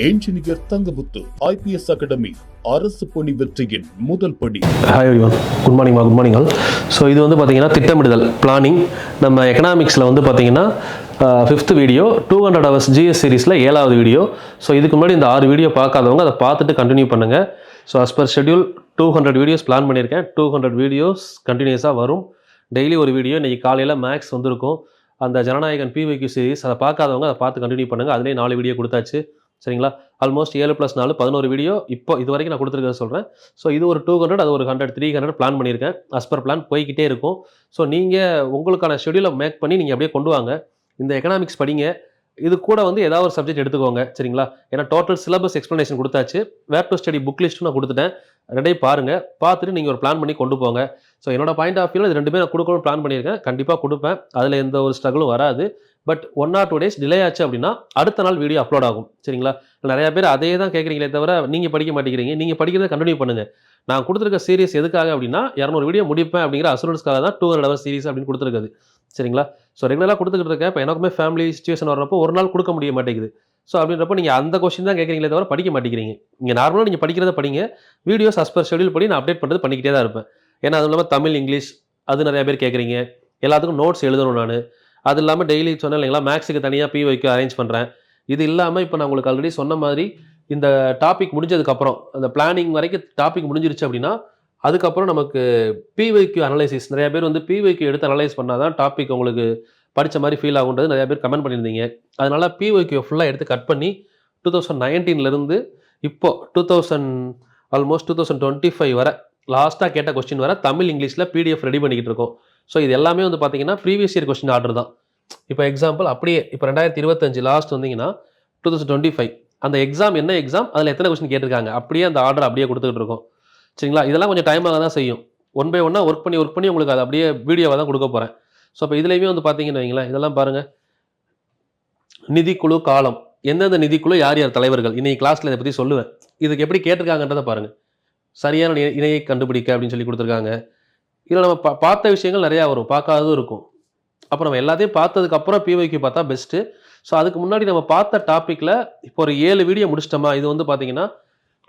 Engineer Thangamuthu IPS academy அரசு பணி வெற்றியின் முதல் படி. Hi everyone, good morning all. So இது வந்து பார்த்தீங்கன்னா திட்டமிடுதல் பிளானிங். நம்ம எக்கனாமிக்ஸில் வந்து பார்த்தீங்கன்னா 5th வீடியோ 200 hours GS சீரீஸில் 7வது வீடியோ. ஸோ இதுக்கு முன்னாடி இந்த 6 வீடியோ பார்க்காதவங்க அதை பார்த்துட்டு கண்டினியூ பண்ணுங்கள். So as per schedule 200 videos plan பண்ணியிருக்கேன். 200 வீடியோஸ் கண்டினியூஸாக வரும். டெய்லி ஒரு வீடியோ. இன்றைக்கி காலையில் மேக்ஸ் வந்திருக்கும், அந்த ஜனநாயகன் PYQ சீரீஸ். அதை பார்க்காதவங்க அதை பார்த்து கண்டினியூ பண்ணுங்கள். அதிலே 4 வீடியோ கொடுத்தாச்சு, சரிங்களா? ஆல்மோஸ்ட் 7+4 11 வீடியோ இப்போ இது வரைக்கும் நான் கொடுத்துருக்கத சொல்கிறேன். ஸோ இது ஒரு 200, அது ஒரு 100, 300 பிளான் பண்ணியிருக்கேன். அஸ் பர் பிளான் போய்கிட்டே இருக்கும். ஸோ நீங்கள் உங்களுக்கான ஷெட்யூலை மேக் பண்ணி நீங்கள் அப்படியே கொண்டு வாங்க. இந்த எக்கனாமிக்ஸ் படிங்க. இது கூட வந்து ஏதாவது ஒரு சப்ஜெக்ட் எடுத்துக்கோங்க, சரிங்களா? ஏன்னா டோட்டல் சிலபஸ் எக்ஸ்ப்ளனேஷன் கொடுத்தாச்சு. வேர் டு ஸ்டடி புக் லிஸ்ட்டும் நான் கொடுத்துட்டேன். ரெண்டையும் பாருங்கள். பார்த்துட்டு நீங்கள் ஒரு பிளான் பண்ணி கொண்டு போங்க. ஸோ என்னோட பாயிண்ட் ஆஃப் வியூவில் இது ரெண்டுமே நான் கொடுக்கணும்னு பிளான் பண்ணியிருக்கேன். கண்டிப்பாக கொடுப்பேன். அதில் எந்த ஒரு ஸ்ட்ரகிளும் வராது. பட் 1 or 2 days டிலே ஆச்சு அப்படின்னா அடுத்த நாள் வீடியோ அப்லோட் ஆகும், சரிங்களா? நிறைய பேர் அதே தான் கேட்குறீங்களே தவிர நீங்கள் படிக்க மாட்டேங்கிறீங்க. நீங்கள் படிக்கிறத கண்டினியூ பண்ணுங்கள். நான் கொடுத்துருக்க சீரிஸ் எதுக்காக அப்படின்னா 200 வீடியோ முடிப்பேன் அப்படிங்கிற அசூரன்ஸ்க்காக தான் 200 hours சீரிஸ் அப்படின்னு கொடுத்துருக்குது, சரிங்களா? ஸோ ரெகுலராக கொடுத்துக்கிட்டு இருக்கேன். இப்போ எனக்குமே ஃபேமிலி சுச்சுவேஷன் வர்றப்போ ஒரு நாள் கொடுக்க முடிய மாட்டேங்குது. ஸோ அப்படின்றப்போ நீங்கள் அந்த கொஸ்டின் தான் கேட்குறீங்களே தவிர படிக்க மாட்டேங்கிறீங்க. நீங்கள் நார்மலாக நீங்கள் படிக்கிறத படிங்க. வீடியோஸ் அஸ் பர் ஷெட்யூல் படி நான் அப்டேட் பண்ணுறது பண்ணிக்கிட்டே தான் இருப்பேன். ஏன்னா அதுவும் இல்லாமல் தமிழ், இங்கிலீஷ் அது நிறைய பேர் கேட்குறீங்க. எல்லாத்துக்கும் நோட்ஸ் எழுதணும் நான். அது இல்லாமல் டெய்லி சொன்னேன் இல்லைங்களா, மேக்ஸுக்கு தனியாக PYQ அரேஞ்ச் பண்ணுறேன். இது இல்லாமல் இப்போ நான் உங்களுக்கு ஆல்ரெடி சொன்ன மாதிரி இந்த டாபிக் முடிஞ்சதுக்கப்புறம், அந்த பிளானிங் வரைக்கும் டாபிக் முடிஞ்சிருச்சு அப்படின்னா அதுக்கப்புறம் நமக்கு PYQ அனலைசிஸ். நிறைய பேர் வந்து PYQ எடுத்து அனலைஸ் பண்ணால் தான் டாபிக் உங்களுக்கு படித்த மாதிரி ஃபீல் ஆகுன்றது நிறைய பேர் கமெண்ட் பண்ணியிருந்தீங்க. அதனால் PYQ ஃபுல்லாக எடுத்து கட் பண்ணி 2019 இப்போ 2025 வரை லாஸ்ட்டாக கேட்ட கொஸ்டின் வர தமிழ், இங்கிலீஷில் PDF ரெடி பண்ணிக்கிட்டு இருக்கோம். ஸோ இது எல்லாமே வந்து பார்த்தீங்கன்னா ப்ரீவியஸ் இயர் கொஸ்டின் ஆர்டர் தான். இப்போ எக்ஸாம்பிள் அப்படியே இப்போ 2025 லாஸ்ட் வந்தீங்கன்னா 2025 அந்த எக்ஸாம் என்ன எக்ஸாம், அதில் எத்தனை கொஸ்டின் கேட்டிருக்காங்க, அப்படியே அந்த ஆர்டர் அப்படியே கொடுத்துக்கிட்டு இருக்கோம், சரிங்களா? இதெல்லாம் கொஞ்சம் டைமாக தான் செய்யும். 1 by 1 ஒர்க் பண்ணி உங்களுக்கு அது அப்படியே வீடியோவாக தான் கொடுக்க போகிறேன். ஸோ இப்போ இதுலேயுமே வந்து பார்த்தீங்கன்னு வைங்களேன், இதெல்லாம் பாருங்கள். நிதிக்குழு காலம், எந்தெந்த நிதிக்குழு யார் யார் தலைவர்கள், இன்னைக்கு கிளாஸில் இதை பற்றி சொல்லுவேன். இதுக்கு எப்படி கேட்டிருக்காங்கன்றதை பாருங்கள். சரியான இணையை கண்டுபிடிக்க அப்படின்னு சொல்லி கொடுத்துருக்காங்க. இதில் நம்ம பார்த்த விஷயங்கள் நிறையா வரும், பார்க்காததும் இருக்கும். அப்போ நம்ம எல்லாத்தையும் பார்த்ததுக்கப்புறம் PYQ பார்த்தா பெஸ்ட்டு. ஸோ அதுக்கு முன்னாடி நம்ம பார்த்த டாப்பிக்கில் இப்போ ஒரு 7 வீடியோ முடிச்சிட்டோமா. இது வந்து பார்த்தீங்கன்னா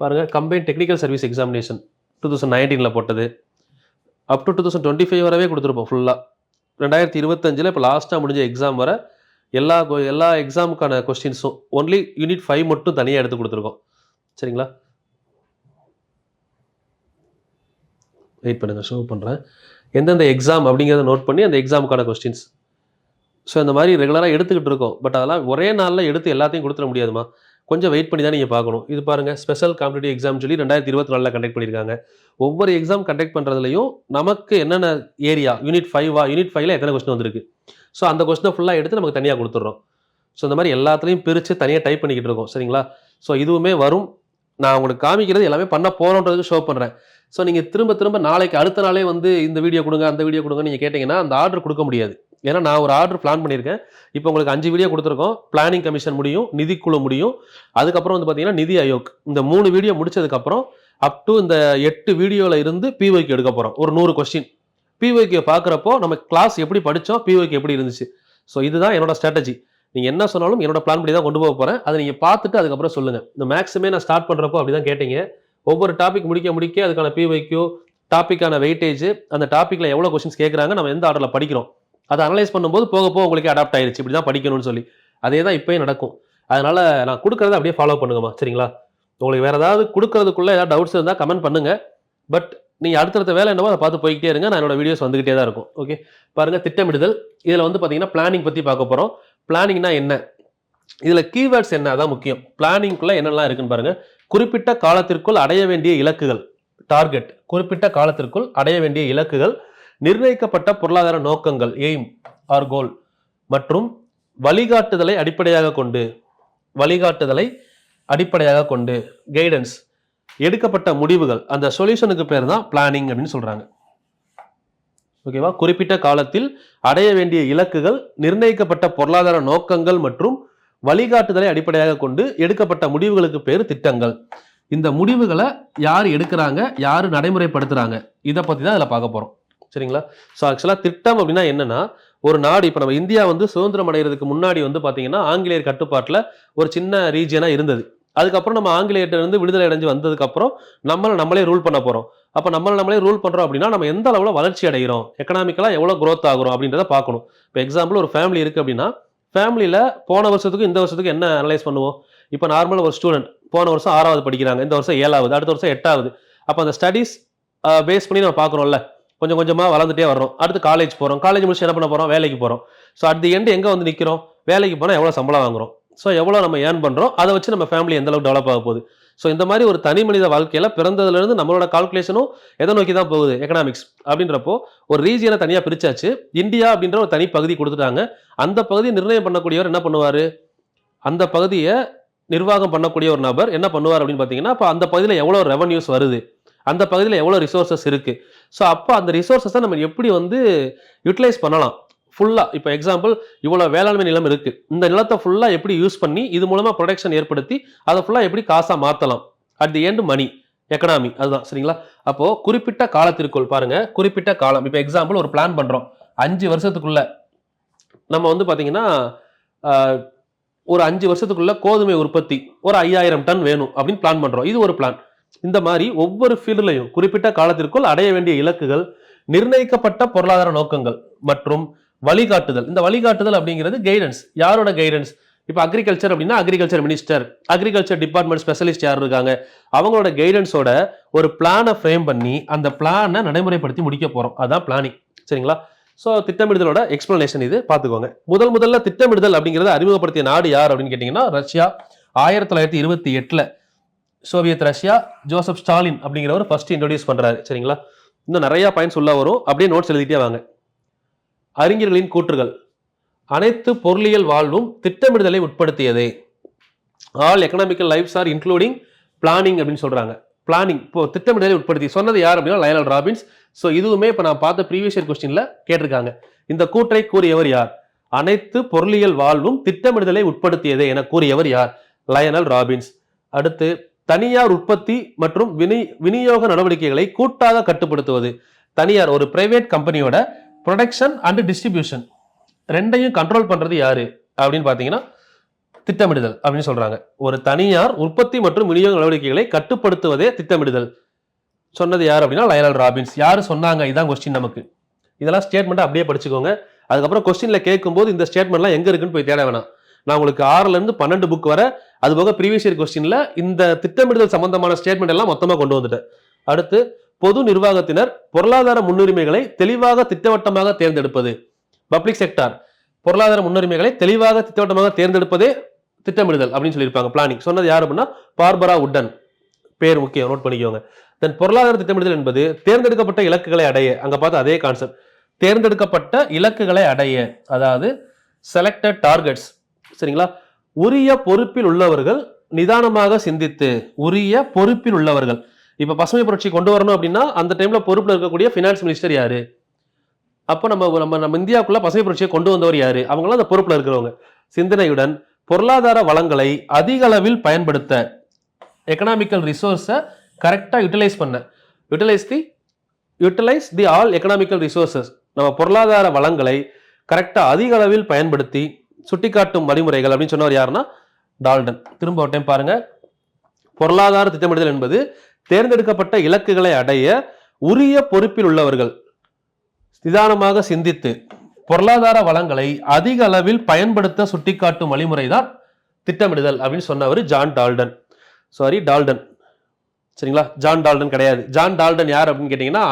பாருங்கள், கம்பைன் டெக்னிக்கல் சர்வீஸ் எக்ஸாமினேஷன் 2019 போட்டது. அப் டு 2025 வரவே கொடுத்துருப்போம் ஃபுல்லாக. 2025 இப்போ லாஸ்ட்டாக முடிஞ்ச எக்ஸாம் வர எல்லா எக்ஸாமுக்கான கொஸ்டின்ஸும் ஒன்லி யூனிட் 5 மட்டும் தனியாக எடுத்து கொடுத்துருக்கோம், சரிங்களா? வெயிட் பண்ணுங்கள், ஷோ பண்ணுறேன். எந்தெந்த எக்ஸாம் அப்படிங்கிறத நோட் பண்ணி அந்த எக்ஸாமுக்கான கொஸ்டின்ஸ். ஸோ இந்த மாதிரி ரெகுலராக எடுத்துக்கிட்டு இருக்கோம். பட் அதெல்லாம் ஒரே நாளில் எடுத்து எல்லாத்தையும் கொடுத்துட முடியாதுமா. கொஞ்சம் வெயிட் பண்ணி தான் நீங்கள் பார்க்கணும். இது பாருங்கள், ஸ்பெஷல் காம்படிட்டிவ் எக்ஸாம் சொல்லி 2024 கண்டக்ட் பண்ணியிருக்காங்க. ஒவ்வொரு எக்ஸாம் கண்டக்ட் பண்ணுறதுலையும் நமக்கு என்னென்ன ஏரியா, யூனிட் 5 யூனிட் 5ல் எத்தனை கொஸ்டின் வந்திருக்கு, ஸோ அந்த கொஸ்டினை ஃபுல்லாக எடுத்து நமக்கு தனியாக கொடுத்துட்றோம். ஸோ இந்த மாதிரி எல்லாத்துலேயும் பிரித்து தனியாக டைப் பண்ணிக்கிட்டு இருக்கோம், சரிங்களா? ஸோ இதுவுமே வரும். நான் உங்களுக்கு காமிக்கிறது எல்லாமே பண்ண போகிறோன்றதுக்கு ஷோ பண்ணுறேன். ஸோ நீங்கள் திரும்ப நாளைக்கு அடுத்த நாளே வந்து இந்த வீடியோ கொடுங்க, அந்த வீடியோ கொடுங்க நீங்கள் கேட்டிங்கன்னா அந்த ஆர்டர் கொடுக்க முடியாது. ஏன்னா நான் ஒரு ஆர்டர் பிளான் பண்ணியிருக்கேன். இப்போ உங்களுக்கு 5 வீடியோ கொடுத்துருக்கோம். பிளானிங் கமிஷன் முடியும், நிதிக்குழு முடியும், அதுக்கப்புறம் வந்து பார்த்தீங்கன்னா நிதி ஆயோக். இந்த 3 வீடியோ முடிச்சதுக்கப்புறம் அப் டு இந்த 8 வீடியோவில் இருந்து PYQ எடுக்க போகிறோம். ஒரு 100 கொஸ்டின் PYQ பார்க்குறப்போ நம்ம கிளாஸ் எப்படி படித்தோம், PYQ எப்படி இருந்துச்சு. ஸோ இதுதான் என்னோட ஸ்ட்ராட்டஜி. நீங்கள் என்ன சொன்னாலும் என்னோட பிளான் படி தான் கொண்டு போக போகிறேன். அதை நீங்கள் பார்த்துட்டு அதுக்கப்புறம் சொல்லுங்கள். இந்த மேக்ஸுமே நான் ஸ்டார்ட் பண்ணுறப்போ அப்படி தான் கேட்டீங்க. ஒவ்வொரு டாபிக் முடிக்க அதுக்கான PYQ, டாப்பிக்கான வெயிட்டேஜ், அந்த டாப்பிக்கில் எவ்வளோ கொஸ்டின்ஸ் கேட்குறாங்க, நம்ம எந்த ஆர்டரில் படிக்கிறோம், அதை அனலைஸ் பண்ணும்போது போக உங்களுக்கு அடாப்ட் ஆயிடுச்சு. இப்படி தான் படிக்கணும்னு சொல்லி அதே தான் இப்போயும் நடக்கும். அதனால் நான் கொடுக்குறத அப்படியே ஃபாலோ பண்ணுங்கம்மா, சரிங்களா? உங்களுக்கு வேறு ஏதாவது கொடுக்கறதுக்குள்ளே ஏதாவது டவுட்ஸ் இருந்தால் கமெண்ட் பண்ணுங்கள். பட் நீங்கள் அடுத்தடுத்த வேலை என்னவோ அதை பார்த்து போய்கிட்டே இருங்க. நான் என்னோட வீடியோஸ் வந்துகிட்டே தான் இருக்கும். ஓகே, பாருங்கள், திட்டமிடுதல். இதில் வந்து பார்த்தீங்கன்னா பிளானிங் பற்றி பார்க்க போகிறோம். பிளானிங்னா என்ன, இதில் கீவேர்ட்ஸ் என்ன, அதான் முக்கியம். பிளானிங்குள்ளே என்னெல்லாம் இருக்குன்னு பாருங்கள். குறிப்பிட்ட காலத்திற்குள் அடைய வேண்டிய இலக்குகள், டார்கெட். குறிப்பிட்ட காலத்திற்குள் அடைய வேண்டிய இலக்குகள், நிர்ணயிக்கப்பட்ட பொருளாதார நோக்கங்கள், எய்ம் ஆர் கோல், மற்றும் வழிகாட்டுதலை அடிப்படையாக கொண்டு கைடன்ஸ், எடுக்கப்பட்ட முடிவுகள். அந்த சொல்யூஷனுக்கு பேர் தான் பிளானிங் அப்படின்னு சொல்றாங்க. ஓகேவா? குறிப்பிட்ட காலத்தில் அடைய வேண்டிய இலக்குகள், நிர்ணயிக்கப்பட்ட பொருளாதார நோக்கங்கள் மற்றும் வழிகாட்டுதலை அடிப்படையாக கொண்டு எடுக்கப்பட்ட முடிவுகளுக்கு பேர் திட்டங்கள். இந்த முடிவுகளை யார் எடுக்கிறாங்க, யார் நடைமுறைப்படுத்துறாங்க, இதை பற்றி தான் இதில் பார்க்க போகிறோம், சரிங்களா? ஸோ ஆக்சுவலாக திட்டம் அப்படின்னா என்னன்னா, ஒரு நாடு, இப்போ நம்ம இந்தியா வந்து சுதந்திரம் அடைகிறதுக்கு முன்னாடி வந்து பார்த்தீங்கன்னா ஆங்கிலேயர் கட்டுப்பாட்டில் ஒரு சின்ன ரீஜியனாக இருந்தது. அதுக்கப்புறம் நம்ம ஆங்கிலேயர்கிட்ட இருந்து விடுதலை அடைஞ்சு வந்ததுக்கப்புறம் நம்மளே ரூல் பண்ண போகிறோம். அப்போ நம்மளே ரூல் பண்ணுறோம் அப்படின்னா நம்ம எந்த அளவில் வளர்ச்சி அடைகிறோம், எக்கனாமிக்கலாக எவ்வளோ க்ரோத் ஆகுறோம் அப்படின்றத பார்க்கணும். இப்போ எக்ஸாம்பிள் ஒரு ஃபேமிலி இருக்குது அப்படின்னா ஃபேமிலியில் போன வருஷத்துக்கு இந்த வருஷத்துக்கு என்ன அனலைஸ் பண்ணுவோம். இப்போ நார்மலாக ஒரு ஸ்டூடெண்ட் போன வருஷம் 6வது படிக்கிறாங்க, இந்த வருஷம் 7வது, அடுத்த வருஷம் 8வது. அப்போ அந்த ஸ்டடீஸ் பேஸ் பண்ணி நம்ம பார்க்குறோம்ல, கொஞ்சம் கொஞ்சமாக வளர்ந்துட்டே வரோம். அடுத்து காலேஜ் போகிறோம், காலேஜ் முடிச்சு என்ன பண்ண போகிறோம், வேலைக்கு போகிறோம். ஸோ அட் தி எண்ட் எங்கே வந்து நிற்கிறோம், வேலைக்கு போனால் எவ்வளோ சம்பளம் வாங்குறோம், ஸோ எவ்வளோ நம்ம ஏர்ன் பண்ணுறோம், அதை வச்சு நம்ம ஃபேமிலி எந்த அளவுக்கு டெவலப் ஆக போகுது. ஸோ இந்த மாதிரி ஒரு தனி மனித வாழ்க்கையில் பிறந்ததுலேருந்து நம்மளோட கால்குலேஷனும் எதை நோக்கி தான் போகுது, எக்கனாமிக்ஸ் அப்படின்றப்போ ஒரு ரீஜியனை தனியாக பிரிச்சாச்சு. இந்தியா அப்படின்ற ஒரு தனி பகுதி கொடுத்துட்டாங்க. அந்த பகுதியை நிர்ணயம் பண்ணக்கூடியவர் என்ன பண்ணுவார், அந்த பகுதியை நிர்வாகம் பண்ணக்கூடிய ஒரு நபர் என்ன பண்ணுவார் அப்படின்னு பார்த்தீங்கன்னா, அப்போ அந்த பகுதியில் எவ்வளோ ரெவன்யூஸ் வருது, அந்த பகுதியில் எவ்வளோ ரிசோர்ஸஸ் இருக்குது, ஸோ அப்போ அந்த ரிசோர்ஸஸை நம்ம எப்படி வந்து யூட்டிலைஸ் பண்ணலாம் ஃபுல்லாக. இப்போ எக்ஸாம்பிள் இவ்வளோ வேளாண்மை நிலம் இருக்குது, இந்த நிலத்தை ஃபுல்லாக எப்படி யூஸ் பண்ணி இது மூலமாக ப்ரொடக்ஷன் ஏற்படுத்தி அதை ஃபுல்லாக எப்படி காசாக மாற்றலாம், at the end money, economy, அதுதான் சரிங்களா. அப்போது குறிப்பிட்ட காலத்திற்குள் பாருங்கள், குறிப்பிட்ட காலம். இப்போ எக்ஸாம்பிள் ஒரு பிளான் பண்ணுறோம், 5 வருஷத்துக்குள்ள நம்ம வந்து பார்த்தீங்கன்னா ஒரு 5 வருஷத்துக்குள்ள கோதுமை உற்பத்தி ஒரு 5000 டன் வேணும் அப்படின்னு பிளான் பண்ணுறோம். இது ஒரு பிளான். இந்த மாதிரி ஒவ்வொரு ஃபீல்ட்லையும் குறிப்பிட்ட காலத்திற்குள் அடைய வேண்டிய இலக்குகள், நிர்ணயிக்கப்பட்ட பொருளாதார நோக்கங்கள் மற்றும் வழிகாட்டுதல். இந்த வழிகாட்டுதல் அப்படிங்கிறது கைடன்ஸ். யாரோட கைடன்ஸ், இப்போ அக்ரிகல்ச்சர் அப்படின்னா agriculture minister, agriculture department specialist யார் இருக்காங்க, அவங்களோட கைடன்ஸோட ஒரு பிளானை ஃப்ரேம் பண்ணி அந்த பிளானை நடைமுறைப்படுத்தி முடிக்க போகிறோம். அதுதான் பிளானிங், சரிங்களா. ஸோ திட்டமிடுதலோட எக்ஸ்பிளனேஷன் இது பார்த்துக்கோங்க. முதல்ல திட்டமிடுதல் அப்படிங்கிறத அறிமுகப்படுத்திய நாடு யார் அப்படின்னு கேட்டிங்கன்னா Russia. 1928 Soviet Russia Joseph Stalin அப்படிங்கிறவர் ஃபர்ஸ்ட் இன்ட்ரோடியூஸ் பண்ணுறாரு, சரிங்களா. இன்னும் நிறைய பாயிண்ட்ஸ் உள்ள வரும், அப்படியே நோட்ஸ் எழுதிட்டே வாங்க. அறிஞர்களின் கூற்றுகள். அனைத்து பொருளியல் வாழ்வும் திட்டமிடுதலை உட்படுத்தியதே. All economical lifes are including planning அப்படின்னு சொல்றாங்க. பிளானிங் இப்போ திட்டமிடுதலை உட்படுத்தி சொன்னது யார் அப்படின்னா லயனல் ராபின்ஸ். ஸோ இதுவுமே இப்போ நான் பார்த்த ப்ரீவியஸ் இயர் கொஸ்டின்ல கேட்டிருக்காங்க. இந்த கூற்றை கூறியவர் யார், அனைத்து பொருளியல் வாழ்வும் திட்டமிடுதலை உட்படுத்தியதே என கூறியவர் யார், லயனல் ராபின்ஸ். அடுத்து தனியார் உற்பத்தி மற்றும் விநியோக நடவடிக்கைகளை கூட்டாக கட்டுப்படுத்துவது. தனியார் ஒரு பிரைவேட் கம்பெனியோட ப்ரொடக்ஷன் அண்ட் டிஸ்ட்ரிபியூஷன் ரெண்டையும் கண்ட்ரோல் பண்றது யாரு அப்படின்னு பார்த்தீங்கன்னா திட்டமிடுதல் அப்படின்னு சொல்றாங்க. ஒரு தனியார் உற்பத்தி மற்றும் விநியோக நடவடிக்கைகளை கட்டுப்படுத்துவதே திட்டமிடுதல். சொன்னது யார் அப்படின்னா லயனல் ராபின்ஸ். யாரு சொன்னாங்க, இதான் கொஸ்டின் நமக்கு. இதெல்லாம் ஸ்டேட்மெண்ட் அப்படியே படிச்சுக்கோங்க. அதுக்கப்புறம் கொஸ்டின்ல கேட்கும்போது இந்த ஸ்டேட்மெண்ட்லாம் எங்க இருக்குன்னு போய் தேட வேணாம். நான் உங்களுக்கு 6ல இருந்து 12 புக் வர, அது போக ப்ரீவியஸ் இயர் கொஸ்டின்ல இந்த திட்டமிடுதல் சம்பந்தமான ஸ்டேட்மெண்ட் எல்லாம் மொத்தமா கொண்டு வந்துட்டேன். அடுத்து பொது நிர்வாகத்தினர் பொருளாதார முன்னுரிமைகளை தெளிவாக திட்டவட்டமாக தேர்ந்தெடுப்பது. பப்ளிக் செக்டார் பொருளாதார முன்னுரிமைகளை தெளிவாக திட்டவட்டமாக தேர்ந்தெடுப்பதே திட்டமிடுதல் அப்படின்னு சொல்லியிருப்பாங்க. பிளானிங் சொன்னது யார் அப்படின்னா பார்பரா உட்டன். பேர் முக்கியம், நோட் பண்ணிக்கோங்க. தென் பொருளாதார திட்டமிடுதல் என்பது தேர்ந்தெடுக்கப்பட்ட இலக்குகளை அடைய. அங்க பார்த்து அதே கான்செப்ட், தேர்ந்தெடுக்கப்பட்ட இலக்குகளை அடைய, அதாவது செலக்டட் டார்கெட்ஸ், சரிங்களா. உரிய பொறுப்பில் உள்ளவர்கள் நிதானமாக சிந்தித்து, உரிய பொறுப்பில் உள்ளவர்கள். இப்ப பசுமை புரட்சி கொண்டு வரணும் அப்படின்னா அந்த டைம்ல பொறுப்புல இருக்கக்கூடிய ஃபினான்ஸ் மினிஸ்டர் யாரு, அப்போ நம்ம இந்தியாவுக்குள்ள பசுமை புரட்சியை கொண்டு வந்தவர் யாரு, அவங்களாம் அந்த பொறுப்புல இருக்கிறவங்க. சிந்தனையுடன் பொருளாதார வளங்களை அதிக அளவில் பயன்படுத்த, எக்கனாமிக்கல் ரிசோர்ஸை கரெக்டாக யூட்டிலைஸ் பண்ண, utilise the all economical resources. நம்ம பொருளாதார வளங்களை கரெக்டாக அதிக அளவில் பயன்படுத்தி சுட்டிக்காட்டும் வழிமுறைகள் அப்படின்னு சொன்னவர் யாருன்னா டால்டன். திரும்ப ஒரு டைம் பாருங்க. பொருளாதார திட்டமிடுதல் என்பது தேர்ந்தெடுக்கப்பட்ட இலக்குகளை அடைய உரிய பொறுப்பில் உள்ளவர்கள் நிதானமாக சிந்தித்து பொருளாதார வளங்களை அதிக அளவில் பயன்படுத்த சுட்டிக்காட்டும் வழிமுறை தான் திட்டமிடுதல் அப்படின்னு சொன்னவர் ஜான் டால்டன். டால்டன், சரிங்களா. ஜான் டால்டன் கிடையாது. ஜான் டால்டன் யார் அப்படின்னு கேட்டீங்கன்னா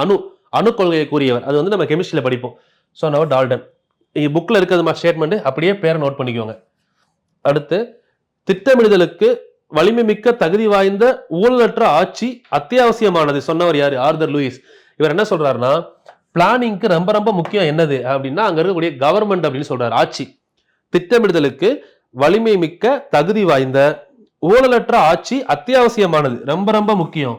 அணு கொள்கையை கூறியவர். அது வந்து நம்ம கெமிஸ்ட்ரியில படிப்போம். சொன்னவர் டால்டன். இங்க புக்ல இருக்கிறது ஸ்டேட்மெண்ட், அப்படியே பேரை நோட் பண்ணிக்கோங்க. அடுத்து திட்டமிடுதலுக்கு வலிமை மிக்க தகுதி வாய்ந்த ஊழலற்ற ஆட்சி அத்தியாவசியமானது. சொன்னவர் யாரு, ஆர்தர் லூயிஸ். இவர் என்ன சொல்றாருன்னா பிளானிங்க்கு ரொம்ப ரொம்ப முக்கியம் என்னது அப்படின்னா அங்க இருக்கக்கூடிய கவர்மெண்ட் அப்படின்னு சொல்றாரு, ஆட்சி. திட்டமிடுதலுக்கு வலிமை மிக்க தகுதி வாய்ந்த ஊழலற்ற ஆட்சி அத்தியாவசியமானது, ரொம்ப ரொம்ப முக்கியம்.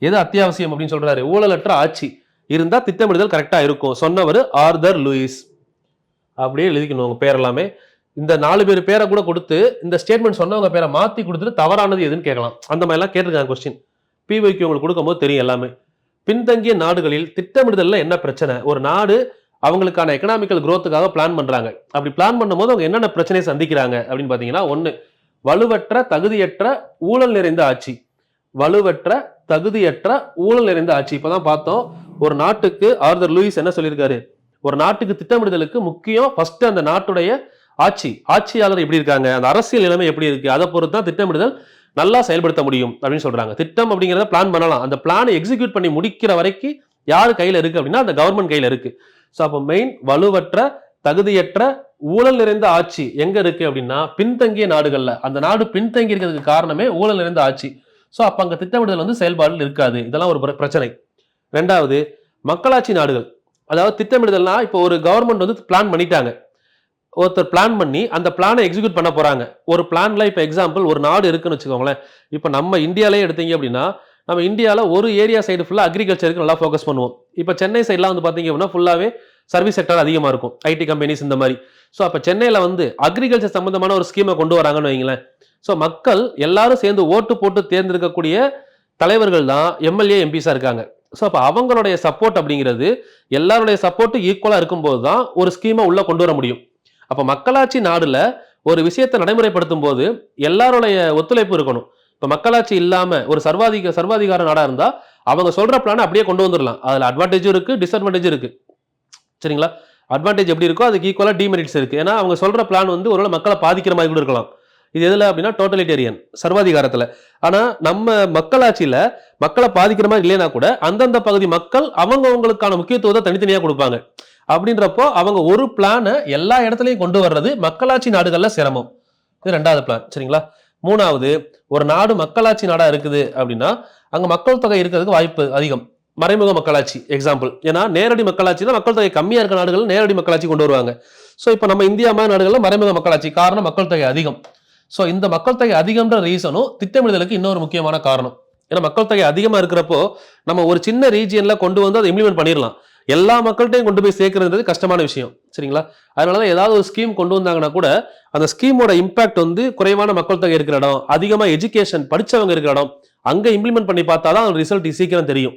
எது அத்தியாவசியம் அப்படின்னு சொல்றாரு, ஊழலற்ற ஆட்சி இருந்தா திட்டமிடுதல் கரெக்டா இருக்கும். சொன்னவர் ஆர்தர் லூயிஸ். அப்படியே எழுதிக்கணும் உங்க பேர் எல்லாமே. இந்த 4 பேர் பேரை கூட கொடுத்து இந்த ஸ்டேட்மெண்ட் சொன்னவங்க பேரை மாத்தி கொடுத்துட்டு தவறானது எதுன்னு கேட்கலாம். அந்த மாதிரிலாம் கேட்டிருக்காங்க கொஸ்டின். பிவைக்கு உங்களுக்கு கொடுக்கும்போது தெரியும் எல்லாமே. பின்தங்கிய நாடுகளில் திட்டமிடுதல்ல என்ன பிரச்சனை, ஒரு நாடு அவங்களுக்கான எக்கனாமிக்கல் growthக்காக பிளான் பண்றாங்க. அப்படி பிளான் பண்ணும்போது அவங்க என்னென்ன பிரச்சனையை சந்திக்கிறாங்க அப்படின்னு பாத்தீங்கன்னா, 1 வலுவற்ற தகுதியற்ற ஊழல் நிறைந்த ஆட்சி. வலுவற்ற தகுதியற்ற ஊழல் நிறைந்த ஆட்சி. இப்பதான் பார்த்தோம், ஒரு நாட்டுக்கு ஆர்தர் லூயிஸ் என்ன சொல்லியிருக்காரு, ஒரு நாட்டுக்கு திட்டமிடுதலுக்கு முக்கியம் ஃபர்ஸ்ட் அந்த நாட்டுடைய ஆட்சியாளர் எப்படி இருக்காங்க, அந்த அரசியல் நிலைமை எப்படி இருக்கு, அதை பொறுத்து தான் திட்டமிடுதல் நல்லா செயல்படுத்த முடியும் அப்படின்னு சொல்றாங்க. திட்டம் அப்படிங்கிறத பிளான் பண்ணலாம், அந்த பிளானை எக்ஸிக்யூட் பண்ணி முடிக்கிற வரைக்கும் யாரு கையில இருக்கு அப்படின்னா அந்த கவர்மெண்ட் கையில இருக்கு. ஸோ அப்போ மெயின் வலுவற்ற தகுதியற்ற ஊழல் நிறைந்த ஆட்சி எங்க இருக்கு அப்படின்னா பின்தங்கிய நாடுகள்ல. அந்த நாடு பின்தங்கி இருக்கிறதுக்கு காரணமே ஊழல் நிறைந்த ஆட்சி. ஸோ அப்ப அங்க திட்டமிடுதல் வந்து செயல்பாடுகள் இருக்காது. இதெல்லாம் ஒரு பிரச்சனை. ரெண்டாவது, மக்களாட்சி நாடுகள். அதாவது திட்டமிடுதல்னா இப்போ ஒரு கவர்மெண்ட் வந்து பிளான் பண்ணிட்டாங்க, ஒருத்தர் பிளான் பண்ணி அந்த பிளானை எக்ஸிக்யூட் பண்ண போறாங்க. ஒரு பிளான்ல இப்போ எக்ஸாம்பிள் ஒரு நாடு இருக்குன்னு வச்சுக்கோங்களேன். இப்போ நம்ம இந்தியாலே எடுத்தீங்க அப்படின்னா நம்ம இந்தியாவில் ஒரு ஏரியா சைடு ஃபுல்லாக அக்ரிகல்ச்சருக்கு நல்லா ஃபோக்கஸ் பண்ணுவோம். இப்போ சென்னை சைட்லாம் வந்து பார்த்தீங்க அப்படின்னா ஃபுல்லாகவே சர்வீஸ் செக்டர் அதிகமாக இருக்கும், ஐடி கம்பெனிஸ் இந்த மாதிரி. ஸோ அப்போ சென்னையில் வந்து அக்ரிகல்ச்சர் சம்பந்தமான ஒரு ஸ்கீமை கொண்டு வராங்கன்னு வைங்களேன். ஸோ மக்கள் எல்லாரும் சேர்ந்து ஓட்டு போட்டு தேர்ந்தெடுக்கக்கூடிய தலைவர்கள் தான் எம்எல்ஏ எம்பிஸாக இருக்காங்க. ஸோ அப்போ அவங்களுடைய சப்போர்ட் அப்படிங்கிறது எல்லாருடைய சப்போர்ட்டு ஈக்குவலாக இருக்கும்போது தான் ஒரு ஸ்கீமை உள்ளே கொண்டு வர முடியும். அப்போ மக்களாட்சி நாடுல ஒரு விஷயத்தை நடைமுறைப்படுத்தும் போது எல்லாருடைய ஒத்துழைப்பு இருக்கணும். இப்போ மக்களாட்சி இல்லாம ஒரு சர்வாதிகார நாடா இருந்தா அவங்க சொல்ற பிளானை அப்படியே கொண்டு வந்துடலாம். அதுல அட்வான்டேஜும் இருக்கு, டிஸ்அட்வான்டேஜும் இருக்கு. சரிங்களா? அட்வான்டேஜ் எப்படி இருக்கோ அதுக்கு ஈக்குவலா டிமெரிட்ஸ் இருக்கு. ஏன்னா அவங்க சொல்ற பிளான் வந்து ஒருவேளை மக்களை பாதிக்கிற மாதிரி கூட இருக்கலாம். இது எதுல அப்படின்னா டோட்டலிட்டேரியன் சர்வாதிகாரத்துல. ஆனா நம்ம மக்களாட்சியில மக்களை பாதிக்கிற மாதிரி இல்லைன்னா கூட அந்தந்த பகுதி மக்கள் அவங்களுக்கான முக்கியத்துவத்தை தனித்தனியா கொடுப்பாங்க. அப்படின்றப்போ அவங்க ஒரு பிளானை எல்லா இடத்துலையும் கொண்டு வர்றது மக்களாட்சி நாடுகள்ல சிரமம். இது ரெண்டாவது பிளான். சரிங்களா? மூணாவது, ஒரு நாடு மக்களாட்சி நாடா இருக்குது அப்படின்னா அங்க மக்கள் தொகை இருக்கிறதுக்கு வாய்ப்பு அதிகம். மறைமுக மக்களாட்சி எக்ஸாம்பிள். ஏன்னா நேரடி மக்களாட்சினா மக்கள் தொகை கம்மியா இருக்க நாடுகள் நேரடி மக்களாட்சி கொண்டு வருவாங்க. ஸோ இப்போ நம்ம இந்தியா மாதிரி நாடுகள்ல மறைமுக மக்களாட்சி, காரணம் மக்கள் தொகை அதிகம். ஸோ இந்த மக்கள் தொகை அதிகம்ன்ற ரீசனும் திட்டமிடுதலுக்கு இன்னொரு முக்கியமான காரணம். ஏன்னா மக்கள் தொகை அதிகமா இருக்கிறப்போ நம்ம ஒரு சின்ன ரீஜியன்ல கொண்டு வந்து அதை இம்ப்ளிமெண்ட் பண்ணிடலாம். எல்லா மக்கள்கிட்டையும் கொண்டு போய் சேர்க்கறது கஷ்டமான விஷயம். சரிங்களா? அதனாலதான் ஏதாவது ஒரு ஸ்கீம் கொண்டு வந்தாங்கன்னா கூட அந்த ஸ்கீமோட இம்பாக்ட் வந்து குறைவான மக்கள் தொகை இருக்கிற இடம், அதிகமா எஜுகேஷன் படிச்சவங்க இருக்கிற இடம், அங்க இம்ப்ளிமெண்ட் பண்ணி பார்த்தாதான் ரிசல்ட் சீக்கிரம் தெரியும்.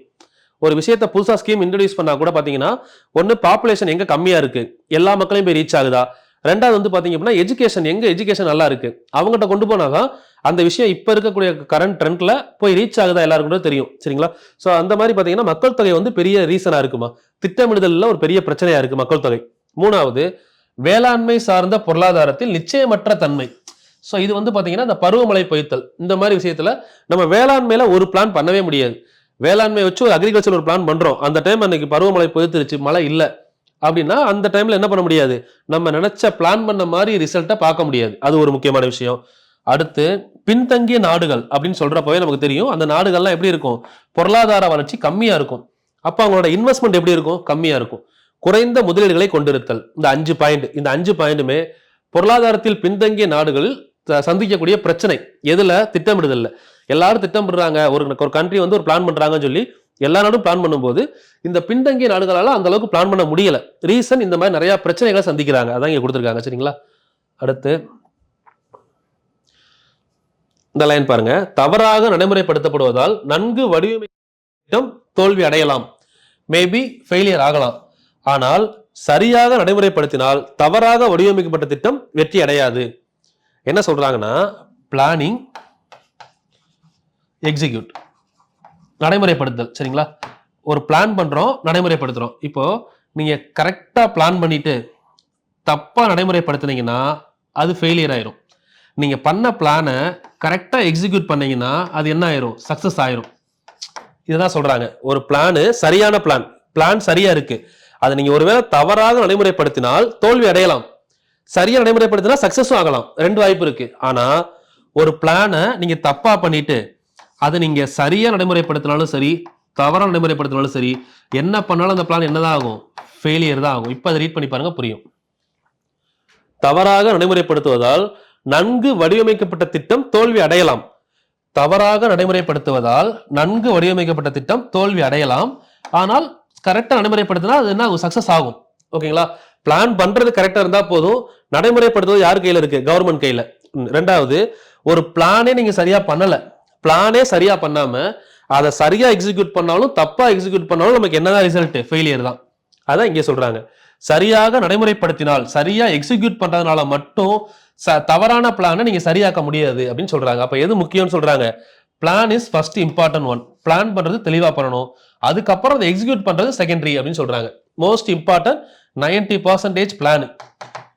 ஒரு விஷயத்த புதுசா ஸ்கீம் இன்ட்ரோடியூஸ் பண்ணா கூட பாத்தீங்கன்னா ஒன்னு பாப்புலேஷன் எங்க கம்மியா இருக்கு, எல்லா மக்களையும் போய் ரீச் ஆகுதா. ரெண்டாவது வந்து பாத்தீங்க அப்படின்னா எஜுகேஷன் நல்லா இருக்கு, அவங்ககிட்ட கொண்டு போனாதான் அந்த விஷயம் இப்ப இருக்கக்கூடிய கரண்ட் ட்ரெண்ட்ல போய் ரீச் ஆகுதா எல்லாருக்கும் தெரியும். சரிங்களா? சோ அந்த மாதிரி பாத்தீங்கன்னா மக்கள் தொகை வந்து பெரிய ரீசனா இருக்குமா, திட்டமிடுதல்ல ஒரு பெரிய பிரச்சனையா இருக்கு மக்கள் தொகை. மூணாவது, வேளாண்மை சார்ந்த பொருளாதாரத்தில் நிச்சயமற்ற தன்மை. சோ இது வந்து பாத்தீங்கன்னா இந்த பருவமழை பொய்த்தல் இந்த மாதிரி விஷயத்துல நம்ம வேளாண்மையில ஒரு பிளான் பண்ணவே முடியாது. வேளாண்மை வச்சு ஒரு அக்ரிகல்ச்சர் ஒரு பிளான் பண்றோம், அந்த டைம் அன்னைக்கு பருவமழை பொய்த்துருச்சு, மழை இல்லை அப்படின்னா அந்த டைம்ல என்ன பண்ண முடியாது, நம்ம நினைச்ச பிளான் பண்ண மாதிரி ரிசல்ட்டை பார்க்க முடியாது. அது ஒரு முக்கியமான விஷயம். அடுத்து, பின்தங்கிய நாடுகள் அப்படின்னு சொல்றப்பவே நமக்கு தெரியும் அந்த நாடுகள்லாம் எப்படி இருக்கும், பொருளாதார வளர்ச்சி கம்மியா இருக்கும். அப்ப அவங்களோட இன்வெஸ்ட்மெண்ட் எப்படி இருக்கும், கம்மியா இருக்கும். குறைந்த முதலீடுகளை கொண்டிருத்தல். இந்த 5 பாயிண்ட், இந்த 5 பாயிண்ட்டுமே பொருளாதாரத்தில் பின்தங்கிய நாடுகளில் சந்திக்கக்கூடிய பிரச்சனை. எதுல? திட்டமிடுதல்ல. எல்லாரும் திட்டமிடுறாங்க, ஒரு கண்ட்ரி வந்து ஒரு பிளான் பண்றாங்கன்னு சொல்லி எல்லா நாடும் பிளான் பண்ணும்போது இந்த பின்தங்கிய நாடுகளால அந்த அளவுக்கு பிளான் பண்ண முடியல. ரீசன் இந்த மாதிரி நிறைய பிரச்சனைகளை சந்திக்கிறாங்க. அதான் இங்க கொடுத்துருக்காங்க. சரிங்களா? அடுத்து இந்த லைன் பாருங்க. தவறாக நடைமுறைப்படுத்தப்படுவதால் நன்கு வடிவமைத்த தோல்வி அடையலாம், மேபி ஃபெயிலியர் ஆகலாம். ஆனால் சரியாக நடைமுறைப்படுத்தினால் தவறாக வடிவமைக்கப்பட்ட திட்டம் வெற்றி அடையாது. என்ன சொல்றாங்கன்னா, பிளானிங், எக்ஸிக்யூட், நடைமுறைப்படுத்தல். சரிங்களா? ஒரு பிளான் பண்றோம், நடைமுறைப்படுத்துறோம். இப்போ நீங்க கரெக்டா பிளான் பண்ணிட்டு தப்பா நடைமுறைப்படுத்தினீங்கன்னா அது ஃபெயிலியர் ஆயிரும். நீங்க பண்ண பிளானை கரெக்டா எக்ஸிக்யூட் பண்ணீங்கன்னா அது என்ன ஆயிரும், சக்சஸ் ஆயிரும். இதுதான் சொல்றாங்க. ஒரு பிளானு சரியான பிளான் சரியா இருக்கு, அதை நீங்க ஒருவேளை தவறாக நடைமுறைப்படுத்தினால் தோல்வி அடையலாம், சரியா நடைமுறைப்படுத்தினா சக்சஸும் ஆகலாம். 2 வாய்ப்பு இருக்கு. ஆனா ஒரு பிளானை நீங்க தப்பா பண்ணிட்டு அதை நீங்க சரியா நடைமுறைப்படுத்தினாலும் சரி, தவறா நடைமுறைப்படுத்தினாலும் சரி, என்ன பண்ணாலும் அந்த பிளான் என்னதான் ஆகும், ஃபெயிலியர் தான் ஆகும். இப்ப அதை ரீட் பண்ணி பாருங்க, புரியும். தவறாக நடைமுறைப்படுத்துவதால் நன்கு வடிவமைக்கப்பட்ட திட்டம் தோல்வி அடையலாம். தவறாக நடைமுறைப்படுத்துவதால் நன்கு வடிவமைக்கப்பட்ட திட்டம் தோல்வி அடையலாம். ஆனால் கரெக்டா நடைமுறைப்படுத்தினா அது என்ன, சக்சஸ் ஆகும். ஓகேங்களா? பிளான் பண்றது கரெக்டா இருந்தா போதும், நடைமுறைப்படுத்துவது யார் கையில இருக்கு, கவர்மெண்ட் கையில. ரெண்டாவது, ஒரு பிளானே நீங்க சரியா பண்ணல, பிளானே சரியா பண்ணாம அதை சரியா எக்ஸிக்யூட் பண்ணாலும் தப்பா எக்ஸிக்யூட் பண்ணாலும் நமக்கு என்னதான் ரிசல்ட், ஃபெயிலியர் தான். அதான் இங்கே சொல்றாங்க. சரியாக நடைமுறைப்படுத்தினால், சரியா எக்ஸிக்யூட் பண்றதுனால மட்டும் தவறான பிளானை நீங்க சரியாக்க முடியாது அப்படின்னு சொல்றாங்க. அப்ப எது முக்கியம்னு சொல்றாங்க? Plan is first important one. Plan பண்றது தெளிவா பண்ணணும், அதுக்கப்புறம் அதை எக்ஸிக்யூட் பண்றது செகண்டரி அப்படின்னு சொல்றாங்க. Most important 90% plan,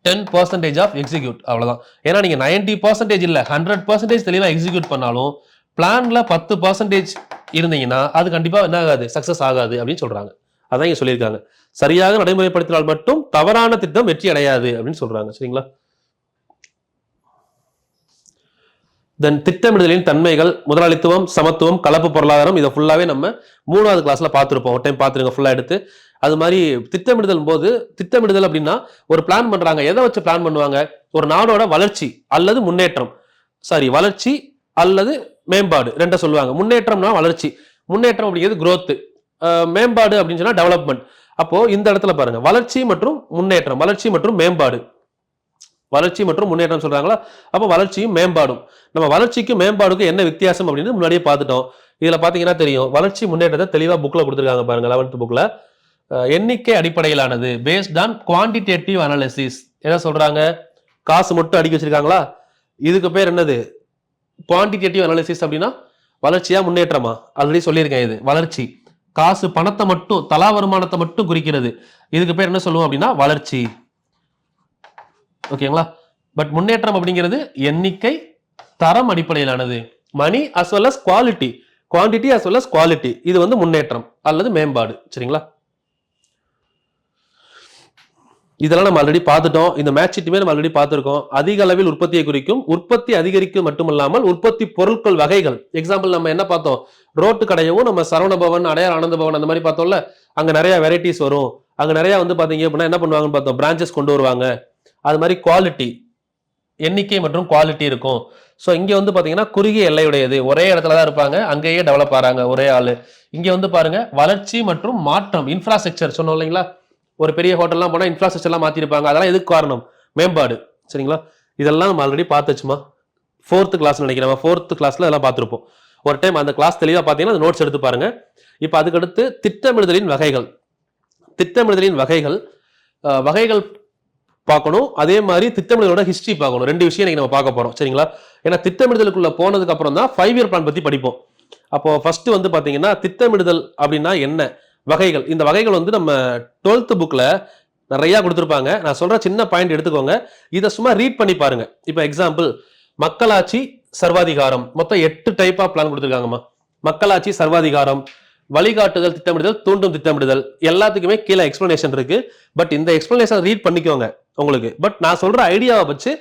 10% of execute, அவ்வளவுதான். ஏன்னா நீங்க 90% இல்ல 100% தெளிவா எக்ஸிக்யூட் பண்ணாலும் பிளான்ல 10% இருந்தீங்கன்னா அது கண்டிப்பா என்ன ஆகாது, சக்சஸ் ஆகாது அப்படின்னு சொல்றாங்க. அதான் இங்க சொல்லியிருக்காங்க. சரியாக நடைமுறைப்படுத்தினால் மட்டும் தவறான திட்டம் வெற்றி அடையாது அப்படின்னு சொல்றாங்க. சரிங்களா? தென் திட்டமிடுதலின் தன்மைகள், முதலாளித்துவம், சமத்துவம், கலப்பு பொருளாதாரம், இதை ஃபுல்லாவே நம்ம 3வது கிளாஸ்ல பார்த்துருப்போம். ஒரு டைம் பார்த்துருங்க ஃபுல்லா எடுத்து. அது மாதிரி திட்டமிடுதல் போது, திட்டமிடுதல் அப்படின்னா ஒரு பிளான் பண்றாங்க. எதை வச்சு பிளான் பண்ணுவாங்க? ஒரு நாடோட வளர்ச்சி அல்லது முன்னேற்றம், வளர்ச்சி அல்லது மேம்பாடு ரெண்ட சொல்லுவாங்க. முன்னேற்றம்னா வளர்ச்சி, முன்னேற்றம் அப்படிங்கிறது growth, மேம்பாடு அப்படின்னு சொன்னா டெவலப்மெண்ட். அப்போ இந்த இடத்துல பாருங்க, வளர்ச்சி மற்றும் முன்னேற்றம், வளர்ச்சி மற்றும் மேம்பாடு, வளர்ச்சி மற்றும் முன்னேற்றம் சொல்றாங்களா? அப்ப வளர்ச்சியும் மேம்பாடும். நம்ம வளர்ச்சிக்கும் மேம்பாடுக்கும் என்ன வித்தியாசம் அப்படின்னு முன்னாடியே பார்த்துட்டோம். இதுல பாத்தீங்கன்னா தெரியும், வளர்ச்சி முன்னேற்றத்தை தெளிவா புக்ல கொடுத்துருக்காங்க பாருங்க. 11th புக்ல எண்ணிக்கை அடிப்படையிலானது, பேஸ்ட் ஆன் குவான்டிடேட்டிவ் அனாலிசிஸ். என்ன சொல்றாங்க? காசு மட்டும் அடிக்க வச்சிருக்காங்களா? இதுக்கு பேர் என்னது? Quantitative analysis. அப்படின்னா வளர்ச்சியா முன்னேற்றமா? ஆல்ரெடி சொல்லியிருக்கேன். இது வளர்ச்சி, காசு பணத்தை மட்டும், தலா வருமானத்தை மட்டும் குறிக்கிறது. இதுக்கு பேர் என்ன சொல்லுவோம் அப்படின்னா வளர்ச்சி. ஓகேங்களா? பட் முன்னேற்றம் அப்படிங்கிறது எண்ணிக்கை, தரம் அடிப்படையிலானது, money as well as quality, quantity as well as quality. இது வந்து முன்னேற்றம் அல்லது மேம்பாடு. சரிங்களா? இதெல்லாம் நம்ம ஆல்ரெடி பார்த்துட்டோம். இந்த மேட்ச் ஷீட்டுமே நம்ம ஆல்ரெடி பார்த்துருக்கோம். அதிக அளவில் உற்பத்தியை குறிக்கும், உற்பத்தி அதிகரிக்கும் மட்டுமல்லாமல் உற்பத்தி பொருட்கள் வகைகள். எக்ஸாம்பிள் நம்ம என்ன பார்த்தோம்? ரோட்டு கடையவும் நம்ம சரவண பவன், அடையார் ஆனந்த பவன் அந்த மாதிரி பார்த்தோம்ல. அங்க நிறைய வெரைட்டிஸ் வரும். அங்க நிறைய வந்து பாத்தீங்க அப்படின்னா என்ன பண்ணுவாங்கன்னு பார்த்தோம், பிரான்ச்சஸ் கொண்டு வருவாங்க. அது மாதிரி குவாலிட்டி, எண்ணிக்கை மற்றும் குவாலிட்டி இருக்கும். ஸோ இங்க வந்து பாத்தீங்கன்னா குறுகிய எல்லையுடையது, ஒரே இடத்துல தான் இருப்பாங்க, அங்கேயே டெவலப் ஆறாங்க ஒரே ஆளு. இங்க வந்து பாருங்க வளர்ச்சி மற்றும் மாற்றம், இன்ஃப்ராஸ்ட்ரக்சர் சொன்னோம் இல்லைங்களா? ஒரு பெரிய ஹோட்டல்லாம் போனா இன்ஃப்ராஸ்ட்ரக்சர் எல்லாம் மாத்திருப்பாங்க. அதெல்லாம் எதுக்கு காரணம்? மேம்பாடு. சரிங்களா? இதெல்லாம் நம்ம ஆல்ரெடி பார்த்துச்சுமா, 4th கிளாஸ் நினைக்கிறேன். 4th கிளாஸ்ல எல்லாம் பார்த்துருப்போம். ஒரு டைம் அந்த கிளாஸ் தெளிவா பார்த்தீங்கன்னா நோட்ஸ் எடுத்து பாருங்க. இப்போ அதுக்கடுத்து திட்டமிடுதலின் வகைகள். திட்டமிடுதலின் வகைகள் வகைகள் பார்க்கணும். அதே மாதிரி திட்டமிடுதலோட ஹிஸ்டரி பார்க்கணும். 2 விஷயம் நம்ம பார்க்க போறோம். சரிங்களா? ஏன்னா திட்டமிடுதலுக்குள்ள போனதுக்கு அப்புறம் தான் 5 இயர் பிளான் பத்தி படிப்போம். அப்போ ஃபர்ஸ்ட் வந்து பாத்தீங்கன்னா திட்டமிடுதல் அப்படின்னா என்ன, வகைகள். இந்த வகைகள் வந்து நம்ம 12th புக்ல நிறைய கொடுத்துருப்பாங்க. நான் சொல்ற சின்ன பாயிண்ட் எடுத்துக்கோங்க, இதை சும்மா ரீட் பண்ணி பாருங்க. இப்போ எக்ஸாம்பிள், மக்களாட்சி, சர்வாதிகாரம், மொத்தம் 8 டைப் ஆஃப் பிளான் கொடுத்துருக்காங்கம்மா. மக்களாட்சி, சர்வாதிகாரம், வழிகாட்டுதல், திட்டமிடுதல், தூண்டும் திட்டமிடுதல், எல்லாத்துக்குமே கீழே எக்ஸ்பிளனேஷன் இருக்கு. பட் இந்த எக்ஸ்பிளனேஷன் ரீட் பண்ணிக்கோங்க உங்களுக்கு. பட் நான் சொல்ற ஐடியாவை வச்சு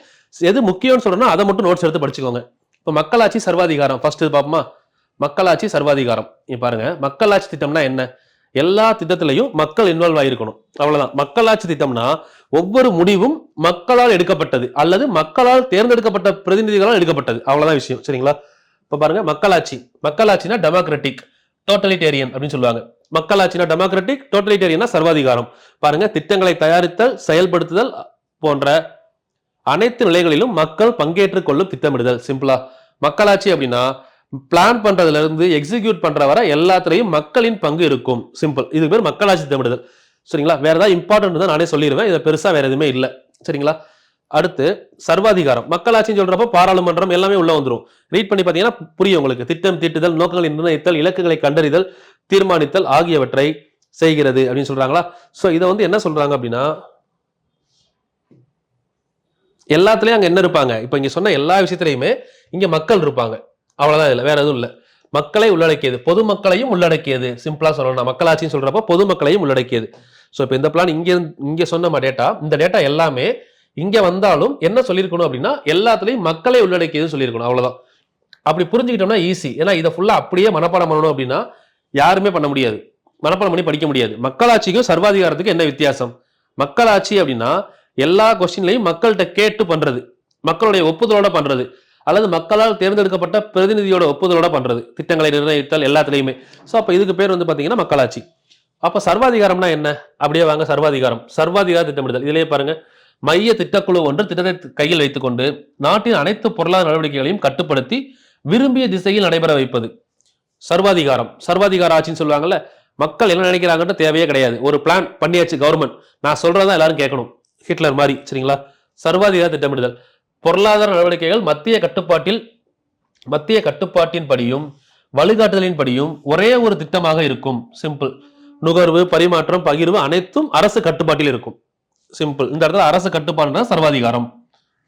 எது முக்கியம்னு சொல்றேன்னா அதை மட்டும் நோட்ஸ் எடுத்து படிச்சுக்கோங்க. இப்போ மக்களாட்சி, சர்வாதிகாரம் ஃபர்ஸ்ட் பாப்போமா? மக்களாட்சி, சர்வாதிகாரம். நீ பாருங்க, மக்களாட்சி திட்டம்னா என்ன? எல்லா திட்டத்திலையும் மக்கள் இன்வால்வ் ஆயிருக்கணும், அவ்வளவுதான். மக்களாட்சி திட்டம்னா ஒவ்வொரு முடிவும் மக்களால் எடுக்கப்பட்டது அல்லது மக்களால் தேர்ந்தெடுக்கப்பட்ட பிரதிநிதிகளால் எடுக்கப்பட்டது, அவ்வளவுதான் விஷயம். சரிங்களா? இப்ப பாருங்க, மக்களாட்சி, மக்களாட்சினா டெமோக்ராட்டிக், டோட்டலிட்டேரியன் அப்படின்னு சொல்லுவாங்க. மக்களாட்சினா டெமோக்ராட்டிக், டோட்டலிட்டேரியனா சர்வாதிகாரம். பாருங்க, திட்டங்களை தயாரித்தல், செயல்படுத்துதல் போன்ற அனைத்து நிலைகளிலும் மக்கள் பங்கேற்றுக் கொள்ளும் திட்டமிடுதல். சிம்பிளா மக்களாட்சி அப்படின்னா பிளான் பண்றதுல இருந்து எக்ஸிக்யூட் பண்ற வரை எல்லாத்துலயும் மக்களின் பங்கு இருக்கும். சிம்பிள். இது பேர் மக்களாட்சி திட்டமிடுதல். சரிங்களா? வேற ஏதாவது இம்பார்ட்டன்ட் தான் நானே சொல்லிடுவேன், இதை பெருசா வேற எதுவுமே இல்லை. சரிங்களா? அடுத்து சர்வாதிகாரம். மக்களாட்சின்னு சொல்றப்ப பாராளுமன்றம் எல்லாமே உள்ள வந்துடும். ரீட் பண்ணி பாத்தீங்கன்னா புரியும் உங்களுக்கு. திட்டம் தீட்டுதல், நோக்கங்களை நிர்ணயித்தல், இலக்குகளை கண்டறிதல், தீர்மானித்தல் ஆகியவற்றை செய்கிறது அப்படின்னு சொல்றாங்களா? சோ இதை வந்து என்ன சொல்றாங்க அப்படின்னா, எல்லாத்துலயும் அங்க என்ன இருப்பாங்க? இப்ப இங்க சொன்ன எல்லா விஷயத்திலையுமே இங்க மக்கள் இருப்பாங்க, அவ்வளவுதான். இல்ல வேற எதுவும் இல்ல. மக்களை உள்ளடக்கியது, பொதுமக்களையும் உள்ளடக்கியது. சிம்பிளா சொல்லணும், மக்களாட்சின்னு சொல்றப்ப பொதுமக்களையும் உள்ளடக்கியது. சோ இப்ப இந்த பிளான் இங்க சொன்ன டேட்டா, இந்த டேட்டா எல்லாமே இங்க வந்தாலும் என்ன சொல்லியிருக்கணும் அப்படின்னா எல்லாத்துலயும் மக்களை உள்ளடக்கியது சொல்லியிருக்கணும், அவ்வளவுதான். அப்படி புரிஞ்சுக்கிட்டோம்னா ஈஸி. ஏன்னா இதை ஃபுல்லா அப்படியே மனப்பாடம் பண்ணணும் அப்படின்னா யாருமே பண்ண முடியாது, மனப்பாடம் பண்ணி படிக்க முடியாது. மக்களாட்சிக்கும் சர்வாதிகாரத்துக்கும் என்ன வித்தியாசம்? மக்களாட்சி அப்படின்னா எல்லா கொஸ்டின்லையும் மக்கள்கிட்ட கேட்டு பண்றது, மக்களுடைய ஒப்புதலோட பண்றது, அல்லது மக்களால் தேர்ந்தெடுக்கப்பட்ட பிரதிநிதியோட ஒப்புதலோட பண்றது, திட்டங்களை நிர்ணயித்தல் எல்லாத்துலயுமே. சோ அப்ப இதுக்கு பேர் வந்து பாத்தீங்கன்னா மக்களாட்சி. அப்ப சர்வாதிகாரம்னா என்ன? அப்படியே வாங்க, சர்வாதிகாரம், சர்வாதிகார திட்டமிடுதல். இதுலயே பாருங்க, மைய திட்டக்குழு ஒன்று திட்டத்தை கையில் வைத்துக் கொண்டு நாட்டின் அனைத்து பொருளாதார நடவடிக்கைகளையும் கட்டுப்படுத்தி விரும்பிய திசையில் நடைபெற வைப்பது சர்வாதிகாரம். சர்வாதிகார ஆட்சின்னு சொல்லுவாங்கல்ல. மக்கள் என்ன நினைக்கிறாங்கன்னு தேவையே கிடையாது, ஒரு பிளான் பண்ணியாச்சு கவர்மெண்ட், நான் சொல்றதா எல்லாரும் கேட்கணும், ஹிட்லர் மாதிரி. சரிங்களா? சர்வாதிகார திட்டமிடுதல். பொருளாதார நடவடிக்கைகள் மத்திய கட்டுப்பாட்டின் படியும் வழிகாட்டுதலின் படியும் ஒரே ஒரு திட்டமாக இருக்கும். சிம்பிள். நுகர்வு, பரிமாற்றம், பகிர்வு அனைத்தும் அரசு கட்டுப்பாட்டில் இருக்கும். சிம்பிள். இந்த இடத்துல அரசு கட்டுப்பாடுனா சர்வாதிகாரம்,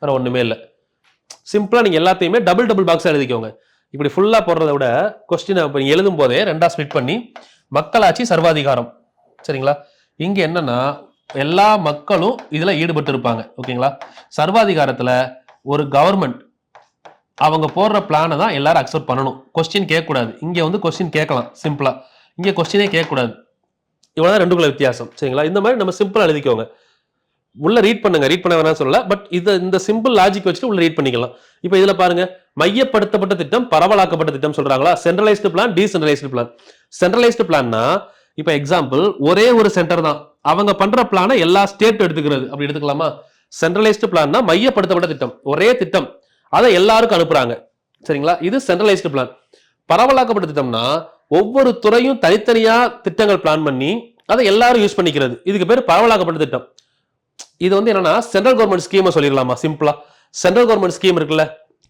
வேற ஒண்ணுமே இல்லை. சிம்பிளா நீங்க எல்லாத்தையுமே டபுள் பாக்ஸ் எழுதிக்கோங்க. இப்படி ஃபுல்லா போடுறத விட கொஸ்டின் எழுதும் போதே ரெண்டா ஸ்பிளிட் பண்ணி மக்களாட்சி, சர்வாதிகாரம். சரிங்களா? இங்க என்னன்னா எல்லா மக்களும் இதுல ஈடுபட்டு இருப்பாங்க. ஓகேங்களா? சர்வாதிகாரத்துல ஒரு கவர்மெண்ட் அவங்க போடுற பிளானை தான் எல்லாரும் அக்செப்ட் பண்ணணும். கொஸ்டின் கேட்கக்கூடாது. இங்க வந்து கொஸ்டின் கேட்கலாம் சிம்பிளா, இங்க கொஸ்டினே கேட்கக்கூடாது. இவ்வளவுதான் ரெண்டுக்குள்ள வித்தியாசம். சரிங்களா? இந்த மாதிரி நம்ம சிம்பிளா எழுதிக்கோங்க. உள்ள ரீட் பண்ணுங்க, ரீட் பண்ண வேணாம் சொல்லல, பட் இந்த சிம்பிள் லாஜிக் வச்சுட்டு உள்ள ரீட் பண்ணிக்கலாம். இப்போ இதுல பாருங்க, மையப்படுத்தப்பட்ட திட்டம், பரவலாக்கப்பட்ட திட்டம் சொல்றாங்களா? Centralised plan, decentralised plan. Centralised பிளான்னா இப்போ எக்ஸாம்பிள் ஒரே ஒரு சென்டர் தான், அவங்க பண்ற பிளானை எல்லா ஸ்டேட் எடுத்துக்கிறது, அப்படி எடுத்துக்கலாமா? சென்ட்ரலைஸ்டு பிளான்னா மையப்படுத்தப்பட்ட திட்டம், ஒரே திட்டம், அதை எல்லாருக்கும் அனுப்புறாங்க. சரிங்களா? இது சென்ட்ரலைஸ்டு பிளான். பரவலாக்கப்பட்ட திட்டம்னா ஒவ்வொரு துறையும் தனித்தனியா திட்டங்கள் பிளான் பண்ணி அதை எல்லாரும் யூஸ் பண்ணிக்கிறது. இதுக்கு பேர் பரவலாக்கப்பட்ட திட்டம். இது வந்து என்னன்னா சென்ட்ரல் கவர்மெண்ட் ஸ்கீம் சொல்லிடலாமா? சிம்பிளா சென்ட்ரல் கவர்மெண்ட் ஸ்கீம் இருக்குல்ல,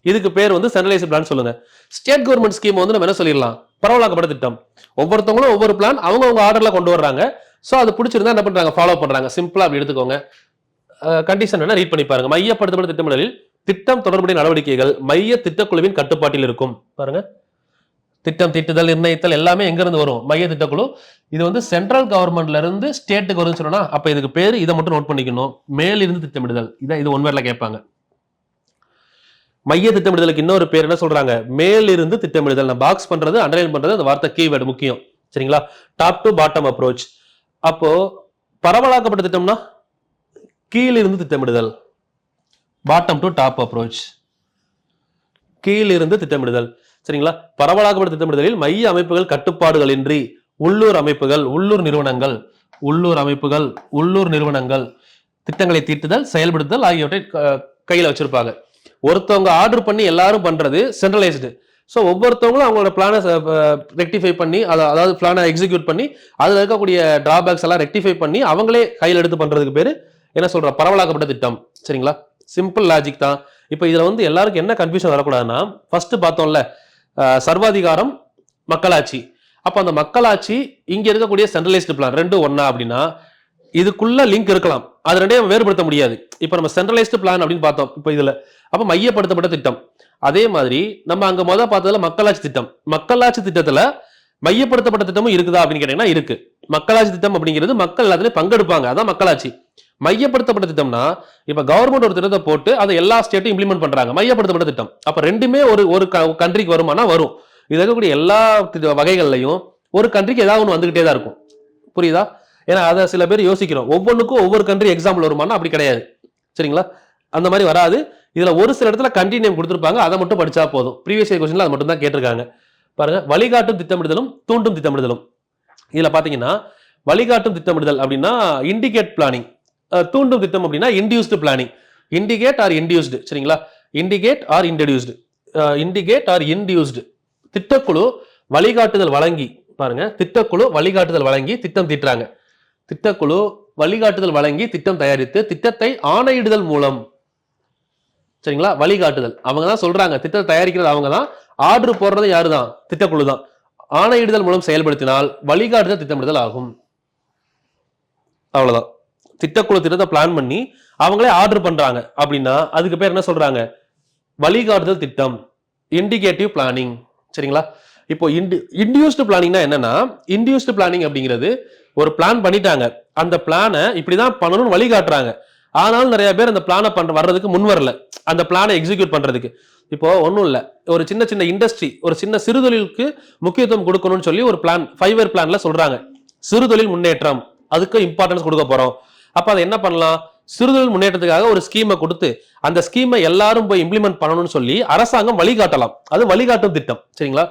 இதுக்கு பேர் வந்து சென்ட்ரலைஸ்டு பிளான் சொல்லுங்க. ஸ்டேட் கவர்மெண்ட் ஸ்கீம் வந்து நம்ம என்ன சொல்லிடலாம்? பரவலாக்கப்பட்ட திட்டம். ஒவ்வொருத்தவங்களும் ஒவ்வொரு பிளான் அவங்க ஆர்டர்ல கொண்டு வர்றாங்க. ஸோ அது பிடிச்சிருந்தா என்ன பண்றாங்க? ஃபாலோ பண்றாங்க. சிம்பிளா அப்படி எடுத்துக்கோங்க. கண்டிஷன் என்ன ரீட் பண்ணி பாருங்க. மையப்படுத்தப்பட்ட திட்டமிடலில் திட்டம் தொடர்புடைய நடவடிக்கைகள் மைய திட்டக்குழுவின் கட்டுப்பாட்டில் இருக்கும். பாருங்க, திட்டம் தீட்டுதல், நிர்ணயித்தல் எல்லாமே எங்க இருந்து வரும்? மைய திட்டக்குழு. இது வந்து சென்ட்ரல் கவர்மெண்ட்ல இருந்து ஸ்டேட்டுக்கு வரும்னு சொன்னா அப்ப இதுக்கு பேரு, இதை மட்டும் நோட் பண்ணிக்கணும், மேலிருந்து திட்டமிடுதல். இது ஒன் வேர்ட்ல கேட்பாங்க. மைய திட்டமிடுதலுக்கு இன்னொரு பேர் என்ன சொல்றாங்க? மேலிருந்து திட்டமிடுதல். நான் பாக்ஸ் பண்றது, அண்டர்லைன் பண்றது, அந்த வார்த்தை கீவேர்டு முக்கியம். சரிங்களா? Top to bottom approach. அப்போ பரவலாக்கப்பட்ட திட்டம்னா கீழிருந்து திட்டமிடுதல், பாட்டம் டு டாப் அப்ரோச், கீழிருந்து திட்டமிடுதல். சரிங்களா? பரவலாக்கப்பட்ட திட்டமிடுதலில் மைய அமைப்புகள் கட்டுப்பாடுகள் இன்றி உள்ளூர் அமைப்புகள், உள்ளூர் நிறுவனங்கள் திட்டங்களை தீட்டுதல், செயல்படுத்தல் ஆகியவற்றை கையில வச்சிருப்பாங்க. ஒருத்தவங்க ஆர்டர் பண்ணி எல்லாரும் பண்றது சென்ட்ரலைஸ்டு. ஸோ ஒவ்வொருத்தவங்களும் அவங்களோட பிளானை ரெக்டிஃபை பண்ணி, அதாவது பிளானை எக்ஸிக்யூட் பண்ணி அதில் இருக்கக்கூடிய டிராபேக்ஸ் எல்லாம் ரெக்டிஃபை பண்ணி அவங்களே கையில் எடுத்து பண்றதுக்கு பேரு என்ன சொல்ற? பரவலாக்கப்பட்ட திட்டம். சரிங்களா? சிம்பிள் லாஜிக் தான். இப்போ இதுல வந்து எல்லாருக்கும் என்ன கன்ஃபியூஷன் வரக்கூடாதுன்னா, ஃபர்ஸ்ட் பார்த்தோம்ல சர்வாதிகாரம், மக்களாட்சி. அப்போ அந்த மக்களாட்சி இங்க இருக்கக்கூடிய சென்ட்ரலைஸ்டு பிளான் ரெண்டும் ஒன்னா அப்படின்னா இதுக்குள்ள லிங்க் இருக்கலாம், அது ரெண்டையும் வேறுபடுத்த முடியாது. இப்போ நம்ம சென்ட்ரலைஸ்டு பிளான் அப்படின்னு பார்த்தோம் இப்போ இதுல, அப்போ மையப்படுத்தப்பட்ட திட்டம். அதே மாதிரி நம்ம அங்க பார்த்ததுல மக்களாட்சி திட்டம். மக்களாட்சி திட்டத்துல மையப்படுத்தப்பட்ட திட்டமும் இருக்குதா அப்படின்னு கேட்டீங்கன்னா இருக்கு. மக்களாட்சி திட்டம் அப்படிங்கிறது மக்கள் எல்லாத்துலயும் பங்கெடுப்பாங்க, அதான் மக்களாட்சி. மையப்படுத்தப்பட்ட திட்டம்னா இப்ப கவர்மெண்ட் ஒரு திட்டத்தை போட்டு அதை எல்லா ஸ்டேட்டும் இம்ப்ளிமெண்ட் பண்றாங்க, மையப்படுத்தப்பட்ட திட்டம். அப்ப ரெண்டுமே ஒரு கண்ட்ரிக்கு வருமானா வரும். இது இருக்கக்கூடிய எல்லா வகைகள்லையும் ஒரு கண்ட்ரிக்கு ஏதாவது ஒன்று வந்துகிட்டே தான் இருக்கும். புரியுதா? ஏன்னா அதை சில பேர் யோசிக்கிறோம், ஒவ்வொன்றுக்கும் ஒவ்வொரு கண்ட்ரி எக்ஸாம்பிள் வருமானா அப்படி கிடையாது. சரிங்களா? அந்த மாதிரி வராது. இதுல ஒரு சில இடத்துல கண்ட்ரி நேம் கொடுத்துருப்பாங்க, அதை மட்டும் படிச்சா போதும். ப்ரீவியஸ் இயர் கொஸ்டின்ல அது மட்டும் தான் கேட்டிருக்காங்க. பாருங்க, வழிகாட்டும் திட்டமிடுதலும் தூண்டும் திட்டமிடுதலும். இதுல பாத்தீங்கன்னா வழிகாட்டும் திட்டமிடுதல் அப்படின்னா இண்டிகேட் பிளானிங், தூண்டும் திட்டம் அப்படின்னா induced planning. Indicate or induced. சரிங்களா? Indicate or induced. திட்டக்குழு வழிகாட்டுதல் வழங்கி, பாருங்க, திட்டக்குழு வழிகாட்டுதல் வழங்கி திட்டம் தீட்டுறாங்க. திட்டக்குழு வழிகாட்டுதல் வழங்கி திட்டம் தயாரித்து திட்டத்தை ஆணையிடுதல் மூலம். சரிங்களா? வழிகாட்டுதல் அவங்க தான் சொல்றாங்க, திட்டத்தை தயாரிக்கிறது அவங்க தான், ஆர்டர் போடுறது யாரு தான்? திட்டக்குழு தான். ஆணையிடுதல் மூலம் செயல்படுத்தினால் வழிகாட்டுதல் திட்டமிடுதல் ஆகும். அவ்வளவுதான். திட்டக்குழு திட்டத்தை பிளான் பண்ணி அவங்களே ஆர்டர் பண்றாங்க அப்படின்னா அதுக்கு பேர் என்ன சொல்றாங்க? வழிகாட்டுதல் திட்டம், இண்டிகேட்டிவ் பிளானிங். சரிங்களா? இப்போ இன்டியூஸ்டு பிளானிங்னா என்னன்னா, இன்டியூஸ்டு பிளானிங் அப்படிங்கிறது ஒரு பிளான் பண்ணிட்டாங்க, அந்த பிளானை இப்படிதான் பண்ணணும்னு வழிகாட்டுறாங்க. ஆனாலும் நிறைய பேர் அந்த பிளானை வர்றதுக்கு முன் வரல, அந்த பிளானை எக்ஸிக்யூட் பண்றதுக்கு. இப்போ ஒன்றும் இல்லை, ஒரு சின்ன இண்டஸ்ட்ரி, ஒரு சின்ன சிறுதொழிலுக்கு முக்கியத்துவம் கொடுக்கணும்னு சொல்லி ஒரு பிளான் 5 இயர் பிளான்ல சொல்றாங்க. சிறுதொழில் முன்னேற்றம், அதுக்கு இம்பார்ட்டன்ஸ் கொடுக்க போறோம். அப்ப அதை என்ன பண்ணலாம்? சிறுதொழில் முன்னேற்றத்துக்காக ஒரு ஸ்கீமை கொடுத்து அந்த ஸ்கீமை எல்லாரும் போய் இம்ப்ளிமெண்ட் பண்ணணும்னு சொல்லி அரசாங்கம் வழிகாட்டலாம், அது வழிகாட்டும் திட்டம். சரிங்களா?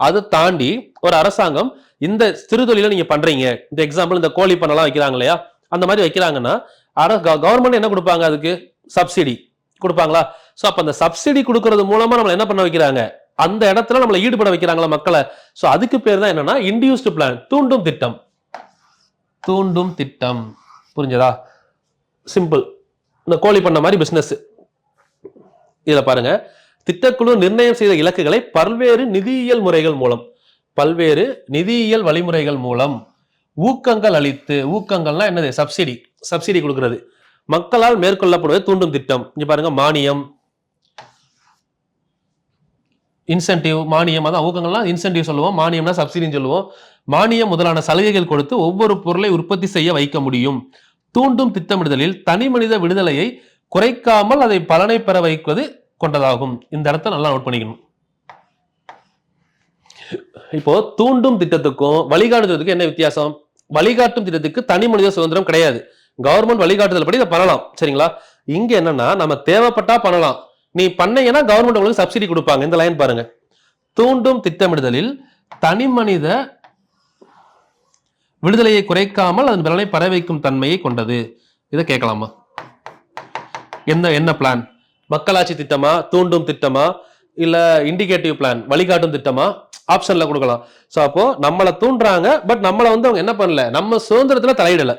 அதை தாண்டி ஒரு அரசாங்கம் இந்த சிறுதொழிலை நீங்க பண்றீங்க, இந்த எக்ஸாம்பிள் இந்த கோழி பண்ணலாம் வைக்கிறாங்க இல்லையா, அந்த மாதிரி வைக்கிறாங்கன்னா கவர்மெண்ட் என்ன கொடுப்பாங்க? அதுக்கு சப்சிடி கொடுப்பாங்களா? சோ அப்ப அந்த சப்சிடி கொடுக்கறது மூலமா நம்மள என்ன பண்ண வைக்கிறாங்க? அந்த இடத்துல நம்மளை ஈடுபட வைக்கிறாங்களா மக்களை? சோ அதுக்கு பேர் தான் என்னன்னா இன்டியூஸ்டு பிளான், தூண்டும் திட்டம். தூண்டும் திட்டம். புரிஞ்சதா? சிம்பிள். இந்த கோழி பண்ண மாதிரி பிசினஸ், இதுல பாருங்க, திட்டக்குழு நிர்ணயம் செய்த இலக்குகளை பல்வேறு நிதியியல் முறைகள் மூலம், பல்வேறு நிதியியல் வழிமுறைகள் மூலம் ஊக்கங்கள் அளித்து, ஊக்கங்கள்னா என்னது, சப்சிடி கொடுக்கிறது, மக்களால் மேற்கொள்ளப்படுவது தூண்டும் திட்டம். இங்க பாருங்க, மானியம், இன்சென்டிவ், மானியம், அதான் ஊக்கங்கள்லாம் இன்சென்டிவ் சொல்லுவோம், மானியம்னா சப்சிடின்னு சொல்லுவோம். மானியம் முதலான சலுகைகள் கொடுத்து ஒவ்வொரு பொருளை உற்பத்தி செய்ய வைக்க முடியும். தூண்டும் திட்டமிடுதலில் தனி மனித விடுதலையை குறைக்காமல் அதை பலனை பெற வைப்பது கொண்டதாகும். இந்த இடத்த நல்லா நோட் பண்ணிக்கணும். இப்போ தூண்டும் திட்டத்துக்கும் வழிகாட்டுதலுக்கும் என்ன வித்தியாசம்? வழிகாட்டும் திட்டத்துக்கு தனி மனித சுதந்திரம் கிடையாது. கவர்மெண்ட் வழிகாட்டுதல் படி இதை பண்ணலாம், சரிங்களா? இங்க என்னன்னா, நம்ம தேவைப்பட்டா பண்ணலாம், நீ பண்ணீங்கன்னா கவர்மெண்ட் உங்களுக்கு சப்சிடி கொடுப்பாங்க. இந்த லைன் பாருங்க, தூண்டும் திட்டமிடுதலில் தனி மனித விடுதலையை குறைக்காமல் அதன் பலனை பெற வைக்கும் தன்மையை கொண்டது. இதை கேட்கலாமா? என்ன பிளான்? மக்களாட்சி திட்டமா, தூண்டும் திட்டமா, இல்ல இண்டிகேட்டிவ் பிளான், வழிகாட்டும் திட்டமா? ஆப்ஷன்ல கொடுக்கலாம். சோ அப்போ நம்மளை தூண்டுறாங்க, பட் நம்மளை அவங்க என்ன பண்ணல, நம்ம சுதந்திரத்துல தலையிடல.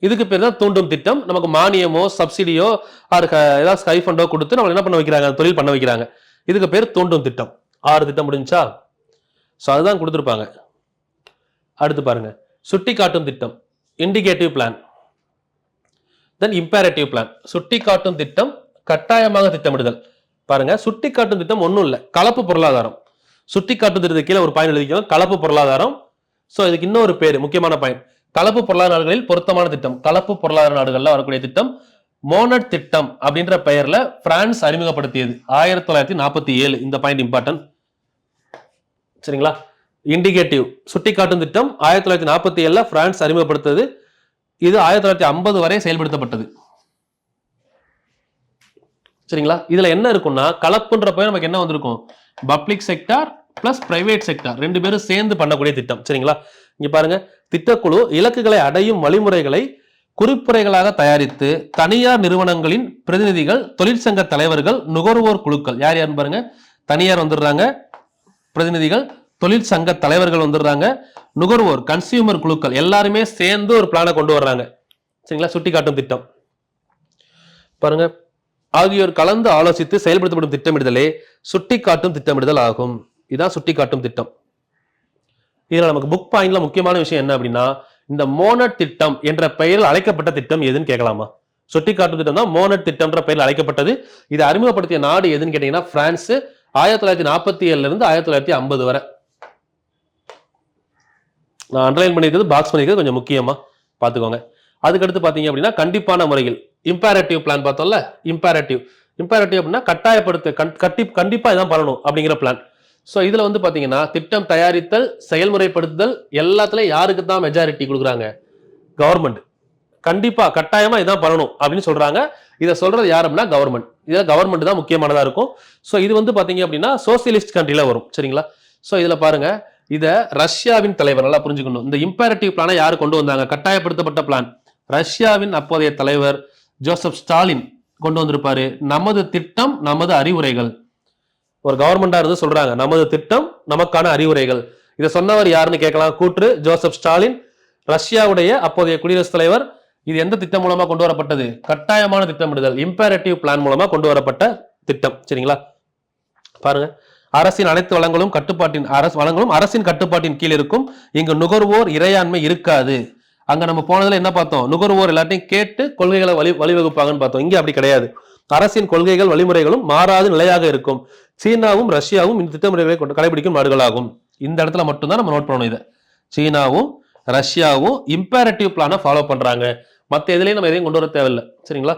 இதுக்கு பேர் தான் தூண்டும் திட்டம். நமக்கு மானியமோ சப்சிடியோ ஏதாவது ஸ்கைஃபண்டோ கொடுத்து நம்ம என்ன பண்ண வைக்கிறாங்க, தொழில் பண்ண வைக்கிறாங்க. இதுக்கு பேர் தூண்டும் திட்டம். 6 திட்டம் முடிஞ்சா? சோ அதுதான் கொடுத்துருப்பாங்க. அடுத்து பாருங்க, சுட்டி காட்டும் திட்டம், இண்டிகேட்டிவ் பிளான், தென் இம்பேரேட்டிவ் பிளான். சுட்டி காட்டும் திட்டம், கட்டாயமாக திட்டமிடுதல். பாருங்க, சுட்டி காட்டும் திட்டம் ஒன்றும் இல்லை, கலப்பு பொருளாதாரம். சுட்டி காட்டும் திட்டத்துக்கு கீழே ஒரு பாயிண்ட் எழுதிக்கணும், கலப்பு பொருளாதாரம். சோ இதுக்கு இன்னொரு பேரு, முக்கியமான பாயிண்ட், கலப்பு பொருளாதார நாடுகளில் பொருத்தமான திட்டம். கலப்பு பொருளாதார நாடுகள்ல வரக்கூடிய திட்டம் மோனட் திட்டம் அப்படின்ற பெயர்ல பிரான்ஸ் அறிமுகப்படுத்தியது 1947. இந்த பாயிண்ட் இம்பார்ட்டன்ட், சரிங்களா? இண்டிகேட்டிவ் சுட்டி காட்டும் திட்டம் 1947 பிரான்ஸ் அறிமுகப்படுத்தது. இது 1950 வரை செயல்படுத்தப்பட்டது, சரிங்களா? இதுல என்ன இருக்கும்னா, கலப்புன்ற பெயர் நமக்கு என்ன வந்திருக்கும், public sector plus private sector, 2 பேரும் சேர்ந்து பண்ணக்கூடிய திட்டம், சரிங்களா? இங்க பாருங்க, திட்டக்குழு இலக்குகளை அடையும் வழிமுறைகளை குறிப்புரைகளாக தயாரித்து தனியார் நிறுவனங்களின் பிரதிநிதிகள், தொழிற்சங்க தலைவர்கள், நுகர்வோர் குழுக்கள், யார் யாருன்னு பாருங்க, தனியார் வந்துடுறாங்க, பிரதிநிதிகள், தொழிற்சங்க தலைவர்கள் வந்துடுறாங்க, நுகர்வோர் கன்சியூமர் குழுக்கள் எல்லாருமே சேர்ந்து ஒரு பிளானை கொண்டு வர்றாங்க, சரிங்களா? சுட்டி காட்டும் திட்டம் பாருங்க, ஆகியோர் கலந்து ஆலோசித்து செயல்படுத்தப்படும் திட்டமிடுதலே சுட்டி காட்டும் திட்டமிடுதல் ஆகும். இதுதான் சுட்டி காட்டும் திட்டம். இதுல நமக்கு புக் பாயிண்ட்ல முக்கியமான விஷயம் என்ன அப்படின்னா, இந்த மோனட் திட்டம் என்ற பெயரில் அழைக்கப்பட்ட திட்டம் எதுன்னு கேட்கலாமா? சுட்டி காட்டும் திட்டம் தான் மோனட் திட்டம்ன்ற பெயரில் அழைக்கப்பட்டது. இதை அறிமுகப்படுத்திய நாடு எதுன்னு கேட்டீங்கன்னா பிரான்ஸ், 1947 இருந்து 1950 வரை. நான் அண்டர்லைன் பண்ணிருக்கிறது, பாக்ஸ் பண்ணிருக்கிறது கொஞ்சம் முக்கியமா பாத்துக்கோங்க. அதுக்கடுத்து பாத்தீங்க அப்படின்னா, கண்டிப்பான முறையில் இம்பேரேட்டிவ் பிளான் பார்த்தோம்ல, இம்பேரேட்டிவ் அப்படின்னா கட்டாயப்படுத்த, கண்டிப்பா இதான் பண்ணணும் அப்படிங்கிற பிளான். சோ இதுல வந்து பாத்தீங்கன்னா, திட்டம் தயாரித்தல், செயல்முறைப்படுத்துதல் எல்லாத்துலயும் யாருக்கு தான் மெஜாரிட்டி கொடுக்குறாங்க? கவர்மெண்ட். கண்டிப்பா கட்டாயமா இதான் பண்ணணும் அப்படின்னு சொல்றாங்க. இதை சொல்றது யார் அப்படின்னா கவர்மெண்ட். இதுல கவர்மெண்ட் தான் முக்கியமானதா இருக்கும். சோ இது வந்து பாத்தீங்க அப்படின்னா சோசியலிஸ்ட் கண்ட்ரில வரும், சரிங்களா? சோ இதுல பாருங்க, இத ரஷ்யாவின் தலைவர், நல்லா புரிஞ்சுக்கணும், இந்த இம்பேரேட்டிவ் பிளானை யாரு கொண்டு வந்தாங்க, கட்டாயப்படுத்தப்பட்ட பிளான், ரஷ்யாவின் அப்போதைய தலைவர் ஜோசப் ஸ்டாலின் கொண்டு வந்திருப்பாரு. நமது திட்டம் நமது அறிவுரைகள், ஒரு கவர்மெண்டா இருந்து சொல்றாங்க, நமது திட்டம் நமக்கான அறிவுரைகள். இதை சொன்னவர் யாருன்னு கேட்கலாம், கூற்று ஜோசப் ஸ்டாலின், ரஷ்யாவுடைய அப்போதைய குடியரசுத் தலைவர். இது எந்த திட்டம் மூலமா கொண்டு வரப்பட்டது? கட்டாயமான திட்டமிடுதல், இம்பேரேட்டிவ் பிளான் மூலமா கொண்டு வரப்பட்ட திட்டம், சரிங்களா? பாருங்க, அரசின் அனைத்து வளங்களும் அரசின் கட்டுப்பாட்டின் கீழ் இருக்கும். இங்கு நுகர்வோர் இறையாண்மை இருக்காது. அங்க நம்ம போனதுல என்ன பார்த்தோம், நுகர்வோர் எல்லாத்தையும் கேட்டு கொள்கைகளை வழிவகுப்பாங்கன்னு பார்த்தோம். இங்க அப்படி கிடையாது. அரசின் கொள்கைகள் வழிமுறைகளும் மாறாது நிலையாக இருக்கும். சீனாவும் ரஷ்யாவும் இந்த திட்டமுறைகளை கொண்டு கடைபிடிக்கும் நாடுகளாகும். இந்த இடத்துல மட்டும்தான் நம்ம நோட் பண்ணணும். இதை சீனாவும் ரஷ்யாவும் இம்பேரேட்டிவ் பிளானை ஃபாலோ பண்றாங்க. மற்ற எதுலையும் நம்ம எதையும் கொண்டு வர தேவையில்லை, சரிங்களா?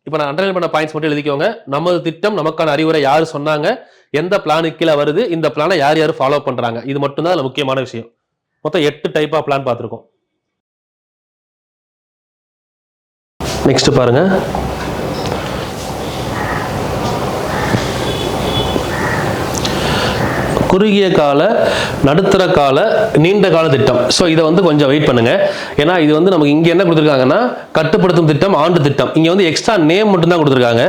இப்போ நான் அண்டர்லைன் பண்ண பாயிண்ட்ஸ் மட்டும் எழுதிக்கோங்க. நமது திட்டம் நமக்கான அறிவுரை யாரு சொன்னாங்க, எந்த பிளானுக்கு கீழே வருது, இந்த பிளானை யார் யார் ஃபாலோ பண்றாங்க, இது மட்டும்தான் அதுல முக்கியமான விஷயம். மொத்தம் 8 டைப் ஆஃப் பிளான் பார்த்துருக்கோம். நெக்ஸ்ட் பாருங்க, குறுகிய கால, நடுத்தர கால, நீண்ட கால திட்டம். ஸோ இதை வந்து கொஞ்சம் வெயிட் பண்ணுங்க. ஏன்னா இது வந்து நமக்கு இங்கே என்ன கொடுத்துருக்காங்கன்னா, கட்டுப்படுத்தும் திட்டம், ஆண்டு திட்டம். இங்கே வந்து எக்ஸ்ட்ரா நேம் மட்டும் தான் கொடுத்துருக்காங்க.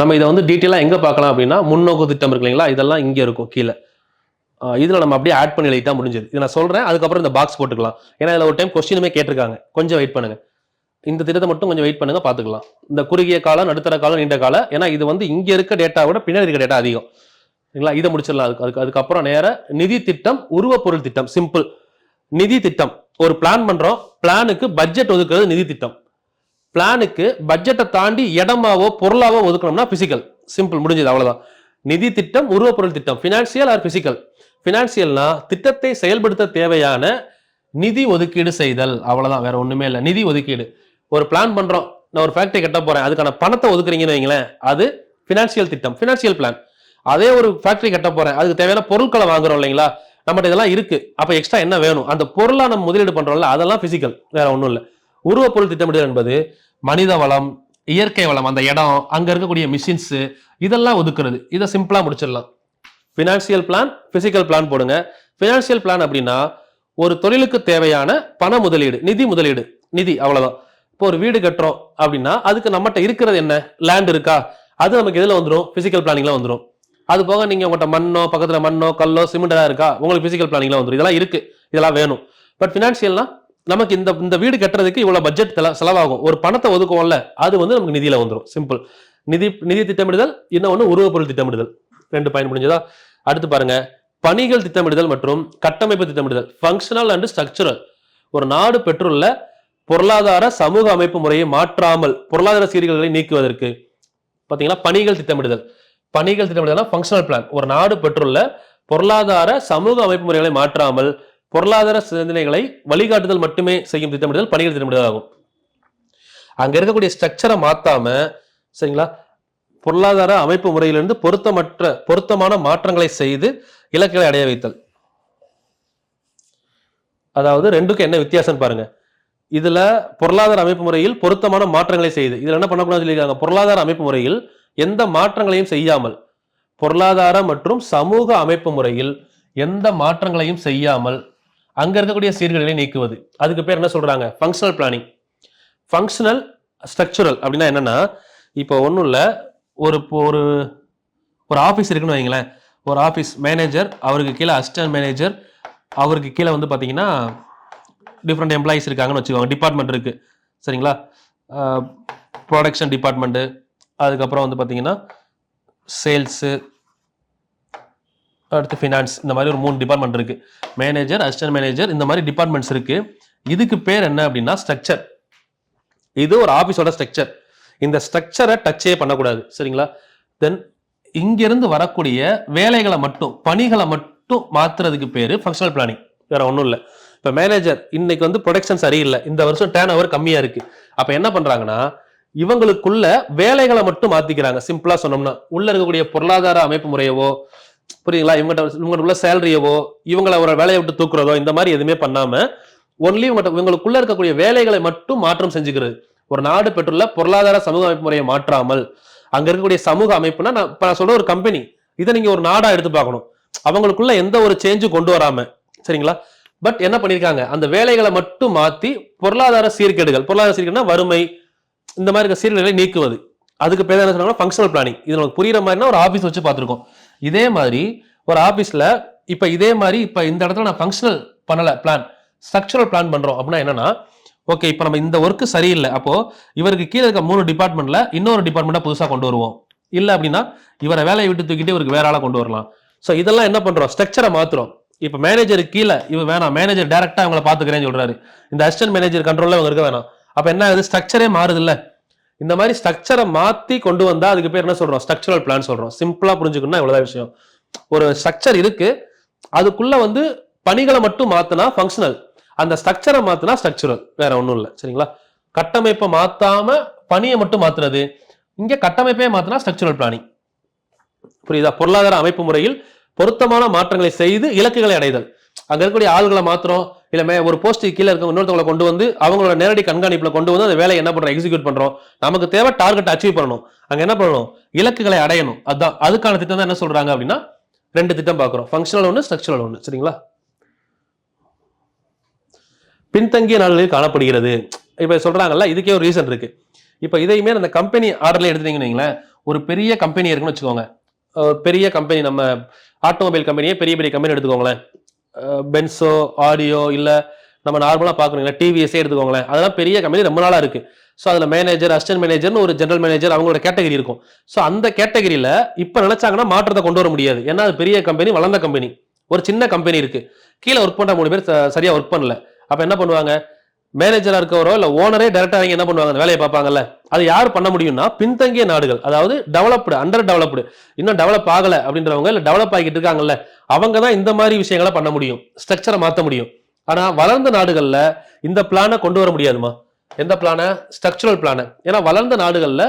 நம்ம இதை வந்து டீட்டெயிலாக எங்கே பார்க்கலாம் அப்படின்னா, முன்னோக்கு திட்டம் இருக்கு இல்லைங்களா, இதெல்லாம் இங்கே இருக்கும் கீழே. இதில் நம்ம அப்படியே ஆட் பண்ணி எழுதிட்டா முடிஞ்சது. இது நான் சொல்கிறேன், அதுக்கப்புறம் இந்த பாக்ஸ் போட்டுக்கலாம். ஏன்னா இதில் ஒரு டைம் கொஸ்டினுமே கேட்டிருக்காங்க. கொஞ்சம் வெயிட் பண்ணுங்க. இந்த திட்டத்தை மட்டும் கொஞ்சம் வெயிட் பண்ணுங்க, பார்த்துக்கலாம். இந்த குறுகிய காலம், நடுத்தர காலம், நீண்ட காலம். ஏன்னா இது வந்து இங்க இருக்க டேட்டாவோட பின்னாடி இருக்க டேட்டா அதிகம். சரிங்களா? இதை முடிச்சிடலாம். அதுக்கப்புறம் நேர நிதி திட்டம், உருவப்பொருள் திட்டம். சிம்பிள். நிதி திட்டம் ஒரு பிளான் பண்றோம், பிளானுக்கு பட்ஜெட் ஒதுக்குறது நிதி திட்டம். பிளானுக்கு பட்ஜெட்டை தாண்டி இடமாவோ பொருளாவோ ஒதுக்கணும்னா பிசிக்கல். சிம்பிள், முடிஞ்சது, அவ்வளவுதான். நிதி திட்டம், உருவப்பொருள் திட்டம். Financial R physical. பினான்சியல்னா திட்டத்தை செயல்படுத்த தேவையான நிதி ஒதுக்கீடு செய்தல், அவ்வளவுதான், வேற ஒண்ணுமே இல்லை. நிதி ஒதுக்கீடு. ஒரு பிளான் பண்றோம், நான் ஒரு ஃபேக்டரி கட்ட போறேன், அதுக்கான பணத்தை ஒதுக்குறீங்கன்னு வைங்களேன், அது பினான்சியல் திட்டம், பினான்சியல் பிளான். அதே ஒரு ஃபேக்டரி கட்ட போறேன், அதுக்கு தேவையான பொருட்களை வாங்குறோம் இல்லைங்களா, நம்மகிட்ட இதெல்லாம் இருக்கு, அப்ப எக்ஸ்ட்ரா என்ன வேணும், அந்த பொருளா நம்ம முதலீடு பண்றோம்ல, அதெல்லாம் பிசிக்கல், வேற ஒண்ணும் இல்லை. உருவப்பொருள் திட்டமிடுதல் என்பது மனித வளம், இயற்கை வளம், அந்த இடம், அங்க இருக்கக்கூடிய மிஷின்ஸ், இதெல்லாம் ஒதுக்குறது. இதை சிம்பிளா முடிச்சிடலாம். பினான்சியல் பிளான், பிசிக்கல் பிளான் போடுங்க. பினான்சியல் பிளான் அப்படின்னா ஒரு தொழிலுக்கு தேவையான பண முதலீடு, நிதி முதலீடு, நிதி, அவ்வளவுதான். இப்போ ஒரு வீடு கட்டுறோம் அப்படின்னா அதுக்கு நம்மகிட்ட இருக்கிறது என்ன, லேண்ட் இருக்கா, அது நமக்கு எதுல வந்துடும், பிசிக்கல் பிளானிங்ல வந்துடும். அது போக நீங்க உங்கள்கிட்ட மண்ணோ, பக்கத்துல மண்ணோ, கல்லோ, சிமெண்டா இருக்கா, உங்களுக்கு பிசிக்கல் பிளானிங்ல வந்துடும். இதெல்லாம் இருக்கு, இதெல்லாம் வேணும். பட் பினான்சியல்னா நமக்கு இந்த வீடு கட்டுறதுக்கு இவ்வளவு பட்ஜெட் செலவாகும், ஒரு பணத்தை ஒதுக்குவோம்ல, அது வந்து நமக்கு நிதியில வந்துடும். சிம்பிள். நிதி திட்டமிடுதல், இன்னொன்னு உருவப்பொருள் திட்டமிடுதல். 2 பாயிண்ட் முடிஞ்சதா? அடுத்து பாருங்க, பணிகள் திட்டமிடுதல் மற்றும் கட்டமைப்பு திட்டமிடுதல். Functional and structural. ஒரு நாடு பெற்றுள்ள பொருளாதார சமூக அமைப்பு முறையை மாற்றாமல் பொருளாதார சீர்கேடுகளை நீக்குவதற்கு பாத்தீங்கன்னா பணிகள் திட்டமிடுதல். பணிகள் திட்டமிடுதல் ஃபங்க்ஷனல் பிளான். ஒரு நாடு பெற்றுள்ள பொருளாதார சமூக அமைப்பு முறைகளை மாற்றாமல் பொருளாதார சிந்தனைகளை வழிகாட்டுதல் மட்டுமே செய்யும் திட்டமிடுதல் பணிகள் திட்டமிடுதல் ஆகும். அங்க இருக்கக்கூடிய ஸ்ட்ரக்சரை மாத்தாம, சரிங்களா, பொருளாதார அமைப்பு முறையிலிருந்து பொருத்தமான மாற்றங்களை செய்து இலக்குகளை அடைய வைத்தல். அதாவது ரெண்டுக்கும் என்ன வித்தியாசம் பாருங்க. இதுல பொருளாதார அமைப்பு முறையில் பொருத்தமான மாற்றங்களை செய்து, இதுல என்ன பண்ணக்கூடாதுன்னு சொல்லியிருக்காங்க, பொருளாதார அமைப்பு முறையில் எந்த மாற்றங்களையும் செய்யாமல், பொருளாதார மற்றும் சமூக அமைப்பு முறையில் எந்த மாற்றங்களையும் செய்யாமல் அங்க இருக்கக்கூடிய சீர்கேடுகளை நீக்குவது. அதுக்கு பேர் என்ன சொல்றாங்க, ஃபங்க்ஷனல் பிளானிங். ஃபங்க்ஷனல் ஸ்ட்ரக்சரல் அப்படின்னா என்னன்னா, இப்போ ஒன்றும் இல்லை, ஒரு ஆஃபீஸ் இருக்குன்னு வைங்களேன், ஒரு ஆஃபீஸ் மேனேஜர், அவருக்கு கீழே அசிஸ்டன்ட் மேனேஜர், அவருக்கு கீழே வந்து பார்த்தீங்கன்னா டிஃப்ரெண்ட் எம்ப்ளாயிஸ் இருக்காங்கன்னு வச்சுக்கோங்க, டிபார்ட்மெண்ட் இருக்கு, சரிங்களா, ப்ரொடக்ஷன் டிபார்ட்மெண்ட்டு, அதுக்கப்புறம் வந்து பார்த்தீங்கன்னா சேல்ஸு, அடுத்து ஃபினான்ஸ், இந்த மாதிரி ஒரு 3 டிபார்ட்மெண்ட் இருக்கு. மேனேஜர், அசிஸ்டன்ட் மேனேஜர், இந்த மாதிரி டிபார்ட்மெண்ட்ஸ் இருக்கு. இதுக்கு பேர் என்ன அப்படின்னா ஸ்ட்ரக்சர். இது ஒரு ஆஃபீஸோட ஸ்ட்ரக்சர். இந்த ஸ்ட்ரக்சரை டச்சே பண்ணக்கூடாது, சரிங்களா. தென் இங்கிருந்து வரக்கூடிய வேலைகளை மட்டும், பணிகளை மட்டும் மாத்துறதுக்கு பேரு ஃபங்க்ஷனல் பிளானிங், வேற ஒன்றும் இல்லை. இப்போ மேனேஜர் இன்னைக்கு வந்து ப்ரொடக்ஷன் சரியில்லை, இந்த வருஷம் டர்ன் ஓவர் கம்மியா இருக்கு, அப்ப என்ன பண்றாங்கன்னா இவங்களுக்குள்ள வேலைகளை மட்டும் மாத்திக்கிறாங்க. சிம்பிளா சொன்னோம்னா உள்ள இருக்கக்கூடிய பொருளாதார அமைப்பு முறையவோ, புரியுங்களா, இவங்களுக்குள்ள சேலரியவோ, இவங்களை ஒரு வேலையை விட்டு தூக்குறதோ, இந்த மாதிரி எதுவுமே பண்ணாம ஒன்லி இவங்களுக்குள்ள இருக்கக்கூடிய வேலைகளை மட்டும் மாற்றம் செஞ்சுக்கிறது. ஒரு நாடு பெற்றுள்ள பொருளாதார சமூக அமைப்பு முறையை மாற்றாமல் அங்க இருக்கக்கூடிய சமூக அமைப்புனா, நான் சொல்ற ஒரு கம்பெனி, இதை நீங்க ஒரு நாடா எடுத்து பார்க்கணும். அவங்களுக்குள்ள எந்த ஒரு சேஞ்சும் கொண்டு வராம, சரிங்களா. பட் என்ன பண்ணிருக்காங்க, அந்த வேலைகளை மட்டும் மாத்தி பொருளாதார சீர்கேடுனா வறுமை, இந்த மாதிரி சீர்கேடுகளை நீக்குவது. அதுக்கு பேர் என்ன சொன்னாங்கன்னா ஃபங்க்ஷனல் பிளானிங். இது நமக்கு புரியுற மாதிரினா ஒரு ஆஃபீஸ் வச்சு பார்த்துருக்கோம். இதே மாதிரி ஒரு ஆஃபீஸ்ல இப்ப இதே மாதிரி இப்ப இந்த இடத்துல நான் ஃபங்க்ஷனல் பண்ணல பிளான், ஸ்ட்ரக்சரல் பிளான் பண்றோம் அப்படின்னா என்னன்னா, ஓகே, இப்போ நம்ம இந்த ஒர்க் சரியில்லை, அப்போ இவருக்கு கீழே இருக்க 3 டிபார்ட்மெண்ட்ல இன்னொரு டிபார்ட்மெண்ட்டா புதுசா கொண்டு வருவோம். இல்லை அப்படின்னா இவரை வேலையை விட்டு தூக்கிட்டு இவருக்கு வேற ஆளா கொண்டு வரலாம். ஸோ இதெல்லாம் என்ன பண்றோம், ஸ்ட்ரக்சரை மாத்துறோம். இப்போ மேனேஜருக்கு கீழே இவன் வேணாம், மேனேஜர் டைரக்டா அவங்களை பாத்துக்கிறேன்னு சொல்றாரு, இந்த அசிஸ்டன்ட் மேனேஜர் கண்ட்ரோல்ல இவங்க இருக்க வேணாம். அப்ப என்ன ஆகுது, ஸ்ட்ரக்சரே மாறுது இல்ல. இந்த மாதிரி ஸ்ட்ரக்சரை மாத்தி கொண்டு வந்தா அதுக்கு பேர் என்ன சொல்றோம், ஸ்ட்ரக்சரல் பிளான் சொல்றோம். சிம்பிளா புரிஞ்சுக்கணும்னா இவ்வளவுதான் விஷயம். ஒரு ஸ்ட்ரக்சர் இருக்கு, அதுக்குள்ள வந்து பணிகளை மட்டும் மாத்தினா ஃபங்க்ஷனல், அந்த ஸ்ட்ரக்சரை மாத்தினா ஸ்ட்ரக்சரல், வேற ஒன்றும் இல்லை, சரிங்களா. கட்டமைப்பை மாத்தாம பணியை மட்டும் மாத்துறது, இங்க கட்டமைப்பே மாத்தினா ஸ்ட்ரக்சரல் பிளானிங். புரியுதா. பொருளாதார அமைப்பு முறையில் பொருத்தமான மாற்றங்களை செய்து இலக்குகளை அடைதல். அங்க இருக்கக்கூடிய ஆளுகளை மாத்திரம் இல்ல ஒரு போஸ்ட் கீழே இருக்க இன்னொருத்தவங்களை கொண்டு வந்து அவங்களோட நேரடி கண்காணிப்புல கொண்டு வந்து அந்த வேலையை என்ன பண்றோம், எக்ஸிக்யூட் பண்றோம். நமக்கு தேவை டார்கெட் அச்சீவ் பண்ணணும், அங்க என்ன பண்ணணும், இலக்குகளை அடையணும். அதுதான் அதுக்கான திட்டம் தான் என்ன சொல்றாங்க அப்படின்னா 2 திட்டம் பார்க்கிறோம், ஃபங்க்ஷனல் ஒன்று, ஸ்ட்ரக்சரல் ஒன்று, சரிங்களா. பின்தங்கிய நாடுகளில் காணப்படுகிறது. இப்ப சொல்றாங்கல்ல, இதுக்கே ஒரு ரீசன் இருக்கு. இப்ப இதையுமே அந்த கம்பெனி ஆர்டர்ல எடுத்துட்டீங்கன்னு வைங்களேன், ஒரு பெரிய கம்பெனி இருக்குன்னு வச்சுக்கோங்க, பெரிய கம்பெனி, நம்ம ஆட்டோமொபைல் கம்பெனியே பெரிய பெரிய கம்பெனி எடுத்துக்கோங்களேன், பென்சோ, ஆடியோ, இல்ல நம்ம நார்மலா பாக்குறீங்களா, டிவிஎஸ்ஏ எடுத்துக்கோங்களேன், அதெல்லாம் பெரிய கம்பெனி, ரொம்ப நாளா இருக்கு. ஸோ அதுல மேனேஜர், அசிஸ்டன்ட் மேனேஜர்னு ஒரு ஜெனரல் மேனேஜர் அவங்களோட கேட்டகரி இருக்கும். ஸோ அந்த கேட்டகரியில இப்ப நினைச்சாங்கன்னா மாற்றத்தை கொண்டு வர முடியாது. ஏன்னா அது பெரிய கம்பெனி, வளர்ந்த கம்பெனி. ஒரு சின்ன கம்பெனி இருக்கு, கீழே ஒர்க் பண்ற 3 பேர் சரியா ஒர்க் பண்ணல. அப்ப என்ன பண்ணுவாங்க, மேனேஜரா இருக்கவரோ இல்ல ஓனரே டைரக்டா என்ன பண்ணுவாங்க, அந்த வேலையை பார்ப்பாங்கல்ல. அது யார் பண்ண முடியும்னா பின்தங்கிய நாடுகள், அதாவது டெவலப்டு, அண்டர் டெவலப்டு, இன்னும் டெவலப் ஆகல அப்படின்றவங்க, இல்ல டெவலப் ஆகிட்டு இருக்காங்கல்ல, அவங்க தான் இந்த மாதிரி விஷயங்களை பண்ண முடியும், ஸ்ட்ரக்சரை மாற்ற முடியும். ஆனா வளர்ந்த நாடுகள்ல இந்த பிளானை கொண்டு வர முடியாதுமா. எந்த பிளான? ஸ்ட்ரக்சரல் பிளான. ஏன்னா வளர்ந்த நாடுகள்ல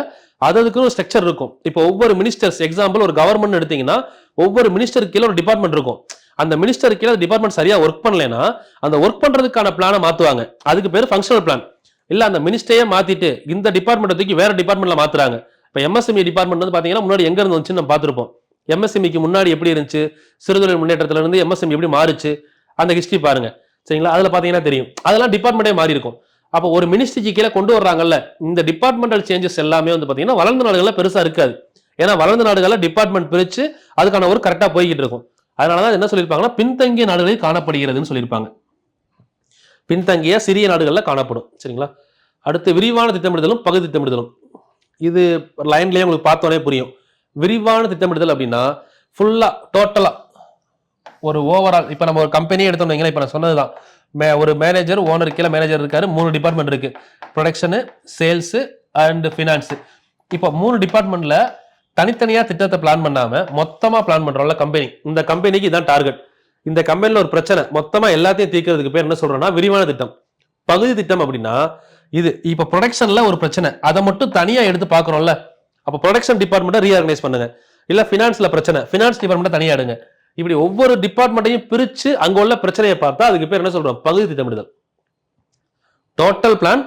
அதுக்கு ஒரு ஸ்ட்ரக்சர் இருக்கும். இப்போ ஒவ்வொரு மினிஸ்டர்ஸ், எக்ஸாம்பிள் ஒரு கவர்மெண்ட் எடுத்தீங்கன்னா ஒவ்வொரு மினிஸ்டருக்கு கீழே ஒரு டிபார்ட்மெண்ட் இருக்கும். அந்த மினிஸ்டர் கீழே டிபார்ட்மெண்ட் சரியா ஒர்க் பண்ணலைன்னா அந்த ஒர்க் பண்றதுக்கான பிளானை மாத்துவாங்க. அதுக்கு பேர் ஃபங்க்ஷனல் பிளான். இல்ல அந்த மினிஸ்டரையே மாத்திட்டு இந்த டிபார்ட்மெண்ட் தூக்கி வேற டிபார்ட்மெண்ட்ல மாத்துறாங்க. இப்ப எம்எஸ்எம்இ டிபார்ட்மெண்ட் வந்து பாத்தீங்கன்னா முன்னாடி எங்க இருந்து வந்துச்சு நம்ம பார்த்திருப்போம். எம்எஸ்எம்இக்கு முன்னாடி எப்படி இருந்துச்சு, சிறுதொழில் முன்னேற்றத்துல இருந்து எம்எஸ்எம்இ எப்படி மாறுச்சு, அந்த ஹிஸ்டரி பாருங்க சரிங்களா. அதுல பாத்தீங்கன்னா தெரியும், அதெல்லாம் டிபார்ட்மெண்டே மாறி இருக்கும். அப்போ ஒரு மினிஸ்ட்ரிக்கு கீழே கொண்டு வர்றாங்கல்ல, இந்த டிபார்ட்மெண்டல் சேஞ்சஸ் எல்லாமே வந்து பாத்தீங்கன்னா வளர்ந்த நாடுகள்ல பெருசா இருக்காது. ஏன்னா வளர்ந்த நாடுகள்ல டிபார்ட்மெண்ட் பிரிச்சு அதுக்கான ஒரு கரெக்டா போய்கிட்டு இருக்கும். அதனாலதான் என்ன சொல்லியிருப்பாங்கன்னா பின்தங்கிய நாடுகளில் காணப்படுகிறதுன்னு சொல்லியிருப்பாங்க. பின்தங்கிய சிறிய நாடுகள்ல காணப்படும் சரிங்களா. அடுத்து விரிவான திட்டமிடுதலும் பகுதி திட்டமிடுதலும். இது லைன்லயே உங்களுக்கு பார்த்தோன்னே புரியும். விரிவான திட்டமிடுதல் அப்படின்னா ஃபுல்லா டோட்டலா ஒரு ஓவரால், இப்ப நம்ம ஒரு கம்பெனியே எடுத்தோம் வைங்களேன், இப்ப நான் சொன்னதுதான், ஒரு மேனேஜர், ஓனர் கீழே மேனேஜர் இருக்காரு, 3 டிபார்ட்மெண்ட் இருக்கு, ப்ரொடக்ஷனு, சேல்ஸ் அண்ட் ஃபினான்ஸ். இப்போ 3 டிபார்ட்மெண்ட்ல தனித்தனியா திட்டத்தை பிளான் பண்ணாம மொத்தமா பிளான் பண்றோம்ல கம்பெனி, இந்த கம்பெனிக்கு இதான் டார்கெட், இந்த கம்பெனில ஒரு பிரச்சனை, மொத்தமா எல்லாத்தையும் தீர்க்கிறதுக்கு பேர் என்ன சொல்றோம்னா விரிவான திட்டம். பகுதி திட்டம் அப்படின்னா இது இப்ப ப்ரொடக்ஷன்ல ஒரு பிரச்சனை, அதை மட்டும் தனியா எடுத்து பாக்குறோம்ல, அப்ப ப்ரொடக்ஷன் டிபார்ட்மெண்ட்டை ரீஆர்கனைஸ் பண்ணுங்க. இல்ல ஃபினான்ஸ்ல பிரச்சனை, ஃபினான்ஸ் டிபார்ட்மெண்ட்டை தனியா எடுங்க. இப்படி ஒவ்வொரு டிபார்ட்மெண்ட்டையும் பிரிச்சு அங்க உள்ள பிரச்சனையை பார்த்தா அதுக்கு பேர் என்ன சொல்றோம், பகுதி திட்டமிடுதல். Total plan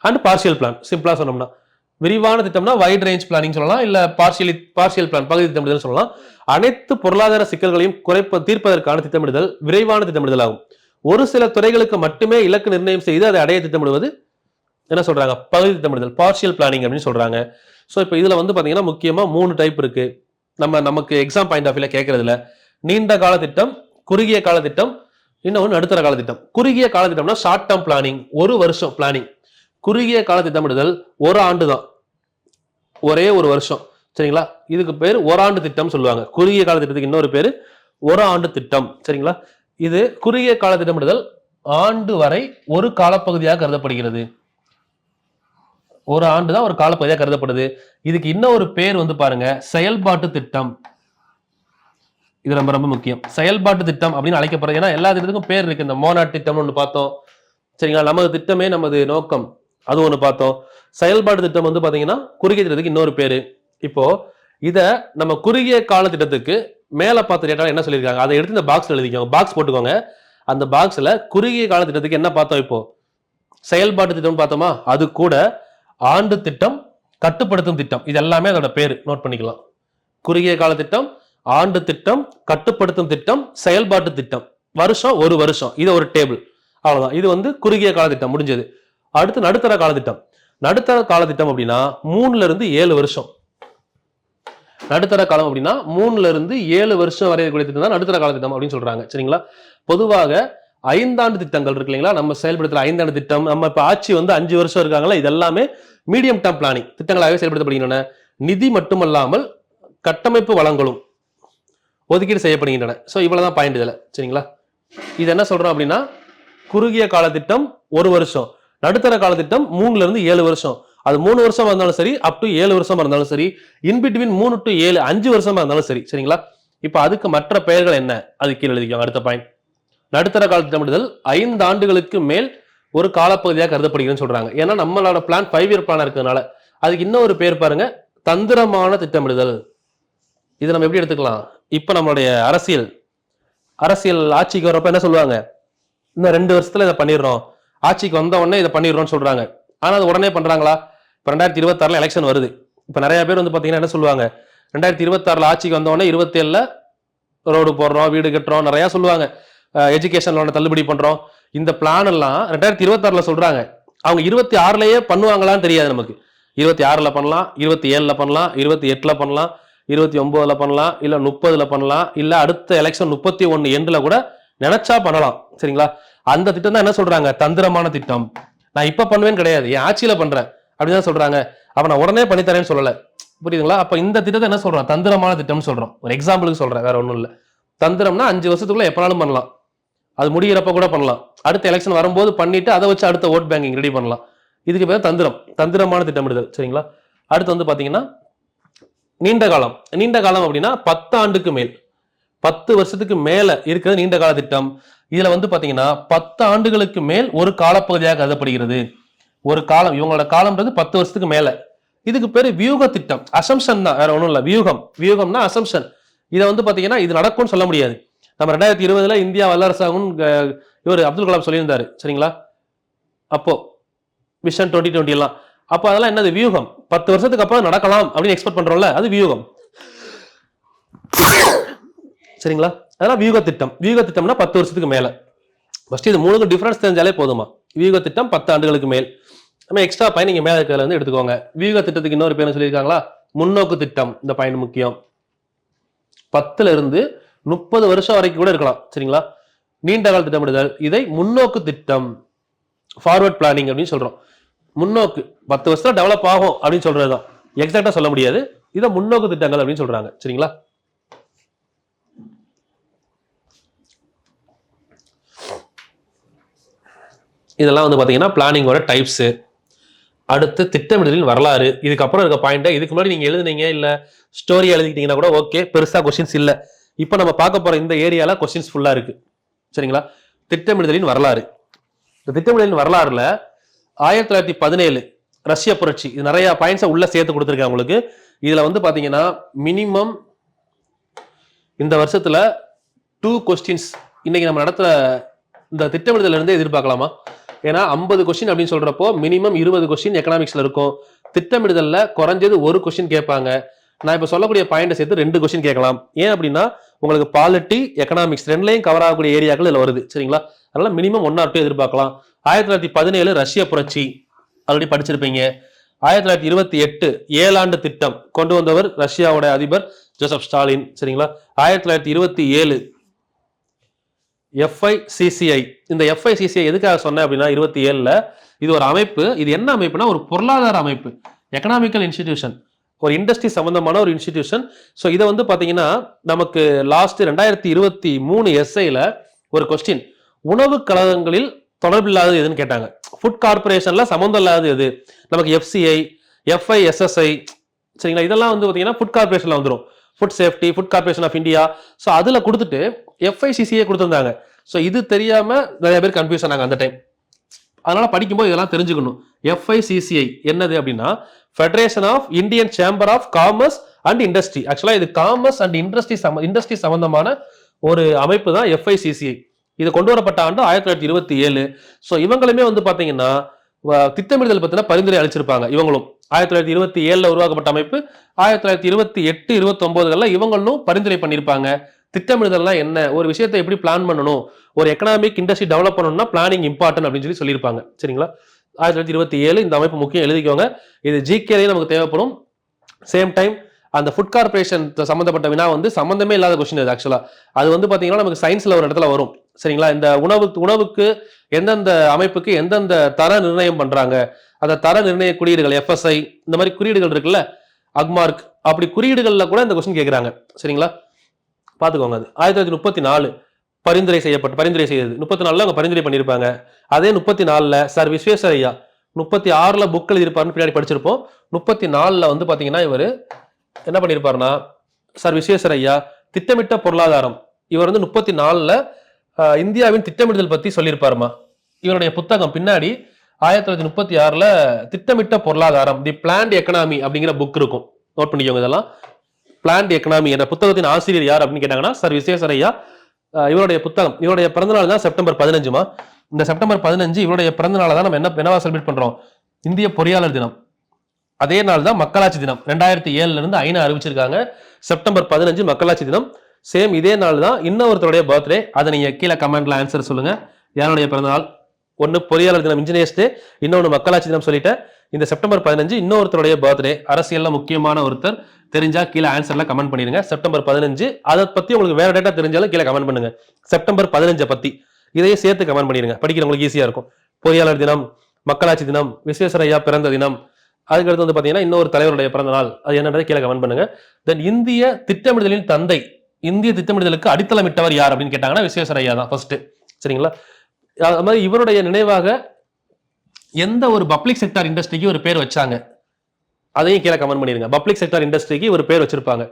and partial plan, சிம்பிளா சொன்னோம்னா. விரிவான திட்டம்னா வைட் ரேஞ்ச் பிளானிங் சொல்லலாம், இல்ல பார்ஷியல் பிளான், பகுதி திட்டமிடுதல் சொல்லலாம். அனைத்து பொருளாதார சிக்கல்களையும் தீர்ப்பதற்கான திட்டமிடுதல் விரைவான திட்டமிடுதல் ஆகும். ஒரு சில துறைகளுக்கு மட்டுமே இலக்கு நிர்ணயம் செய்து அதை அடைய திட்டமிடுவது என்ன சொல்றாங்க, பகுதி திட்டமிடுதல், பார்ஷியல் பிளானிங் அப்படின்னு சொல்றாங்க. ஸோ இப்போ இதுல வந்து பாத்தீங்கன்னா முக்கியமா 3 டைப் இருக்கு. நமக்கு எக்ஸாம் பாயிண்ட் ஆஃப் வியூல கேட்கறதுல நீண்ட கால திட்டம், குறுகிய கால திட்டம், இன்னொன்று நடுத்தர கால திட்டம். குறுகிய கால திட்டம்னா ஷார்ட் டேர்ம் பிளானிங், 1 வருஷம் பிளானிங். குறுகிய கால திட்டமிடுதல் 1 ஆண்டு தான், ஒரே 1 வருஷம் சரிங்களா. இதுக்கு பேர் 1 ஆண்டு திட்டம் சொல்லுவாங்க. குறுகிய கால திட்டத்துக்கு இன்னொரு பேரு 1 ஆண்டு திட்டம் சரிங்களா. இது குறுகிய கால திட்டமிடுதல் ஆண்டு வரை ஒரு காலப்பகுதியாக கருதப்படுகிறது. 1 ஆண்டு தான் ஒரு காலப்பகுதியாக கருதப்படுது. இதுக்கு இன்னொரு பேர் வந்து பாருங்க செயல்பாட்டு திட்டம். இது ரொம்ப ரொம்ப முக்கியம். செயல்பாட்டு திட்டம் அப்படின்னு அழைக்கப்படுறது. ஏன்னா எல்லா திட்டத்துக்கும் பேர் இருக்கு. இந்த மோனாட் திட்டம்னு ஒன்று பார்த்தோம் சரிங்களா, நமது திட்டமே நமது நோக்கம், அது ஒன்று பார்த்தோம். செயல்பாட்டு திட்டம் வந்து பாத்தீங்கன்னா குறுகிய திட்டத்துக்கு இன்னொரு பேரு. இப்போ இத நம்ம குறுகிய கால திட்டத்துக்கு மேல பார்த்து டேட்டா என்ன சொல்லியிருக்காங்க அதை எடுத்து இந்த பாக்ஸ்ல எழுதிக்கோங்க, பாக்ஸ் போட்டுக்கோங்க. அந்த பாக்ஸ்ல குறுகிய கால திட்டத்துக்கு என்ன பார்த்தோம், இப்போ செயல்பாட்டு திட்டம் பார்த்தோமா, அது கூட ஆண்டு திட்டம், கட்டுப்படுத்தும் திட்டம், இது எல்லாமே அதோட பேரு நோட் பண்ணிக்கலாம். குறுகிய கால திட்டம், ஆண்டு திட்டம், கட்டுப்படுத்தும் திட்டம், செயல்பாட்டு திட்டம், வருஷம் 1 வருஷம், இது ஒரு டேபிள், அவ்வளவுதான். இது வந்து குறுகிய கால திட்டம் முடிஞ்சது. அடுத்து நடுத்தர கால திட்டம். நடுத்தர கால திட்டம் அப்படின்னா 3ல இருந்து 7 வருஷம். நடுத்தர காலம் அப்படின்னா 3ல இருந்து 7 வருஷம் வரை கூடிய திட்டம் தான் நடுத்தர கால திட்டம் அப்படின்னு சொல்றாங்க சரிங்களா. பொதுவாக 5 ஆண்டு திட்டங்கள் இருக்கு இல்லைங்களா, நம்ம செயல்படுத்துற 5 ஆண்டு திட்டம், நம்ம இப்ப ஆட்சி வந்து 5 வருஷம் இருக்காங்களா, இது எல்லாமே மீடியம் டேர்ம் பிளானிங் திட்டங்களாகவே செயல்படுத்தப்படுகின்றன. நிதி மட்டுமல்லாமல் கட்டமைப்பு வளங்களும் ஒதுக்கீடு செய்யப்படுகின்றன. ஸோ இவ்வளவுதான் பாயிண்ட் இதுல சரிங்களா. இது என்ன சொல்றோம் அப்படின்னா குறுகிய கால திட்டம் 1 வருஷம், நடுத்தர கால திட்டம் 3ல இருந்து 7 வருஷம், அது 3 வருஷமா இருந்தாலும் சரி, அப் டு 7 வருஷமா இருந்தாலும் சரி, இன்பிட்வீன் 3 to 7 5 வருஷமா இருந்தாலும் சரி சரிங்களா. இப்ப அதுக்கு மற்ற பெயர்கள் என்ன, அது கீழே எழுதிக்கோங்க. அடுத்த பாயிண்ட், நடுத்தர கால திட்டமிடுதல் 5 ஆண்டுகளுக்கு மேல் ஒரு காலப்பகுதியாக கருதப்படுகிறதுன்னு சொல்றாங்க. ஏன்னா நம்மளோட பிளான் 5 இயர் பிளான் இருக்கிறதுனால. அதுக்கு இன்னொரு பேர் பாருங்க, தந்திரமான திட்டமிடுதல். இது நம்ம எப்படி எடுத்துக்கலாம், இப்ப நம்மளுடைய அரசியல் ஆட்சிக்கு வரப்ப என்ன சொல்லுவாங்க, இன்னும் 2 வருஷத்துல இதை பண்ணிடுறோம், ஆட்சிக்கு வந்த உடனே இதை பண்ணிடுறோம்னு சொல்றாங்க. ஆனா அது உடனே பண்றாங்களா? இப்ப 2026 எலெக்ஷன் வருது. இப்ப நிறைய பேர் வந்து பாத்தீங்கன்னா என்ன சொல்லுவாங்க, 2026 ஆட்சிக்கு வந்த உடனே 27 ரோடு போடுறோம், வீடு கட்டுறோம், நிறைய சொல்லுவாங்க, எஜுகேஷன் லோனை தள்ளுபடி பண்றோம். இந்த பிளான் எல்லாம் 2026 சொல்றாங்க. அவங்க 26லயே பண்ணுவாங்களான்னு தெரியாது நமக்கு. 26ல பண்ணலாம், 27ல பண்ணலாம், 28ல பண்ணலாம், 29ல பண்ணலாம், இல்ல 30ல பண்ணலாம், இல்ல அடுத்த எலெக்ஷன் 31 எண்ட்ல கூட நினைச்சா பண்ணலாம். சரிங்களா? அந்த திட்டம் தான் என்ன சொல்றாங்க, தந்திரமான திட்டம். நான் இப்ப பண்ணுவேன்னு கிடையாது, என் ஆட்சியில பண்றேன் அப்படிதான் சொல்றாங்க. அப்ப நான் உடனே பண்ணித்தரேன்னு சொல்லல. புரியுதுங்களா? அப்ப இந்த திட்டத்தை என்ன சொல்றோம், தந்திரமான திட்டம்னு சொல்றோம். ஒரு எக்ஸாம்பிளுக்கு சொல்றேன், வேற ஒண்ணும் இல்ல. தந்திரம்னா 5 வருஷத்துக்குள்ள எப்பனாலும் பண்ணலாம், அது முடிகிறப்ப கூட பண்ணலாம், அடுத்த எலெக்ஷன் வரும்போது பண்ணிட்டு அதை வச்சு அடுத்த ஓட் பேங்கிங் ரெடி பண்ணலாம். இதுக்கு பேர் தந்திரம், தந்திரமான திட்டமிடுதல். சரிங்களா? அடுத்து வந்து பாத்தீங்கன்னா நீண்ட காலம். நீண்ட காலம் அப்படின்னா 10 ஆண்டுக்கு மேல், 10 வருஷத்துக்கு மேல இருக்கிறது நீண்ட கால திட்டம். இதுல வந்து பாத்தீங்கன்னா 10 ஆண்டுகளுக்கு மேல் ஒரு காலப்பகுதியாக கருதப்படுகிறது. ஒரு காலம், இவங்களோட காலம்ன்றது 10 வருஷத்துக்கு மேல. இதுக்கு பேரு வியூக திட்டம். அசம்ஷன் தான், வேற ஒண்ணும் இல்ல. வியூகம், வியூகம்னா அசம்ஷன். இதை வந்து பாத்தீங்கன்னா இது நடக்கும்னு சொல்ல முடியாது. நம்ம 2020 இந்தியா வல்லரசாகும் இவர் அப்துல் கலாம் சொல்லியிருந்தாரு. சரிங்களா? அப்போ விஷன் 2020 எல்லாம், அப்போ அதெல்லாம் என்னது, வியூகம். 10 வருஷத்துக்கு அப்புறம் நடக்கலாம் அப்படின்னு எக்ஸ்பெக்ட் பண்றோம்ல, அது வியூகம். சரிங்களா? அதெல்லாம் வியூக திட்டம். வியூக திட்டம்னா 10 வருஷத்துக்கு மேல. ஃபர்ஸ்ட் இது மூணுக்கும் டிஃபரன்ஸ் தெரிஞ்சாலே போதுமா. வியூக திட்டம் 10 ஆண்டுகளுக்கு மேல். நம்ம எக்ஸ்ட்ரா பாயிண்ட் நீங்க மேல இருக்கிறதுல வந்து எடுத்துக்கோங்க. வியூக திட்டத்துக்கு இன்னொரு பேர் சொல்லியிருக்காங்களா, முன்னோக்கு திட்டம். இந்த பாயிண்ட் முக்கியம். 10ல இருந்து 30 வருஷம் வரைக்கும் கூட இருக்கலாம். சரிங்களா? நீண்ட கால திட்டமிடுதல், இதை முன்னோக்கு திட்டம், ஃபார்வர்ட் பிளானிங் அப்படின்னு சொல்றோம். முன்னோக்கு 10 வருஷத்துல டெவலப் ஆகும் அப்படின்னு சொல்றதுதான். எக்ஸாக்டா சொல்ல முடியாது, இதை முன்னோக்கு திட்டங்கள் அப்படின்னு சொல்றாங்க. சரிங்களா? இதெல்லாம் வந்து பாத்தீங்கன்னா பிளானிங்கோட டைப்ஸ். அடுத்து திட்டமிடலின் வரலாறு. இதுக்கப்புறம் இருக்க பாயிண்ட், இதுக்கு முன்னாடி நீங்க எழுதுனீங்க இல்ல ஸ்டோரி எழுதிக்கிட்டீங்கன்னா கூட ஓகே, பெருசா கொஸ்டின்ஸ் இல்ல. இப்ப நம்ம பார்க்க போற இந்த ஏரியால கொஸ்டின்ஸ் ஃபுல்லா இருக்கு. சரிங்களா? திட்டமிடுதலின் வரலாறு. இந்த திட்டமிடலின் வரலாறுல 1917 ரஷ்ய புரட்சி, இது நிறைய பாயிண்ட்ஸை உள்ள சேர்த்து கொடுத்துருக்கேன் உங்களுக்கு. இதுல வந்து பாத்தீங்கன்னா மினிமம் இந்த வருஷத்துல 2 கொஸ்டின்ஸ் இன்னைக்கு நம்ம நடத்துற இந்த திட்டமிடுதல் இருந்தே எதிர்பார்க்கலாமா? ஏன்னா 50 கொஸ்டின் அப்படின்னு சொல்றப்போ மினிமம் 20 கொஸ்டின் எக்கனாமிக்ஸ்ல இருக்கும். திட்டமிடுதல்ல குறைஞ்சது 1 கொஸ்டின் கேட்பாங்க. நான் இப்ப சொல்லக்கூடிய பாயிண்ட் சேர்த்து 2 கொஸ்டின் கேட்கலாம். ஏன் அப்படின்னா உங்களுக்கு பாலிட்டி, எக்கனாமிக்ஸ் ரெண்டுலையும் கவர் ஆகக்கூடிய ஏரியாக்கள் இதுல வருது. சரிங்களா? அதனால மினிமம் 1 or 2 எதிர்பார்க்கலாம். 1917 ரஷ்ய புரட்சி ஆல்ரெடி படிச்சிருப்பீங்க. 1928 7 திட்டம் கொண்டு வந்தவர் ரஷ்யாவோட அதிபர் ஜோசப் ஸ்டாலின். சரிங்களா? 1927 FICCI. இந்த FICCI எதுக்காக சொன்னேன் அப்படின்னா 27ல இது ஒரு அமைப்பு. இது என்ன அமைப்புனா ஒரு பொருளாதார அமைப்பு, எக்கனாமிக்கல் இன்ஸ்டிடியூஷன், ஒரு இண்டஸ்ட்ரி சம்பந்தமான ஒரு இன்ஸ்டிடியூஷன். ஸோ இதை வந்து பாத்தீங்கன்னா நமக்கு லாஸ்ட் 2023 எஸ்ஐல ஒரு கொஸ்டின், உணவு கழகங்களில் தொடர்பில்லாதது எதுன்னு கேட்டாங்க. ஃபுட் கார்பரேஷன்ல சம்மந்தம் இல்லாதது எது? நமக்கு FCI, FISSI. சரிங்களா? இதெல்லாம் வந்து பாத்தீங்கன்னா ஃபுட் கார்பரேஷன்ல வந்துடும். Food safety, food corporation of India. So அதுல கொடுத்துட்டு FICCI கொடுத்துருந்தாங்க. ஸோ இது தெரியாம நிறைய பேர் கன்ஃபியூஸ் ஆனாங்க அந்த டைம். அதனால படிக்கும்போது இதெல்லாம் தெரிஞ்சுக்கணும். FICCI என்னது அப்படின்னா federation of Indian chamber of commerce and industry. ஆக்சுவலா இது காமர்ஸ் அண்ட் இண்டஸ்ட்ரி சம்பந்தமான ஒரு அமைப்பு தான் FICCI. இது கொண்டு வரப்பட்ட ஆண்டு 1927. ஸோ இவங்களுமே வந்து பாத்தீங்கன்னா திட்டமிடுதல் பத்தின பரிந்துரை அளிச்சிருப்பாங்க. இவங்களும் 1927 உருவாக்கப்பட்ட அமைப்பு. 1928, 29 இவங்களும் பரிந்துரை பண்ணியிருப்பாங்க. திட்டமிடுதல்னா என்ன, ஒரு விஷயத்தை எப்படி பிளான் பண்ணணும், ஒரு எக்கனாமிக் இண்டஸ்ட்ரி டெவலப் பண்ணணும்னா பிளானிங் இம்பார்ட்டன்ட் அப்படின்னு சொல்லியிருப்பாங்க. சரிங்களா? 1927 இந்த அமைப்பு முக்கியம், எழுதிக்கோங்க. இது ஜிகேலையும் நமக்கு தேவைப்படும். சேம் டைம் அந்த ஃபுட் கார்பரேஷன் சம்பந்தப்பட்ட வினா வந்து சம்பந்தமே இல்லாத கொஸ்டின் அது. ஆக்சுவலா அது வந்து பாத்தீங்கன்னா நமக்கு சயின்ஸ்ல ஒரு இடத்துல வரும். சரிங்களா? இந்த உணவுக்கு எந்தெந்த அமைப்புக்கு எந்தெந்த தர நிர்ணயம் பண்றாங்க, அந்த தர நிர்ணய குறியீடுகள் FSI, இந்த மாதிரி குறியீடுகள் இருக்குல்ல, அக்மார்க், அப்படி குறியீடுகள்ல கூட இந்த கொஸ்டின் கேட்கறாங்க. சரிங்களா? பாத்துக்கோங்க. அது 1934 பரிந்துரை செய்தது. 34ல அவங்க பரிந்துரை பண்ணியிருப்பாங்க. அதே 34ல சார் விஸ்வேஸ்வரையா 36ல புக் எழுதியிருப்பாருன்னு பின்னாடி படிச்சிருப்போம். 34ல வந்து பாத்தீங்கன்னா இவர் என்ன பண்ணியிருப்பாருன்னா, சார் விஸ்வேஸ்வரையா திட்டமிட்ட பொருளாதாரம், இவர் வந்து 34ல இந்தியாவின் திட்டமிடுதல் பத்தி சொல்லியிருப்பாருமா. இவருடைய புத்தகம் பின்னாடி 1936ல திட்டமிட்ட பொருளாதாரம், தி பிளான்ட் எக்கனாமி அப்படிங்கிற புக் இருக்கும். நோட் பண்ணிக்கோங்க. இதெல்லாம் பிளான்ட் எக்கனாமி என்ற புத்தகத்தின் ஆசிரியர் யார் அப்படின்னு கேட்டாங்கன்னா சார் விஸ்வேஸ்வரையா. இவருடைய புத்தகம், இவருடைய பிறந்தநாள் தான் செப்டம்பர் 15மா. இந்த செப்டம்பர் 15 இவருடைய பிறந்தநாளை தான் நம்ம என்னவா செலிப்ரேட் பண்றோம், இந்திய பொறியாளர் தினம். அதே நாள் தான் மக்களாட்சி தினம். 2007ல இருந்து ஐநா அறிவிச்சிருக்காங்க செப்டம்பர் 15 மக்களாட்சி தினம். சேம் இதே நாள் தான் இன்னொருத்தருடைய பர்த்டே. அதை நீங்க கீழே கமெண்ட்ல ஆன்சர் சொல்லுங்க. யாருடைய பிறந்தநாள்? ஒன்னு பொறியாளர் தினம், இன்ஜினியர்ஸ் டே, இன்னொன்னு மக்களாட்சி தினம் சொல்லிட்டேன். இந்த செப்டம்பர் 15 இன்னொருத்தருடைய பர்த்டே, அரசியல்ல முக்கியமான ஒருத்தர், தெரிஞ்சா கீழே ஆன்சர்ல கமெண்ட் பண்ணிருங்க. செப்டம்பர் 15 அதை பத்தி உங்களுக்கு வேற டேட்டா தெரிஞ்சாலும் கீழே கமெண்ட் பண்ணுங்க. செப்டம்பர் 15 பத்தி இதையும் சேர்த்து கமெண்ட் பண்ணிருங்க, படிக்கிறவங்களுக்கு ஈஸியா இருக்கும். பொறியாளர் தினம், மக்களாட்சி தினம், விஸ்வேஸ்வரய்யா பிறந்த தினம், அதுக்கடுத்து வந்து பாத்தீங்கன்னா இன்னொரு தலைவருடைய பிறந்த நாள், அது என்னன்றதை கீழே கமெண்ட் பண்ணுங்க. தென் இந்திய திட்டமிடுதலின் தந்தை, இந்திய திட்டமிடுதலுக்கு அடித்தளமிட்டவர் யார் அப்படின்னு கேட்டாங்கன்னா விஸ்வேஸ்வரய்யா தான் ஃபர்ஸ்ட். சரிங்களா? அது மாதிரி இவருடைய நினைவாக எந்த ஒரு பப்ளிக் செக்டார் இண்டஸ்ட்ரிக்கு ஒரு பேர் வச்சாங்க, அதையும் கீழே கமெண்ட் பண்ணிருங்க. பப்ளிக் செக்டார் இண்டஸ்ட்ரிக்கு ஒரு பேர் வச்சிருப்பாங்க,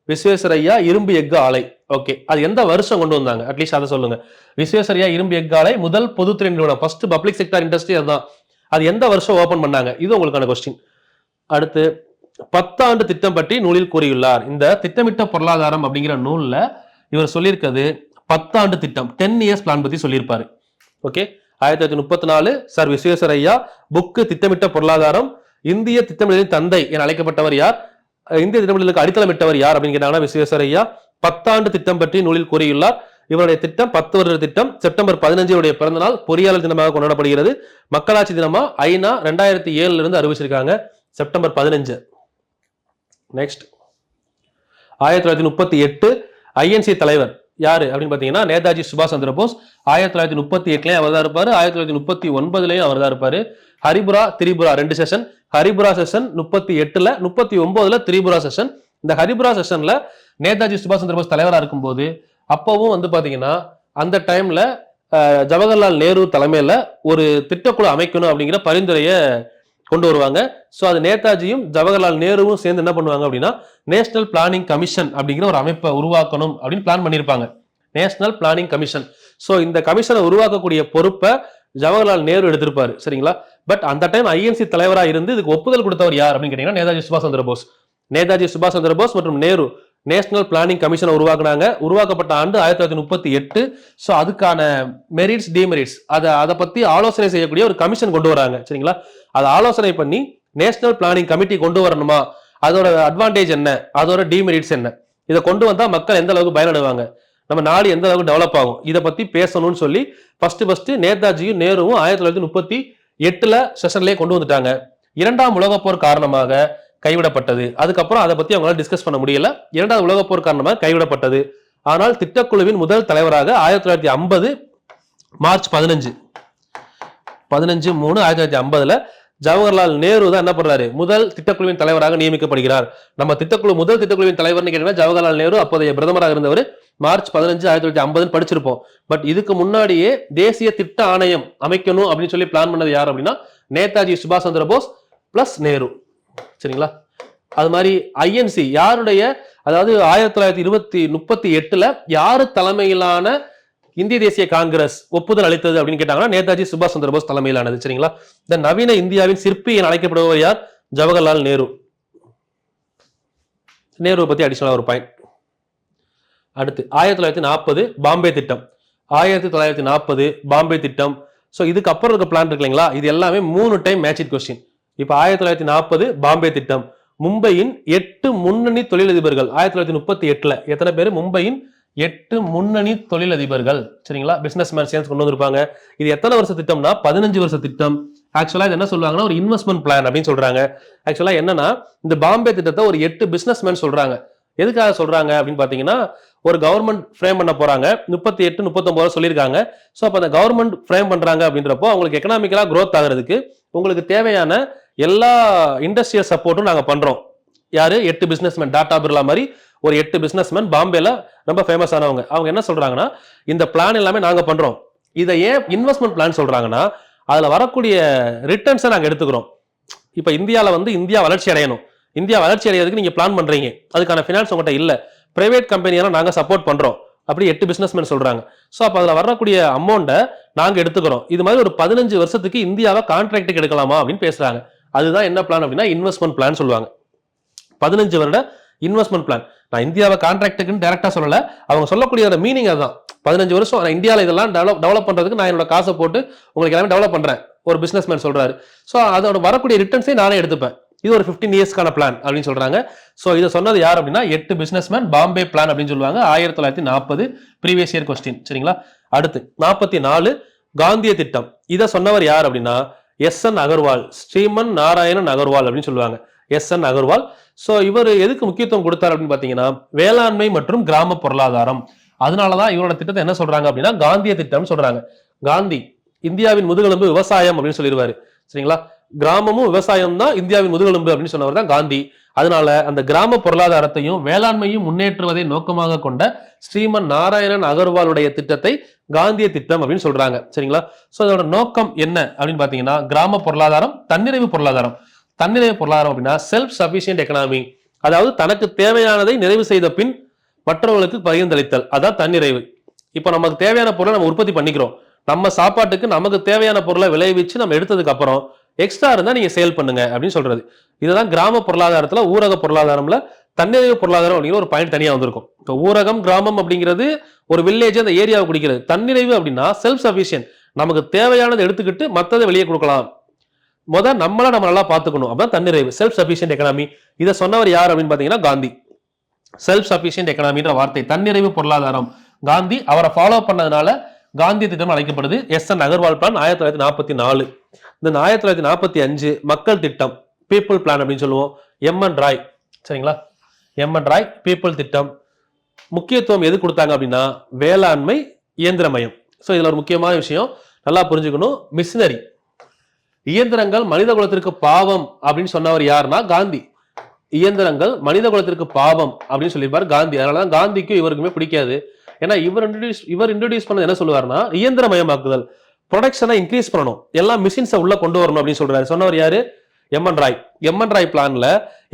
விஸ்வேஸ்வரய்யா இரும்பு எஃகு ஆலை. ஓகே, அது எந்த வருஷம் கொண்டு வந்தாங்க, அட்லீஸ்ட் அதை சொல்லுங்க. விஸ்வேஸ்வரய்யா இரும்பு எஃகு ஆலை முதல் பொதுத்துறை நிறுவனம், ஃபர்ஸ்ட் பப்ளிக் செக்டார் இண்டஸ்ட்ரி அதுதான். அது எந்த வருஷம் ஓபன் பண்ணாங்க, இது உங்களுக்கான கொஸ்டின். அடுத்து 10 ஆண்டு திட்டம் பற்றி நூலில் கூறியுள்ளார். இந்த திட்டமிட்ட பொருளாதாரம் அப்படிங்கிற நூல்ல இவர் சொல்லியிருக்கிறது 10 ஆண்டு திட்டம், 10 இயர்ஸ் பிளான் பத்தி சொல்லியிருப்பாரு. ஓகே, 1934 சார் விஸ்வேஸ்வரய்யா புக்கு திட்டமிட்ட பொருளாதாரம். இந்திய திட்டமிடலின் தந்தை என அழைக்கப்பட்டவர் யார், இந்திய திட்டமிடலுக்கு அடித்தளமிட்டவர் யார் அப்படின்னு கேட்டாங்கன்னா விஸ்வேஸ்வரய்யா. 10 ஆண்டு திட்டம் பற்றி நூலில் கூறியுள்ளார். இவருடைய திட்டம் 10 வருட திட்டம். செப்டம்பர் 15 பிறந்த நாள் பொறியாளர் தினமாக கொண்டாடப்படுகிறது. மக்களாட்சி தினமா ஐநா 2007 இருந்து அறிவிச்சிருக்காங்க, செப்டம்பர் 15. நெக்ஸ்ட் 1938 ஐஎன்சி தலைவர் யாரு அப்படின்னு பாத்தீங்கன்னா நேதாஜி சுபாஷ் சந்திர போஸ். 1938லயும் அவர் தான் இருப்பாரு, 1939லயும் அவர் தான் இருப்பாரு. ஹரிபுரா திரிபுரா 2 செஷன், ஹரிபுரா செஷன் 38ல, 39ல திரிபுரா செஷன். இந்த ஹரிபுரா செஷன்ல நேதாஜி சுபாஷ் சந்திர போஸ் தலைவரா இருக்கும்போது அப்பவும் வந்து பாத்தீங்கன்னா அந்த டைம்ல ஜவஹர்லால் நேரு தலைமையில ஒரு திட்டக்குழு அமைக்கணும் அப்படிங்கிற பரிந்துரையை கொண்டு வருவாங்க. சோ அது நேதாஜியும் ஜவஹர்லால் நேருவும் சேர்ந்து என்ன பண்ணுவாங்க அப்படின்னா நேஷனல் பிளானிங் கமிஷன் அப்படிங்கிற ஒரு அமைப்பை உருவாக்கணும் அப்படின்னு பிளான் பண்ணியிருப்பாங்க, நேஷனல் பிளானிங் கமிஷன். சோ இந்த கமிஷனை உருவாக்கக்கூடிய பொறுப்பை ஜவஹர்லால் நேரு எடுத்திருப்பாரு. சரிங்களா? பட் அந்த டைம் ஐஎன்சி தலைவரா இருந்து இதுக்கு ஒப்புதல் கொடுத்தவர் யார் அப்படின்னு கேட்டீங்கன்னா நேதாஜி சுபாஷ் சந்திர போஸ். நேதாஜி சுபாஷ் சந்திர போஸ் மற்றும் நேரு நேஷனல் பிளானிங் கமிஷனை உருவாக்குனாங்க. உருவாக்கப்பட்ட ஆண்டு 1938. சோ அதுக்கான மெரிட்ஸ் டிமெரிட்ஸ் அதை பத்தி ஆலோசனை செய்யக்கூடிய ஒரு கமிஷன் கொண்டு வராங்க. சரிங்களா? அதை ஆலோசனை பண்ணி நேஷனல் பிளானிங் கமிட்டி கொண்டு வரணுமா, அதோட அட்வான்டேஜ் என்ன, அதோட டிமெரிட்ஸ் என்ன, இதை கொண்டு வந்தா மக்கள் எந்த அளவுக்கு பயனடைவாங்க, நம்ம நாடு எந்த அளவுக்கு டெவலப் ஆகும், இதை பத்தி பேசணும்னு சொல்லி ஃபர்ஸ்ட் நேதாஜியும் நேருவும் 1938 செஷன்லயே கொண்டு வந்துட்டாங்க. 2ஆம் உலகப் போர் காரணமாக கைவிடப்பட்டது. அதுக்கப்புறம் அதை பத்தி அவங்களால டிஸ்கஸ் பண்ண முடியல. 2வது உலகப் போர் காரணமாக கைவிடப்பட்டது. ஆனால் திட்டக்குழுவின் முதல் தலைவராக 1950 மார்ச் 15/3/1950 ஜவஹர்லால் நேரு தான் என்ன பண்றாரு, முதல் திட்டக்குழுவின் தலைவராக நியமிக்கப்படுகிறார். நம்ம முதல் திட்டக்குழுவின் தலைவர்னு கேட்டீங்கன்னா ஜவஹர்லால் நேரு அப்போதைய பிரதமராக இருந்தவர். மார்ச் 15 1950 படிச்சிருப்போம். பட் இதுக்கு முன்னாடியே தேசிய திட்ட ஆணையம் அமைக்கணும் அப்படின்னு சொல்லி பிளான் பண்ணது யார் அப்படின்னா நேதாஜி சுபாஷ் சந்திர போஸ் பிளஸ் நேரு. சரிங்களா? அது மாதிரி ஐஎன்சி யாருடைய, அதாவது 1938 யாரு தலைமையிலான இந்திய தேசிய காங்கிரஸ் ஒப்புதல் அளித்தது அப்படின்னு கேட்டாங்கன்னா நேதாஜி சுபாஷ் சந்திர போஸ் தலைமையிலானது. சரிங்களா? இந்த நவீன இந்தியாவின் சிற்பி என அழைக்கப்படுபவர் யார், ஜவஹர்லால் நேரு. நேருவை பத்தி அடிஷனலா ஒரு பாயிண்ட். அடுத்து 1940 பாம்பே திட்டம். 1940 பாம்பே திட்டம். சோ இதுக்கு அப்புறம் இருக்க பிளான் இருக்கு இல்லைங்களா, இது எல்லாமே 3 டைம் மேட்ச் கொஸ்டின். இப்ப 1940 பாம்பே திட்டம், மும்பையின் 8 முன்னணி தொழிலதிபர்கள் 1938 எத்தனை பேர், மும்பையின் 8 முன்னணி தொழிலதிபர்கள். சரிங்களா? பிசினஸ் மேன் சேர்ந்து கொண்டு வந்திருப்பாங்க. இது எத்தனை வருஷ திட்டம்னா 15 வருஷ திட்டம். ஆக்சுவலா இது என்ன சொல்றாங்கன்னா ஒரு இன்வெஸ்ட்மெண்ட் பிளான் அப்படின்னு சொல்றாங்க. ஆக்சுவலா என்னன்னா இந்த பாம்பே திட்டத்தை ஒரு 8 பிசினஸ் மேன் சொல்றாங்க. எதுக்காக சொல்றாங்க அப்படின்னு பாத்தீங்கன்னா ஒரு கவர்மெண்ட் ஃப்ரேம் பண்ண போறாங்க, 38 39 சொல்லியிருக்காங்க. ஸோ அப்போ அந்த கவர்மெண்ட் ஃப்ரேம் பண்றாங்க அப்படின்றப்போ அவங்களுக்கு எக்கனாமிக்கலா growth ஆகிறதுக்கு உங்களுக்கு தேவையான எல்லா இண்டஸ்ட்ரியல் சப்போர்ட்டும் நாங்க பண்றோம். யாரு, 8 பிசினஸ்மேன், டாடா பிர்லா மாதிரி ஒரு 8 பிசினஸ்மேன் பாம்பேல ரொம்ப ஃபேமஸ் ஆனவங்க. அவங்க என்ன சொல்றாங்கன்னா இந்த பிளான் எல்லாமே நாங்க பண்றோம். இதை ஏன் இன்வெஸ்ட்மெண்ட் பிளான் சொல்றாங்கன்னா அதுல வரக்கூடிய ரிட்டர்ன்ஸை நாங்க எடுத்துக்கிறோம். இப்ப இந்தியா வளர்ச்சி அடையணும், இந்தியா வளர்ச்சி அடையிறதுக்கு நீங்க பிளான் பண்றீங்க, அதுக்கான ஃபினான்ஸ் உங்கள்கிட்ட இல்ல, பிரைவேட் கம்பெனியெல்லாம் நாங்க சப்போர்ட் பண்றோம் அப்படி 8 பிசினஸ்மேன் சொல்றாங்க. ஸோ அப்போ அதுல வரக்கூடிய அமௌண்ட்டை நாங்க எடுத்துக்கிறோம். இது மாதிரி ஒரு 15 வருஷத்துக்கு இந்தியாவை கான்ட்ராக்டுக்கு எடுக்கலாமா அப்படின்னு பேசுறாங்க. அதுதான் என்ன பிளான் அப்படின்னா இன்வெஸ்ட்மெண்ட் பிளான் சொல்லுவாங்க. 15 வருட இன்வெஸ்ட்மெண்ட் பிளான். நான் இந்தியாவை கான்ட்ராக்டுக்குன்னு டைரக்டா சொல்லல, அவங்க சொல்லக்கூடிய மீனிங் அதுதான். 15 வருஷம் நான் இந்தியாவில் இதெல்லாம் டெவலப் பண்றதுக்கு நான் என்னோட காசை போட்டு உங்களுக்கு எல்லாமே டெவலப் பண்றேன் ஒரு பிசினஸ்மேன் சொல்றாரு. ஸோ அதோட வரக்கூடிய ரிட்டர்ன்ஸை நானே எடுத்துப்பேன். இது ஒரு 15 இயர்ஸ்க்கான பிளான் அப்படின்னு சொல்றாங்க. ஸோ இதை சொன்னது யார் அப்படின்னா 8 பிசினஸ்மேன் பாம்பே பிளான் அப்படின்னு சொல்லுவாங்க. 1940 ப்ரீவியஸ் இயர் கொஸ்டின். சரிங்களா? அடுத்து 44 காந்திய திட்டம். இதை சொன்னவர் யார் அப்படின்னா எஸ்.என். அகர்வால், ஸ்ரீமன் நாராயணன் அகர்வால் அப்படின்னு சொல்லுவாங்க. எஸ்.என். அகர்வால். ஸோ இவர் எதுக்கு முக்கியத்துவம் கொடுத்தார் அப்படின்னு பார்த்தீங்கன்னா வேளாண்மை மற்றும் கிராம பொருளாதாரம். அதனாலதான் இவரோட திட்டத்தை என்ன சொல்றாங்க அப்படின்னா காந்திய திட்டம் சொல்றாங்க. காந்தி இந்தியாவின் முதுகெலும்பு விவசாயம் அப்படின்னு சொல்லிடுவாரு. சரிங்களா? கிராமமும் விவசாயம் தான் இந்தியாவின் முதுகெலும்பு அப்படின்னு சொன்னவர் தான் காந்தி. அதனால அந்த கிராம பொருளாதாரத்தையும் வேளாண்மையும் முன்னேற்றுவதை நோக்கமாக கொண்ட ஸ்ரீமன் நாராயணன் அகர்வாலுடைய திட்டத்தை காந்திய திட்டம் அப்படின்னு சொல்றாங்க. சரிங்களா? சோ அதோட நோக்கம் என்ன அப்படின்னு பாத்தீங்கன்னா கிராம பொருளாதாரம், தன்னிறைவு பொருளாதாரம். தன்னிறைவு பொருளாதாரம் அப்படின்னா செல்ஃப் சஃபிஷியன்ட் எக்கனாமி, அதாவது தனக்கு தேவையானதை நிறைவு செய்த பின் மற்றவர்களுக்கு பகிர்ந்தளித்தல், அதான் தன்னிறைவு. இப்போ நமக்கு தேவையான பொருளை நம்ம உற்பத்தி பண்ணிக்கிறோம். நம்ம சாப்பாட்டுக்கு நமக்கு தேவையான பொருளை விளைவிச்சு நம்ம எடுத்ததுக்கு அப்புறம் எக்ஸ்ட்ரா இருந்தா நீங்க சேல் பண்ணுங்க அப்படின்னு சொல்றது. இதுதான் கிராம பொருளாதாரத்துல, ஊரக பொருளாதாரம்ல தன்னிறைவு பொருளாதாரம் அப்படிங்கிற ஒரு பாயிண்ட் தனியா வந்திருக்கும். இப்போ ஊரகம், கிராமம் அப்படிங்கிறது ஒரு வில்லேஜ், அந்த ஏரியாவை குடிக்கிறது. தன்னிறைவு அப்படின்னா செல்ஃப் சஃபிஷியன்ட், நமக்கு தேவையானதை எடுத்துக்கிட்டு மற்றதை வெளியே கொடுக்கலாம். நம்ம நல்லா பார்த்துக்கணும், அப்பதான் தன்னிறைவு, செல்ஃப் சஃபிஷியன்ட் எக்கனாமி. இதை சொன்னவர் யார் அப்படின்னு பாத்தீங்கன்னா காந்தி. செல்ஃப் சஃபிஷியன்ட் எக்கனாமின்ற வார்த்தை, தன்னிறைவு பொருளாதாரம், காந்தி அவரை ஃபாலோ பண்ணதுனால காந்திய திட்டம் அழைக்கப்படுது. எஸ்.என். அகர்வால் பிளான் 1944. இந்த 1945 மக்கள் திட்டம், பீப்புள் பிளான் அப்படின்னு சொல்லுவோம். எம்.என். ராய். சரிங்களா? எம்.என். ராய் பீப்புள் திட்டம். முக்கியத்துவம் எது கொடுத்தாங்க அப்படின்னா வேளாண்மை, இயந்திரமயம். ஸோ இதுல ஒரு முக்கியமான விஷயம் நல்லா புரிஞ்சுக்கணும். மிஷினரி, இயந்திரங்கள் மனித குலத்திற்கு பாவம் அப்படின்னு சொன்னவர் யாருன்னா காந்தி. இயந்திரங்கள் மனித குலத்திற்கு பாவம் அப்படின்னு சொல்லியிருப்பாரு காந்தி. அதனாலதான் காந்திக்கும் இவருக்குமே பிடிக்காது. ஏன்னா இவர் இன்ட்ரோடியூஸ் பண்ணது என்ன சொல்லுவாருன்னா இயந்திரமயமாக்குதல், ப்ரொடக்ஷனை இன்க்ரீஸ் பண்ணணும், எல்லாம் மிஷின்ஸை உள்ள கொண்டு வரணும் அப்படின்னு சொல்றாரு. சொன்னவர் யாரு? எம்.என். ராய். எம்.என். ராய் பிளான்ல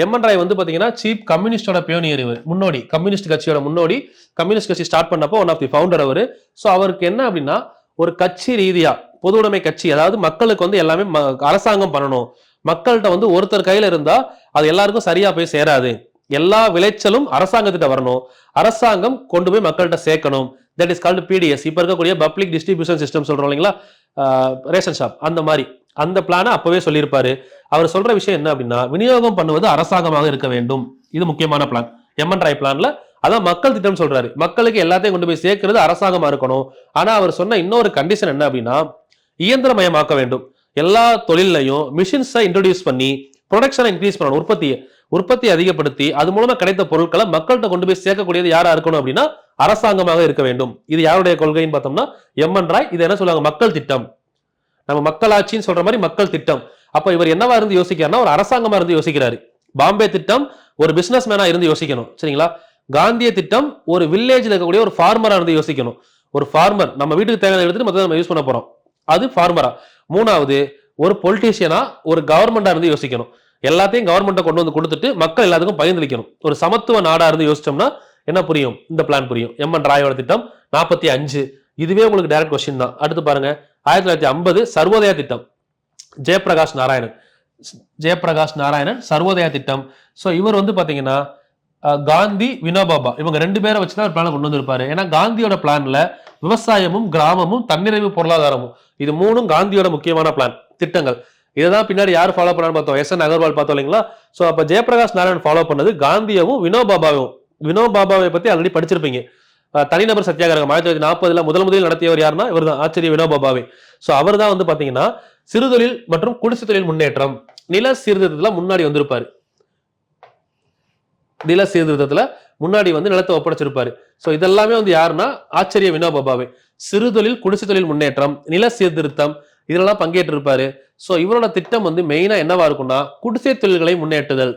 எம்.என். ராய் வந்து பாத்தீங்கன்னா சீப் கம்யூனிஸ்டோட பியோனியர், இவர் முன்னோடி, கம்யூனிஸ்ட் கட்சியோட முன்னோடி. கம்யூனிஸ்ட் கட்சி ஸ்டார்ட் பண்ணப்போ ஒன் ஆஃப் தி ஃபவுண்டர் அவரு. ஸோ அவருக்கு என்ன அப்படின்னா ஒரு கட்சி ரீதியா பொது உடைமை கட்சி, அதாவது மக்களுக்கு வந்து எல்லாமே அரசாங்கம் பண்ணணும். மக்கள்கிட்ட வந்து ஒருத்தர் கையில இருந்தா அது எல்லாருக்கும் சரியா போய் சேராது. எல்லா விளைச்சலும் அரசாங்கத்திட்ட வரணும், அரசாங்கம் கொண்டு போய் மக்கள்கிட்ட சேர்க்கணும். That is called PDS. இப்ப இருக்கக்கூடிய பப்ளிக் டிஸ்ட்ரிபியூஷன் சிஸ்டம் சொல்றோம் இல்லைங்களா, ரேஷன் ஷாப், அந்த மாதிரி அந்த பிளானை அப்பவே சொல்லியிருப்பாரு. அவர் சொல்ற விஷயம் என்ன அப்படின்னா விநியோகம் பண்ணுவது அரசாங்கமாக இருக்க வேண்டும். இது முக்கியமான பிளான். எம்.என். ராய் பிளான்ல அதான் மக்கள் திட்டம் சொல்றாரு. மக்களுக்கு எல்லாத்தையும் கொண்டு போய் சேர்க்கிறது அரசாங்கமா இருக்கணும். ஆனா அவர் சொன்ன இன்னொரு கண்டிஷன் என்ன அப்படின்னா இயந்திரமயமாக்க வேண்டும். எல்லா தொழிலையும் மிஷின்ஸை இன்ட்ரோடியூஸ் பண்ணி ப்ரொடக்ஷனை இன்க்ரீஸ் பண்ணணும், உற்பத்தி அதிகப்படுத்தி அது மூலமா கிடைத்த பொருட்களை மக்கள்கிட்ட கொண்டு போய் சேர்க்கக்கூடியது யாரா இருக்கணும் அப்படின்னா அரசாங்கமாக இருக்க வேண்டும். இது யாருடைய கொள்கைன்னு பார்த்தோம்னா எம்.என். ராய். இது என்ன சொல்லுவாங்க? மக்கள் திட்டம். நம்ம மக்களாட்சின்னு சொல்ற மாதிரி மக்கள் திட்டம். அப்ப இவர் என்னவா இருந்து யோசிக்கிறார்னா ஒரு அரசாங்கமா இருந்து யோசிக்கிறாரு. பாம்பே திட்டம் ஒரு பிசினஸ் மேனா இருந்து யோசிக்கணும். சரிங்களா? காந்திய திட்டம் ஒரு வில்லேஜ்ல இருக்கக்கூடிய ஒரு ஃபார்மரா இருந்து யோசிக்கணும். ஒரு ஃபார்மர், நம்ம வீட்டுக்கு தேவையான எடுத்துட்டு மொத்தம் நம்ம யூஸ் பண்ண போறோம், அது ஃபார்மரா. மூணாவது ஒரு பொலிட்டீஷியனா, ஒரு கவர்மெண்டா இருந்து யோசிக்கணும். எல்லாத்தையும் கவர்மெண்ட்டை கொண்டு வந்து கொடுத்துட்டு மக்கள் எல்லாத்துக்கும் பகிர்ந்தளிக்கணும். ஒரு சமத்துவ நாடா இருந்து யோசிச்சோம்னா என்ன புரியும்? இந்த பிளான் புரியும். எம்.என். ராயோட திட்டம் 45. இதுவே உங்களுக்கு டைரக்ட் கொஸ்டின் தான். அடுத்து பாருங்க 1950 சர்வோதயா திட்டம், ஜெயபிரகாஷ் நாராயணன் சர்வோதயா திட்டம். ஸோ இவர் வந்து பாத்தீங்கன்னா காந்தி, வினோபாபா, இவங்க ரெண்டு பேரை வச்சுதான் ஒரு பிளானை கொண்டு வந்திருப்பாரு. ஏன்னா காந்தியோட பிளான்ல விவசாயமும் கிராமமும் தன்னிறைவு பொருளாதாரமும் இது மூணும் காந்தியோட முக்கியமான பிளான் திட்டங்கள். இதைதான் பின்னாடி யார் ஃபாலோ பண்ணான்னு பார்த்தோம், எஸ்.என். அகர்வால் பார்த்தோம் இல்லைங்களா. ஸோ அப்ப ஜெயபிரகாஷ் நாராயணன் ஃபாலோ பண்ணது காந்தியவும் வினோபாபாவும். வினோபாபாவை பத்தி ஆல்ரெடி படிச்சிருப்பீங்க. தனிநபர் சத்தியாகிரகம் 1940 முதலில் நடத்தியவர் யாருன்னா இவர் தான், ஆச்சரிய வினோபாபாவே. ஸோ அவர் தான் வந்து பாத்தீங்கன்னா சிறுதொழில் மற்றும் குடிசை தொழில் முன்னேற்றம், நில சீர்திருத்தத்துல முன்னாடி வந்திருப்பாரு. நில சீர்திருத்தத்துல முன்னாடி வந்து நிலத்தை ஒப்படைச்சிருப்பாரு. ஸோ இதெல்லாமே வந்து யாருன்னா ஆச்சரிய வினோபாபாவே. சிறுதொழில், குடிசை தொழில் முன்னேற்றம், நில சீர்திருத்தம் இதெல்லாம் பங்கேற்று இருப்பாரு. ஸோ இவரோட திட்டம் வந்து மெயினா என்னவா இருக்கும்னா குடிசை தொழில்களை முன்னேற்றுதல்.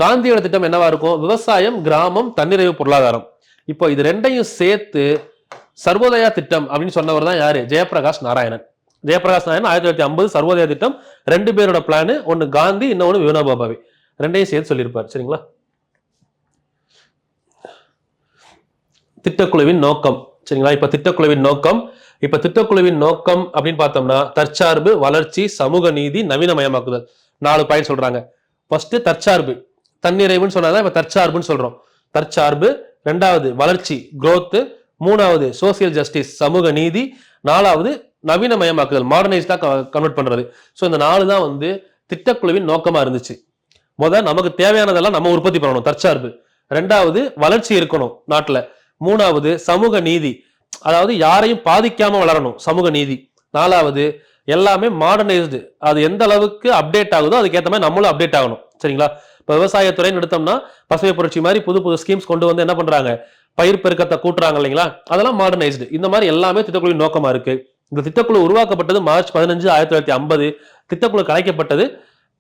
காந்தியோட திட்டம் என்னவா இருக்கும்? விவசாயம், கிராமம், தன்னிறைவு பொருளாதாரம். இப்போ இது ரெண்டையும் சேர்த்து சர்வோதயா திட்டம் அப்படின்னு சொன்னவர் தான் யாரு? ஜெயபிரகாஷ் நாராயணன். 1950 சர்வோதயா திட்டம். ரெண்டு பேரோட பிளான், ஒன்னு காந்தி, இன்னொன்னு வினோபாபாவே. ரெண்டையும் சேர்த்து சொல்லியிருப்பார். சரிங்களா? திட்டக்குழுவின் நோக்கம். சரிங்களா? இப்ப திட்டக்குழுவின் நோக்கம் அப்படின்னு பார்த்தோம்னா தற்சார்பு, வளர்ச்சி, சமூக நீதி, நவீனமயமாக்குதல். 4 பாயிண்ட் சொல்றாங்க. ஃபர்ஸ்ட் தற்சார்பு, தன்னிறைவுன்னு சொன்னாதான் இப்ப தற்சார்புன்னு சொல்றோம். தற்சார்பு. ரெண்டாவது வளர்ச்சி, growth. மூணாவது சோசியல் ஜஸ்டிஸ், சமூக நீதி. நாலாவது நவீனமயமாக்குதல், மாடர்னைஸ்டா கன்வெர்ட் பண்றது. ஸோ இந்த 4 தான் வந்து திட்டக்குழுவின் நோக்கமா இருந்துச்சு. நமக்கு தேவையானதெல்லாம் நம்ம உற்பத்தி பண்ணணும், தற்சார்பு. ரெண்டாவது வளர்ச்சி இருக்கணும் நாட்டுல. மூணாவது சமூக நீதி, அதாவது யாரையும் பாதிக்காம வளரணும், சமூக நீதி. நாலாவது எல்லாமே மாடர்னைஸ்டு. அது எந்த அளவுக்கு அப்டேட் ஆகுதோ அதுக்கேற்ற மாதிரி நம்மளும் அப்டேட் ஆகணும். சரிங்களா? இப்போ விவசாயத்துறைன்னு எடுத்தோம்னா பசுமை புரட்சி மாதிரி புது புது ஸ்கீம்ஸ் கொண்டு வந்து என்ன பண்றாங்க, பயிர் பெருக்கத்தை கூட்டுறாங்க இல்லைங்களா? அதெல்லாம் மாடர்னைஸ்டு. இந்த மாதிரி எல்லாமே திட்டக்குழுவின் நோக்கமா இருக்கு. இந்த திட்டக்குழு உருவாக்கப்பட்டது மார்ச் 15, 1950. திட்டக்குழு கலைக்கப்பட்டது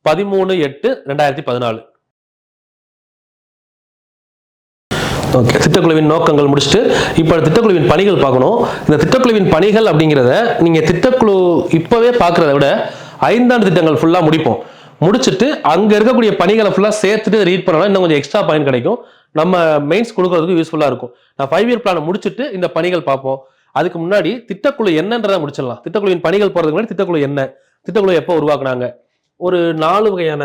13/8/2014. ஓகே, திட்டக்குழுவின் நோக்கங்கள் முடிச்சுட்டு இப்போ திட்டக்குழுவின் பணிகள் பார்க்கணும். இந்த திட்டக்குழுவின் பணிகள் அப்படிங்கிறத நீங்க திட்டக்குழு இப்பவே பார்க்கறத விட 5 ஆண்டு திட்டங்கள் ஃபுல்லா முடிச்சுட்டு அங்க இருக்கக்கூடிய பணிகளை ஃபுல்லா சேர்த்துட்டு ரீட் பண்ணலாம். இன்னும் கொஞ்சம் எக்ஸ்ட்ரா பாயிண்ட் கிடைக்கும். நம்ம மெயின்ஸ் கொடுக்கறதுக்கு யூஸ்ஃபுல்லா இருக்கும். நான் 5 இயர் பிளான் முடிச்சுட்டு இந்த பணிகள் பார்ப்போம். அதுக்கு முன்னாடி திட்டக்குழு என்னன்றதை முடிச்சிடலாம். திட்டக்குழுவின் பணிகள் போறதுக்கு முன்னாடி திட்டக்குழு என்ன, திட்டக்குழு எப்போ உருவாக்குனாங்க, ஒரு 4 வகையான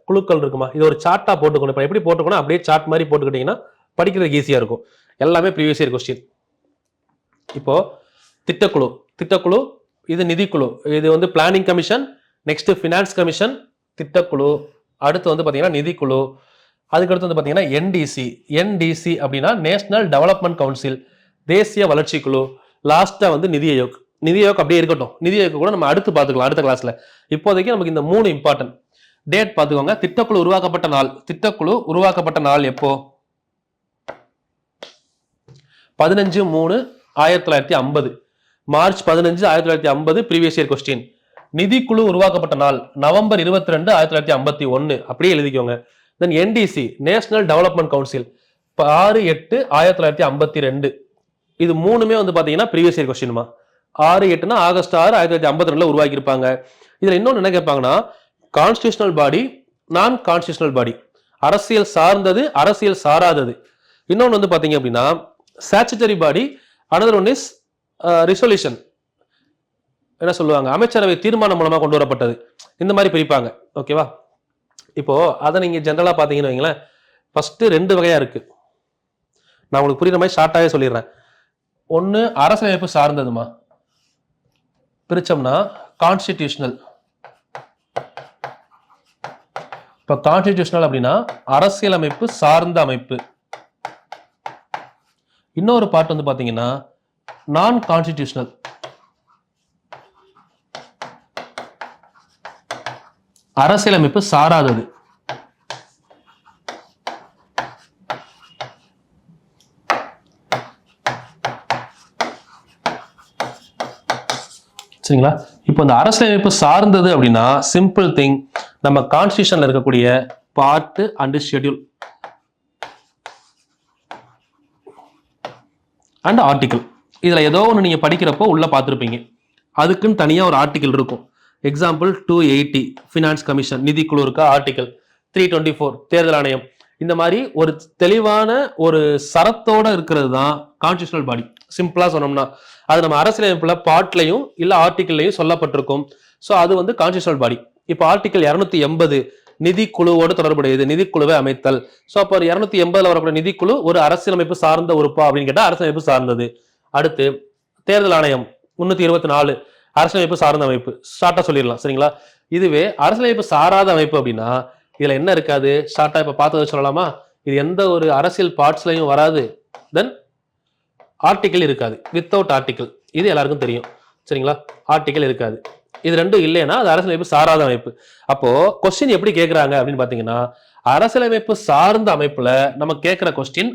குழுக்கள் இருக்குமா, இது ஒரு சார்ட்டா போட்டுக்கணும். இப்போ எப்படி போட்டுக்கணும் அப்படியே சார்ட் மாதிரி போட்டுக்கிட்டீங்கன்னா படிக்கிறதுக்கு ஈஸியா இருக்கும். எல்லாமே ப்ரீவியஸ் இயர் கொஸ்டின். இப்போ திட்டக்குழு இது நிதிக்குழு, இது வந்து planning commission, next finance commission, திட்டக்குழு, அடுத்து வந்து பாத்தீங்கன்னா நிதிக்குழு, அதுக்கடுத்து வந்து பாத்தீங்கன்னா என்டிசி அப்படின்னா நேஷனல் டெவலப்மெண்ட் கவுன்சில், தேசிய வளர்ச்சி குழு, லாஸ்டா வந்து நிதி ஆயோக் அப்படியே இருக்கட்டும். நிதி ஆயோக் கூட நம்ம அடுத்து பார்த்துக்கலாம் அடுத்த கிளாஸ்ல. இப்போதைக்கு நமக்கு இந்த 3 இம்பார்ட்டன்ட் டேட் பார்த்துக்கோங்க. திட்டக்குழு உருவாக்கப்பட்ட நாள் எப்போ? 15/3/1950. March 15, 1950 previous year question. நிதிக்குழு உருவாக்கப்பட்ட நாள் நவம்பர் 22, 1951. அப்படியே எழுதிக்கோங்க. Then NDC national development council 6/8/1952. இது 3மே வந்து பாத்தீங்கன்னா ப்ரீவியஸ் இயர் கொஸ்டின்மா. 6/8னா ஆகஸ்ட் 6, 1952 உருவாக்கி இருப்பாங்க. இதுல இன்னொன்னு என்ன கேட்பாங்கன்னா கான்ஸ்டிடியூஷனல் பாடி, நான் கான்ஸ்டிடியூஷனல் பாடி, அரசியல் சார்ந்தது, அரசியல் சாராதது. இன்னொன்னு வந்து பாத்தீங்க அப்படின்னா statutory body, another one is resolution, என்ன சொல்லுவாங்க, அமைச்சரவை தீர்மானம் மூலமா கொண்டு வரப்பட்டது. இந்த மாதிரி பிரிப்பாங்க. ஓகேவா? இப்போ அதை நீங்க ஜெனரலா பாத்தீங்கன்னு வைங்களேன், ஃபர்ஸ்ட் 2 வகையா இருக்கு. நான் உங்களுக்கு புரியுற மாதிரி ஷார்ட்டாவே சொல்லிடுறேன். ஒன்னு அரசியலமைப்பு சார்ந்ததுமா, பிரிச்சோம்னா கான்ஸ்டிடியூஷனல். இப்ப கான்ஸ்டிடியூஷனல் அப்படின்னா அரசியலமைப்பு சார்ந்த அமைப்பு. இன்னொரு பார்ட் வந்து பாத்தீங்கன்னா நான் கான்ஸ்டிடியூஷனல், அரசியலமைப்பு சாராதது. சரிங்களா? இப்போ இந்த அரசியலமைப்பு சார்ந்தது அப்படின்னா சிம்பிள் திங், நம்ம கான்ஸ்டிடியூஷன்ல இருக்கக்கூடிய part and schedule and article. இதுல ஏதோ ஒன்று நீங்க படிக்கிறப்போ உள்ள பார்த்துருப்பீங்க. அதுக்குன்னு தனியா ஒரு ஆர்டிகிள் இருக்கும். எக்ஸாம்பிள் 280 ஃபினான்ஸ் கமிஷன், நிதிக்குழு இருக்கா, ஆர்டிகிள் 324 தேர்தல் ஆணையம். இந்த மாதிரி ஒரு தெளிவான ஒரு சரத்தோட இருக்கிறது தான் கான்ஸ்டிடியூஷனல் பாடி. சிம்பிளா சொன்னோம்னா அது நம்ம அரசியலமைப்புல பார்ட்லையும் இல்ல ஆர்டிகிள்லையும் சொல்லப்பட்டிருக்கும். ஸோ அது வந்து கான்ஸ்டிடியூஷனல் பாடி. இப்போ ஆர்டிகிள் 280 நிதிக்குழுவோடு தொடர்புடையது, நிதிக்குழுவை அமைத்தல். ஸோ அப்போ 280 வரக்கூடிய நிதிக்குழு ஒரு அரசியலமைப்பு சார்ந்த உறுப்பா அப்படின்னு கேட்டா அரசியலமைப்பு சார்ந்தது. அடுத்து தேர்தல் ஆணையம் 324 அரசியலமைப்பு சார்ந்த அமைப்பு, ஷார்ட்டா சொல்லிடலாம். சரிங்களா? இதுவே அரசியலமைப்பு சாராத அமைப்பு அப்படின்னா இதுல என்ன இருக்காது, ஷார்ட்டா இப்ப பார்த்ததை சொல்லலாமா, இது எந்த ஒரு அரசியல் பார்ட்ஸ்லயும் வராது, தென் ஆர்டிகிள் இருக்காது, வித்தவுட் ஆர்டிகிள். இது எல்லாருக்கும் தெரியும். சரிங்களா? ஆர்டிகிள் இருக்காது. இது ரெண்டும் இல்லைன்னா அது அரசியலமைப்பு சாராத அமைப்பு. அப்போ கொஸ்டின் எப்படி கேட்கறாங்க அப்படின்னு பாத்தீங்கன்னா அரசியலமைப்பு சார்ந்த அமைப்புல நம்ம கேட்கிற கொஸ்டின்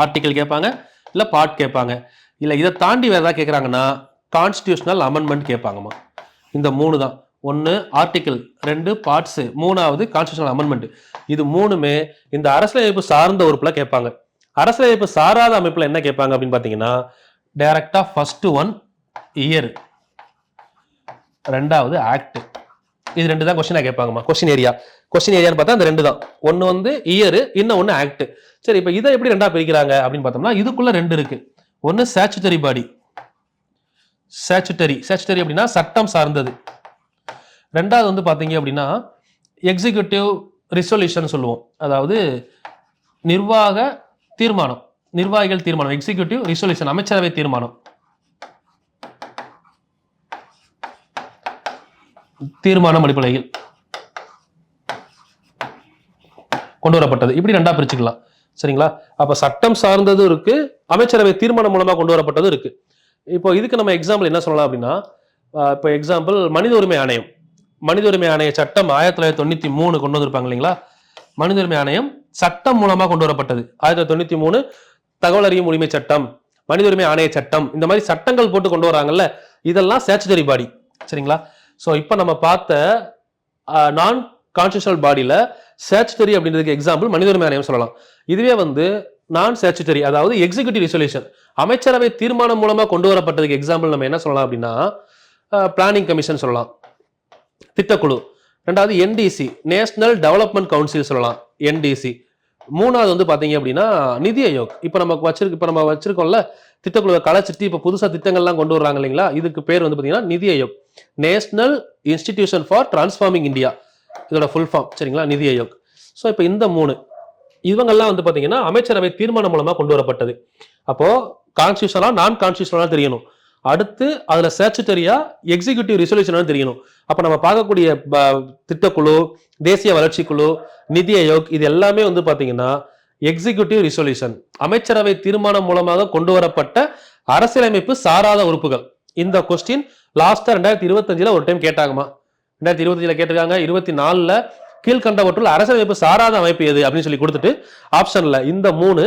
ஆர்டிகிள் கேட்பாங்க, இல்ல பார்ட் கேட்பாங்க, இல்ல இதை தாண்டி வேற ஏதாவது கேட்கறாங்கன்னா கான்ஸ்டிடியூஷனல் அமெண்ட்மெண்ட் கேட்பாங்கம்மா. இந்த 3 தான். 1 ஆர்டிகிள், 2 பார்ட்ஸ், 3வது கான்ஸ்டிடியூஷனல் அமெண்ட்மெண்ட். இது 3மே இந்த அரசியலமைப்பு சார்ந்த உறுப்புல கேட்பாங்க. அரசியலமைப்பு சாராத அமைப்புல என்ன கேட்பாங்க அப்படின்னு பாத்தீங்கன்னா டைரக்டா ஃபர்ஸ்ட் 1 இயர், 2வது ஆக்ட். இது 2 தான் கொஸ்டினா கேட்பாங்கம்மா. கொஸ்டின் ஏரியான்னு பார்த்தா அந்த 2 தான். ஒன்னு வந்து இயர், இன்னொன்னு ஆக்ட். சரி, இப்போ இதை எப்படி 2ஆ பிரிக்கிறாங்க அப்படின்னு பார்த்தோம்னா இதுக்குள்ள 2 இருக்கு. ஒன்னு ஸ்டாச்சுட்டரி பாடி, ஸ்டாச்சுட்டரி அப்படின்னா சட்டம் சார்ந்தது. 2வது வந்து பாத்தீங்க அப்படின்னா எக்ஸிகியூட்டிவ் ரிசொல்யூஷன் சொல்லுவோம், அதாவது நிர்வாக தீர்மானம், நிர்வாகிகள் தீர்மானம், எக்ஸிகியூட்டிவ் ரிசொல்யூஷன், அமைச்சரவை தீர்மானம். தீர்மானம் அடிப்படையில் கொண்டு வரப்பட்டது. இப்படி 2ஆ பிரிச்சுக்கலாம். சரிங்களா? அப்ப சட்டம் சார்ந்தது இருக்கு, அமைச்சரவை தீர்மானம் மூலமா கொண்டு வரப்பட்டது இருக்கு. இப்போ இதுக்கு நம்ம எக்ஸாம்பிள் என்ன சொல்லலாம் அப்படின்னா இப்போ எக்ஸாம்பிள் மனித உரிமை ஆணையம். மனித உரிமை ஆணைய சட்டம் 1993 கொண்டு வந்திருப்பாங்க இல்லைங்களா? மனித உரிமை ஆணையம் சட்டம் மூலமா கொண்டு வரப்பட்டது. 1993 தகவல் அறியும் உரிமை சட்டம், மனித உரிமை ஆணைய சட்டம், இந்த மாதிரி சட்டங்கள் போட்டு கொண்டு வராங்கல்ல, இதெல்லாம் ஸ்டாச்சுட்டரி பாடி. சரிங்களா? ஸோ இப்போ நம்ம பார்த்த நான் கான்ஸ்டிடியூஷனல் பாடியில ஸ்டாச்சுட்டரி அப்படின்றதுக்கு எக்ஸாம்பிள் மனித உரிமை ஆணையம் சொல்லலாம். இதுவே வந்து நான் ஸ்டாச்சுட்டரி, அதாவது எக்ஸிக்யூட்டிவ் ரிசொல்யூஷன், அமைச்சரவை தீர்மானம் மூலமா கொண்டு வரப்பட்டதுக்கு எக்ஸாம்பிள் நம்ம என்ன சொல்லலாம் அப்படின்னா பிளானிங் கமிஷன் சொல்லலாம், திட்டக்குழு. ரெண்டாவது என்டிசி, நேஷனல் டெவலப்மெண்ட் கவுன்சில் சொல்லலாம், என்டிசி. மூணாவது வந்து பாத்தீங்க அப்படின்னா நிதி ஆயோக். இப்போ நம்ம வச்சிருக்கோம்ல திட்டக்குழுவை கலைச்சிட்டு இப்போ புதுசாக திட்டங்கள்லாம் கொண்டு வர்றாங்க இல்லைங்களா? இதுக்கு பேர் வந்து பார்த்தீங்கன்னா நிதி Aayog, national institution for transforming India, இதோட ஃபுல் ஃபார்ம். சரிங்களா? நிதி ஆயோக். ஸோ இப்போ இந்த மூணு இவங்கெல்லாம் வந்து பார்த்தீங்கன்னா அமைச்சரவை தீர்மானம் மூலமாக கொண்டு வரப்பட்டது. அப்போ கான்ஸ்டியூஷனா நான் கான்ஸ்டியூஷனா தெரியணும். அடுத்து அதுல ஸ்டாச்சுட்டரியா எக்ஸிக்யூட்டிவ் ரிசொல்யூஷன் தெரியணும். அப்ப நம்ம பார்க்கக்கூடிய திட்டக்குழு, தேசிய வளர்ச்சி குழு, நிதி ஆயோக், இது எல்லாமே வந்து பாத்தீங்கன்னா எக்ஸிக்யூட்டிவ் ரிசொல்யூஷன், அமைச்சரவை தீர்மானம் மூலமாக கொண்டு வரப்பட்ட அரசியலமைப்பு சாராத உறுப்புகள். இந்த கொஸ்டின் லாஸ்டா 2025 ஒரு டைம் கேட்டாங்கம்மா. 2025 கேட்டிருக்காங்க. 24 கீழ்கண்டவற்றுள் அரசியலமைப்பு சாராத அமைப்பு எது அப்படின்னு சொல்லி கொடுத்துட்டு ஆப்ஷன்ல இந்த 3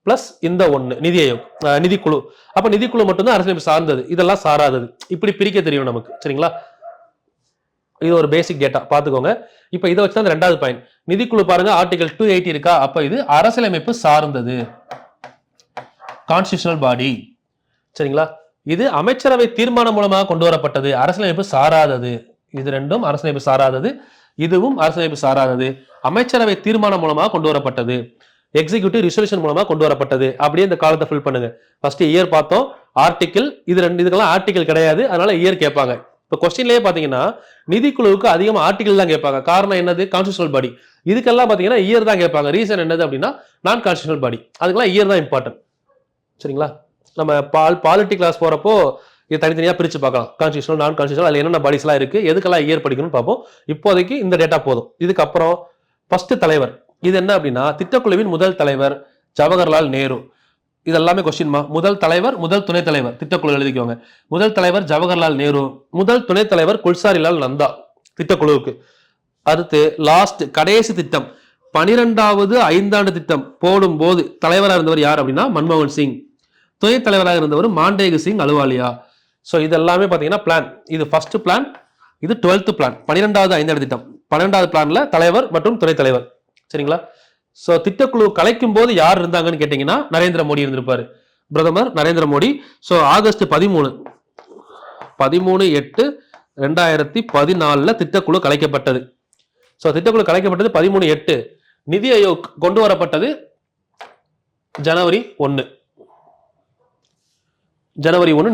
பிளஸ் இந்த 1 நிதி ஆயோக், நிதிக்குழு. அப்ப நிதிக்குழு மட்டும்தான் அரசியலமைப்பு சார்ந்தது, இதெல்லாம் சாராதது. இப்படி பிரிக்க தெரியும் நமக்கு. சரிங்களா? இது ஒரு பேசிக் டேட்டா பாத்துக்கோங்க. இப்ப இதை வச்சு தான் ரெண்டாவது பாயிண்ட். நிதிக்குழு பாருங்க, ஆர்டிகல் 280 இருக்கா? அப்ப இது அரசியலமைப்பு சார்ந்தது, கான்ஸ்டிடியூஷனல் பாடி. சரிங்களா? இது அமைச்சரவை தீர்மானம் மூலமாக கொண்டு வரப்பட்டது, அரசியலமைப்பு சாராதது. இது ரெண்டும் அரசியலமைப்பு சாராதது, இதுவும் அரசியலமைப்பு சாராதது. அமைச்சரவை தீர்மானம் மூலமாக கொண்டு வரப்பட்டது, எக்ஸிக்யூட்டிவ் ரிசொல்யூஷன் மூலமா கொண்டு வரப்பட்டது. அப்படியே இந்த காலத்தை ஃபில் பண்ணுங்க. ஃபர்ஸ்ட் இயர் பார்த்தோம், ஆர்டிகிள், இது ரெண்டு இதுக்கெல்லாம் ஆர்டிகிள் கிடையாது, அதனால இயர் கேட்பாங்க. இப்போ கொஸ்டின்லேயே பாத்தீங்கன்னா நிதிக்குழுவுக்கு அதிகமாக ஆர்டிகல் தான் கேட்பாங்க. காரணம் என்னது? கான்ஸ்டிடியூஷனல் பாடி. இதுக்கெல்லாம் பாத்தீங்கன்னா இயர் தான் கேட்பாங்க. ரீசன் என்னது அப்படின்னா நான் கான்ஸ்டிடியூஷனல் பாடி, அதுக்கெல்லாம் இயர் தான் இம்பார்ட்டன்ட். சரிங்களா? நம்ம பாலிட்டி கிளாஸ் போறப்போ இது தனித்தனியா பிரிச்சு பார்க்கலாம், கான்ஸ்டிடியூஷனல், நான் கான்ஸ்டிடியூஷனல், அதுல என்னென்ன பாடிஸ் எல்லாம் இருக்கு, எதுக்கெல்லாம் இயர் படிக்கணும்னு பார்ப்போம். இப்போதைக்கு இந்த டேட்டா போதும். இதுக்கப்புறம் ஃபர்ஸ்ட் தலைவர், இது என்ன அப்படின்னா திட்டக்குழுவின் முதல் தலைவர் ஜவஹர்லால் நேரு. இதெல்லாமே கொஸ்டின்மா. முதல் தலைவர், முதல் துணைத் தலைவர், திட்டக்குழு எழுதிக்கோங்க. முதல் தலைவர் ஜவஹர்லால் நேரு, முதல் துணைத் தலைவர் குல்சாரிலால் நந்தா திட்டக்குழுவுக்கு. அடுத்து லாஸ்ட் கடைசி திட்டம் 12வது 5ஆண்டு திட்டம் போடும் போது தலைவராக இருந்தவர் யார் அப்படின்னா மன்மோகன் சிங். துணைத் தலைவராக இருந்தவர் மாண்டேகு சிங் அலுவாலியா. ஸோ இதெல்லாமே பார்த்தீங்கன்னா பிளான். இது ஃபர்ஸ்ட் பிளான், இது 12th பிளான், 12வது 5ஆண்டு திட்டம். 12வது பிளான்ல தலைவர் மற்றும் துணைத் தலைவர். சரிங்களா? ஸோ திட்டக்குழு கலைக்கும் போது யார் இருந்தாங்கன்னு கேட்டீங்கன்னா நரேந்திர மோடி இருந்திருப்பாரு, பிரதமர் நரேந்திர மோடி. ஸோ ஆகஸ்ட் 13/8/2014 திட்டக்குழு கலைக்கப்பட்டது. ஸோ திட்டக்குழு கலைக்கப்பட்டது 13/8. நிதி ஆயோக் கொண்டு வரப்பட்டது ஜனவரி 1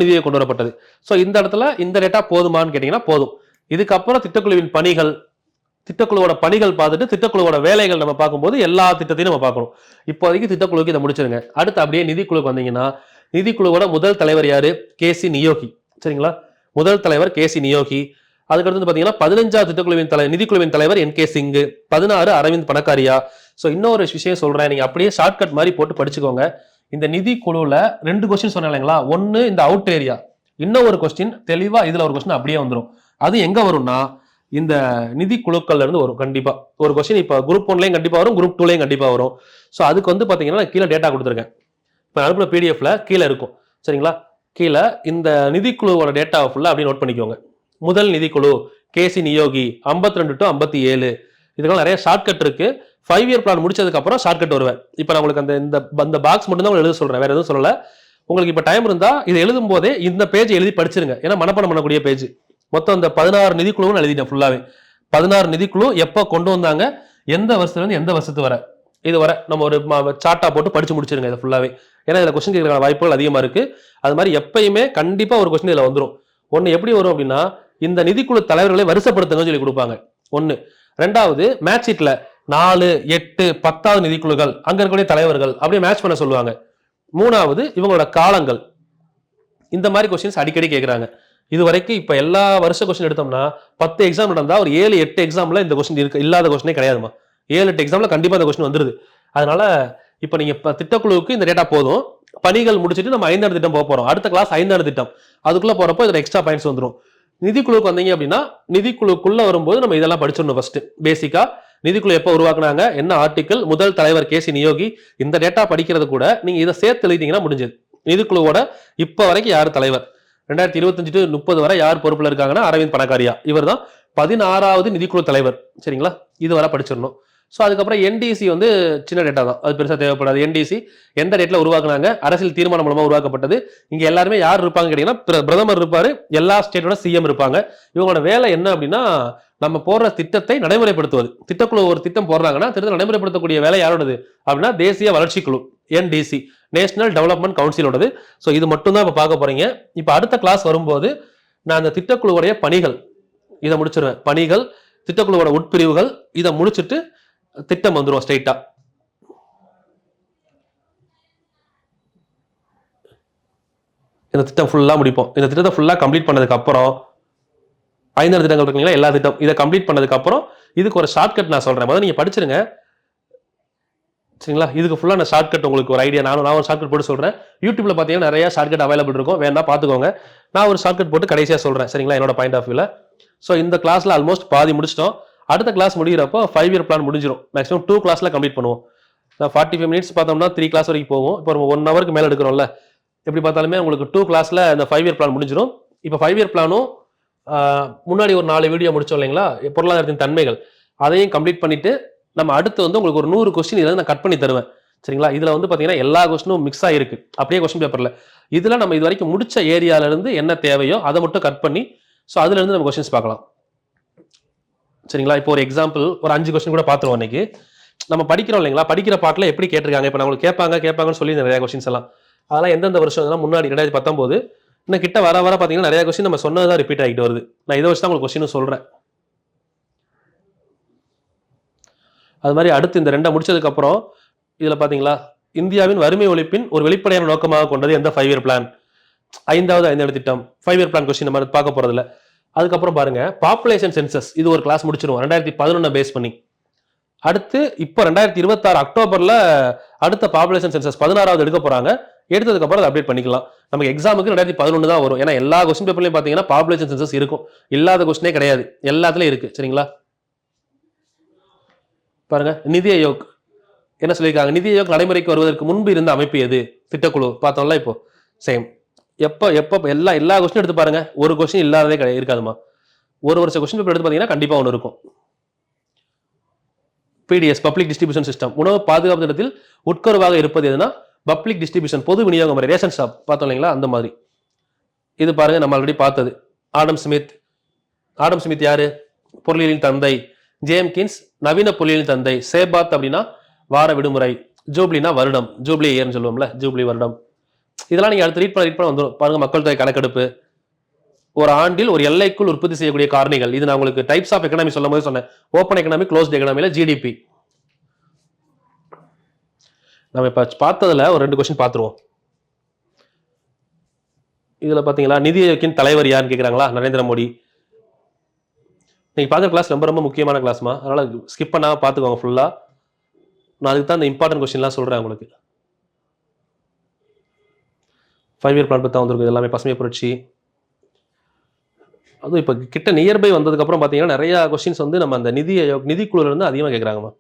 நிதி ஆயோக் கொண்டு வரப்பட்டது. ஸோ இந்த இடத்துல இந்த டேட்டா போதுமான்னு கேட்டீங்கன்னா போதும். இதுக்கப்புறம் திட்டக்குழுவின் பணிகள், திட்டக்குழுவோட பணிகள் பார்த்துட்டு திட்டக்குழுவோட வேலைகள் நம்ம பார்க்கும்போது எல்லா திட்டத்தையும் நம்ம பார்க்கணும். இப்போதைக்கு திட்டக்குழுவுக்கு இதை முடிச்சிருங்க. அடுத்து அப்படியே நிதிக்குழுக்கு வந்தீங்கன்னா நிதிக்குழுவோட முதல் தலைவர் யாரு? கேசி நியோகி. சரிங்களா? முதல் தலைவர் கேசி நியோகி. அதுக்கடுத்து பார்த்தீங்கன்னா 15வது திட்டக்குழுவின் நிதிக்குழுவின் தலைவர் என்.கே. சிங், 16 அரவிந்த் பனகாரியா. ஸோ இன்னொரு விஷயம் சொல்றேன், நீங்க அப்படியே ஷார்ட்கட் மாதிரி போட்டு படிச்சுக்கோங்க. இந்த நிதி குழுவில் 2 கொஸ்டின் சொன்னேன் இல்லைங்களா? ஒன்னு இந்த அவுட் ஏரியா, இன்னும் ஒரு கொஸ்டின் தெளிவா இதுல ஒரு கொஸ்டின் அப்படியே வந்துடும். அது எங்க வரும்னா இந்த நிதி குழுக்கள்ல இருந்து வரும். கண்டிப்பா ஒரு கொஸ்டின் இப்போ குரூப் 1லயும் கண்டிப்பா வரும், குரூப் 2லயும் கண்டிப்பா வரும். ஸோ அதுக்கு வந்து பாத்தீங்கன்னா கீழே டேட்டா கொடுத்துருக்கேன். இப்போ அனுப்புன பிடிஎஃப்ல கீழே இருக்கும். சரிங்களா? கீழே இந்த நிதிக்குழுவோட டேட்டாவை ஃபுல்லா அப்படியே நோட் பண்ணிக்கோங்க. முதல் நிதிக்குழு கேசி நியோகி 52 to 57. இதுக்கெல்லாம் நிறைய ஷார்ட்கட் இருக்கு. 5 இயர் பிளான் முடிச்சதுக்கு அப்புறம் ஷார்ட்கட் வருவேன். இப்போ நான் உங்களுக்கு அந்த பாக்ஸ் மட்டும் தான் எழுத சொல்றேன், வேற எதுவும் சொல்லல. உங்களுக்கு இப்போ டைம் இருந்தா இதை எழுதும் போதே இந்த பேஜ் எழுதி படிச்சிருங்க. ஏன்னா மனப்பாடம் பண்ணக்கூடிய பேஜ். மொத்தம் இந்த 16 நிதிக்குழுவும் எழுதிட்டேன் ஃபுல்லாவே. 16 நிதிக்குழு எப்போ கொண்டு வந்தாங்க, எந்த வருஷத்துல இருந்து எந்த வருஷத்து வர, இது வர நம்ம ஒரு சார்ட்டா போட்டு படிச்சு முடிச்சிருங்க இதை ஃபுல்லாவே. ஏன்னா இதுல கொஸ்டின் கேட்கற வாய்ப்புகள் அதிகமா இருக்கு. அது மாதிரி எப்பயுமே கண்டிப்பா ஒரு கொஸ்டின் இதுல வந்துடும். ஒன்னு எப்படி வரும் அப்படின்னா இந்த நிதிக்குழு தலைவர்களை வரிசைப்படுத்துங்கன்னு சொல்லி கொடுப்பாங்க. ஒன்னு. ரெண்டாவது மேட்ச் ஷீட்ல 4, 8, 10வது நிதிக்குழுக்கள், அங்க இருக்கக்கூடிய தலைவர்கள் அப்படியே மேட்ச் பண்ண சொல்லுவாங்க. மூணாவது இவங்களோட காலங்கள். இந்த மாதிரி கொஸ்டின்ஸ் அடிக்கடி கேட்கறாங்க. இது வரைக்கும் இப்ப எல்லா வருஷ கொஸ்டின் எடுத்தோம்னா 10 எக்ஸாம் நடந்தா ஒரு 7-8 எக்ஸாம்ல இந்த கொஸ்டின் இருக்கு, இல்லாத கொஸ்டினே கிடையாதுமா. 7-8 எக்ஸாம்ல கண்டிப்பா இந்த கொஸ்டின் வந்துருது. அதனால இப்ப நீங்க திட்டக்குழுவுக்கு இந்த டேட்டா போதும். பணிகள் முடிச்சுட்டு நம்ம 5ஆண்டு திட்டம் போக போறோம். அடுத்த கிளாஸ் 5ஆண்டு திட்டம், அதுக்குள்ள போறப்போ இதுல எக்ஸ்ட்ரா பாயிண்ட்ஸ் வந்துடும். நிதிக்குழுவுக்கு வந்தீங்க அப்படின்னா நிதிக்குழுக்குள்ள வரும்போது நம்ம இதெல்லாம் படிச்சிடணும். ஃபர்ஸ்ட் பேசிக்கா நிதிக்குழு எப்போ உருவாக்குனாங்க, என்ன ஆர்டிக்கல், முதல் தலைவர் கேசி நியோகி, இந்த டேட்டா படிக்கிறது கூட நீங்க இதை சேர்த்து எழுதிட்டீங்கன்னா முடிஞ்சது. நிதிக்குழுவோட இப்ப வரைக்கும் யார் தலைவர், 2025 to 30 வரை யார் பொறுப்புல இருக்காங்கன்னா அரவிந்த் பணக்காரியா, இவர் தான் 16வது நிதிக்குழு தலைவர். சரிங்களா, இது வரை படிச்சிடணும். ஸோ அதுக்கப்புறம் என்டிசி வந்து சின்ன டேட்டா தான், அது பெருசாக தேவைப்படாது. என்டிசி எந்த டேட்ல உருவாக்குனாங்க, அரசியல் தீர்மானம் மூலமா உருவாக்கப்பட்டது. இங்க எல்லாருமே யார் இருப்பாங்க கேட்டீங்கன்னா பிரதமர் இருப்பாரு, எல்லா ஸ்டேட்டோட சிஎம் இருப்பாங்க. இவங்களோட வேலை என்ன அப்படின்னா நம்ம போடுற திட்டத்தை நடைமுறைப்படுத்துவது. திட்டக்குழு ஒரு திட்டம் போடுறாங்கன்னா திட்டத்தை நடைமுறைப்படுத்தக்கூடிய வேலை யாரோடது அப்படின்னா தேசிய வளர்ச்சி குழு, என்டிசி, நேஷனல் டெவலப்மெண்ட் கவுன்சிலோடது. ஸோ இது மட்டும் தான் இப்போ பார்க்க போறீங்க. இப்போ அடுத்த கிளாஸ் வரும்போது நான் அந்த திட்டக்குழுவுடைய பணிகள் இதை முடிச்சிருவேன். பணிகள், திட்டக்குழுவோட உட்பிரிவுகள், இதை முடிச்சுட்டு திட்டம் வந்துடும் ஸ்ட்ரைட்டா. இந்த திட்டம் ஃபுல்லா முடிப்போம். இந்த திட்டத்தை ஃபுல்லா கம்ப்ளீட் பண்ணதுக்கு அப்புறம் 5 திட்டங்கள் இருக்குங்களா, எல்லா திட்டம் இதை கம்ப்ளீட் பண்ணதுக்கு அப்புறம் இதுக்கு ஒரு ஷார்ட்கட் நான் சொல்றேன். முதல்ல நீங்க படிச்சிருங்க. சரிங்களா, இதுக்கு ஃபுல்லா நான் ஷார்ட்கட் உங்களுக்கு ஒரு ஐடியா, நான் ஒரு ஷார்ட்கட் போட்டு சொல்றேன். யூடியூப்ல பாத்தீங்கன்னா நிறைய ஷார்ட்கட் அவைலபிள் இருக்கும், வேணா பாத்துக்கோங்க. நான் ஒரு ஷார்ட்கட் போட்டு கடைசியா சொல்றேன். சரிங்களா, என்னோட பாயிண்ட் ஆஃப் வியூல. ஸோ இந்த கிளாஸ்ல ஆல்மோஸ்ட் பாதி முடிச்சிட்டோம். அடுத்த கிளாஸ் முடிகிறப்போ 5 இயர் பிளான் முடிஞ்சிடும். மேக்ஸிமம் 2 கிளாஸ்ல கம்ப்ளீட் பண்ணுவோம். 45 மினிட்ஸ் பார்த்தோம்னா 3 கிளாஸ் வரைக்கும் போகும். இப்போ 1 ஹவருக்கு மேல எடுக்கிறோம்ல, எப்படி பார்த்தாலுமே உங்களுக்கு 2 கிளாஸ்ல இந்த 5 இயர் பிளான் முடிஞ்சிடும். இப்போ 5 இயர் பிளானும் முன்னாடி ஒரு 4 வீடியோ முடிச்சோம் இல்லைங்களா, பொருளாதாரத்தின் தன்மைகள், அதையும் கம்ப்ளீட் பண்ணிட்டு நம்ம அடுத்து வந்து உங்களுக்கு ஒரு 100 கொஸ்டின் இதில் நான் கட் பண்ணி தருவேன். சரிங்களா, இதுல வந்து பாத்தீங்கன்னா எல்லா கொஸ்டினும் மிக்ஸ் ஆயிருக்கு அப்படியே கொஸ்டின் பேப்பர்ல. இதுல நம்ம இது வரைக்கும் முடிச்ச ஏரியால இருந்து என்ன தேவையோ அதை மட்டும் கட் பண்ணி ஸோ அதுல இருந்து நம்ம கொஸ்டின்ஸ் பார்க்கலாம். சரிங்களா, இப்போ ஒரு எக்ஸாம்பிள் ஒரு 5 கொஸ்டின் கூட பார்த்துருவோம். இன்னைக்கு நம்ம படிக்கிறோம் இல்லைங்களா, படிக்கிற பாட்டில் எப்படி கேட்டிருக்காங்க, இப்போ நம்மளுக்கு கேட்பாங்கன்னு சொல்லி நிறைய கொஸ்டின்ஸ் எல்லாம், அதெல்லாம் எந்தெந்த வருஷம் முன்னாடி 2019 இன்னும் கிட்ட வர பார்த்தீங்கன்னா நிறைய கொஸ்டின் நம்ம சொன்னதான் ரிப்பீட் ஆகிட்டு வருது. நான் இதை வச்சு தான் உங்களுக்கு கொஸ்டின் சொல்றேன். அது மாதிரி அடுத்து இந்த 2 முடிச்சதுக்கு அப்புறம் இதுல பாத்தீங்களா, இந்தியாவின் வறுமை ஒழிப்பின் ஒரு வெளிப்படையான நோக்கமாக கொண்டது எந்த 5 இயர் பிளான், 5வது 5 திட்டம் 5 இயர் பிளான் கொஸ்டின் நம்ம பார்க்க போறது இல்ல. அதுக்கப்புறம் பாருங்க பாப்புலேஷன் சென்சஸ், இது ஒரு கிளாஸ் முடிச்சிருவோம் 2011 பேஸ் பண்ணி. அடுத்து இப்போ 2026 அக்டோபர்ல அடுத்த பாப்புலேஷன் சென்சஸ் 16வது எடுக்க போறாங்க. எடுத்ததுக்கு அப்புறம் அதை அப்டேட் பண்ணிக்கலாம். நமக்கு எக்ஸாமுக்கு 2011 தான் வரும். ஏன்னா எல்லா கொஸ்டின் பேப்பர்லயும் பாத்தீங்கன்னா பாப்புலேஷன் சென்சஸ் இருக்கும், இல்லாத கொஸ்டினே கிடையாது, எல்லாத்துலயும் இருக்கு. சரிங்களா, பாருங்க நிதி ஆயோக் என்ன சொல்லியிருக்காங்க, நிதி ஆயோக் நடைமுறைக்கு வருவதற்கு முன்பு இருந்த அமைப்பு எது, திட்டக்குழு பார்த்தோம்ல. இப்போ சேம் எப்ப எல்லா கொஸ்டின் எடுத்து பாருங்க, ஒரு கொஸ்டின் இல்லாததே இருக்காதுமா. ஒரு வருஷம் கொஸ்டின் பேப்பர் எடுத்து பாத்தீங்கன்னா கண்டிப்பா ஒன்று இருக்கும். பிடிஎஸ், பப்ளிக் டிஸ்ட்ரிபியூஷன் சிஸ்டம், உணவு பாதுகாப்பு திட்டத்தில் உட்கருவாக இருப்பது எதுனா பப்ளிக் டிஸ்ட்ரிபியூஷன், பொது விநியோக முறை, ரேஷன் ஷாப் பார்த்தோம் இல்லைங்களா, அந்த மாதிரி. இது பாருங்க நம்ம ஆல்ரெடி பார்த்தது. ஆடம் ஸ்மித் யாரு, பொருளியலின் தந்தை. ஜேம்கின்ஸ் நவீன பொருளியலின் தந்தை. சேபாத் அப்படின்னா வார விடுமுறை, ஜூப்ளினா வருடம், ஜூப்ளி இயர்னு சொல்லுவோம்ல, ஜூப்ளி வருடம். இதெல்லாம் நீங்க அடுத்து ரீட் பண்ண வந்துடும். பாருங்க மக்கள் தொகை கணக்கெடுப்பு, ஒரு ஆண்டில் ஒரு எல்லைக்குள் உற்பத்தி செய்யக்கூடிய காரணிகள். இது நான் உங்களுக்கு டைப்ஸ் ஆஃப் எக்கனாமி சொல்லும் போது சொன்னேன். ஓப்பன் எக்கனாமி, க்ளோஸ்ட் எக்கனாமில ஜிடிபி. நம்ம இப்ப பார்த்ததுல ஒரு 2 கொஸ்டின் பார்த்துருவோம். இதுல பாத்தீங்களா, நிதி ஆயோக்கின் தலைவர் யாருன்னு கேட்கிறாங்களா, நரேந்திர மோடி. நீங்க பார்க்குற கிளாஸ் ரொம்ப ரொம்ப முக்கியமான கிளாஸ்மா, அதனால ஸ்கிப் பண்ணாம பார்த்துக்கோங்க ஃபுல்லா. நான் அதுக்கு தான் இந்த இம்பார்ட்டன்ட் கொஸ்டின்லாம் சொல்றேன் உங்களுக்கு. 5 இயர் பிளான் பற்றி தான் வந்திருக்கு எல்லாமே. பசுமை புரட்சி, அதுவும் இப்போ கிட்ட நியர்பை வந்ததுக்கப்புறம் பார்த்தீங்கன்னா நிறைய கொஸ்டின்ஸ் வந்து நம்ம அந்த நிதி ஆயோக் நிதிக்குழுல இருந்து அதிகமாக கேட்குறாங்கம்மா.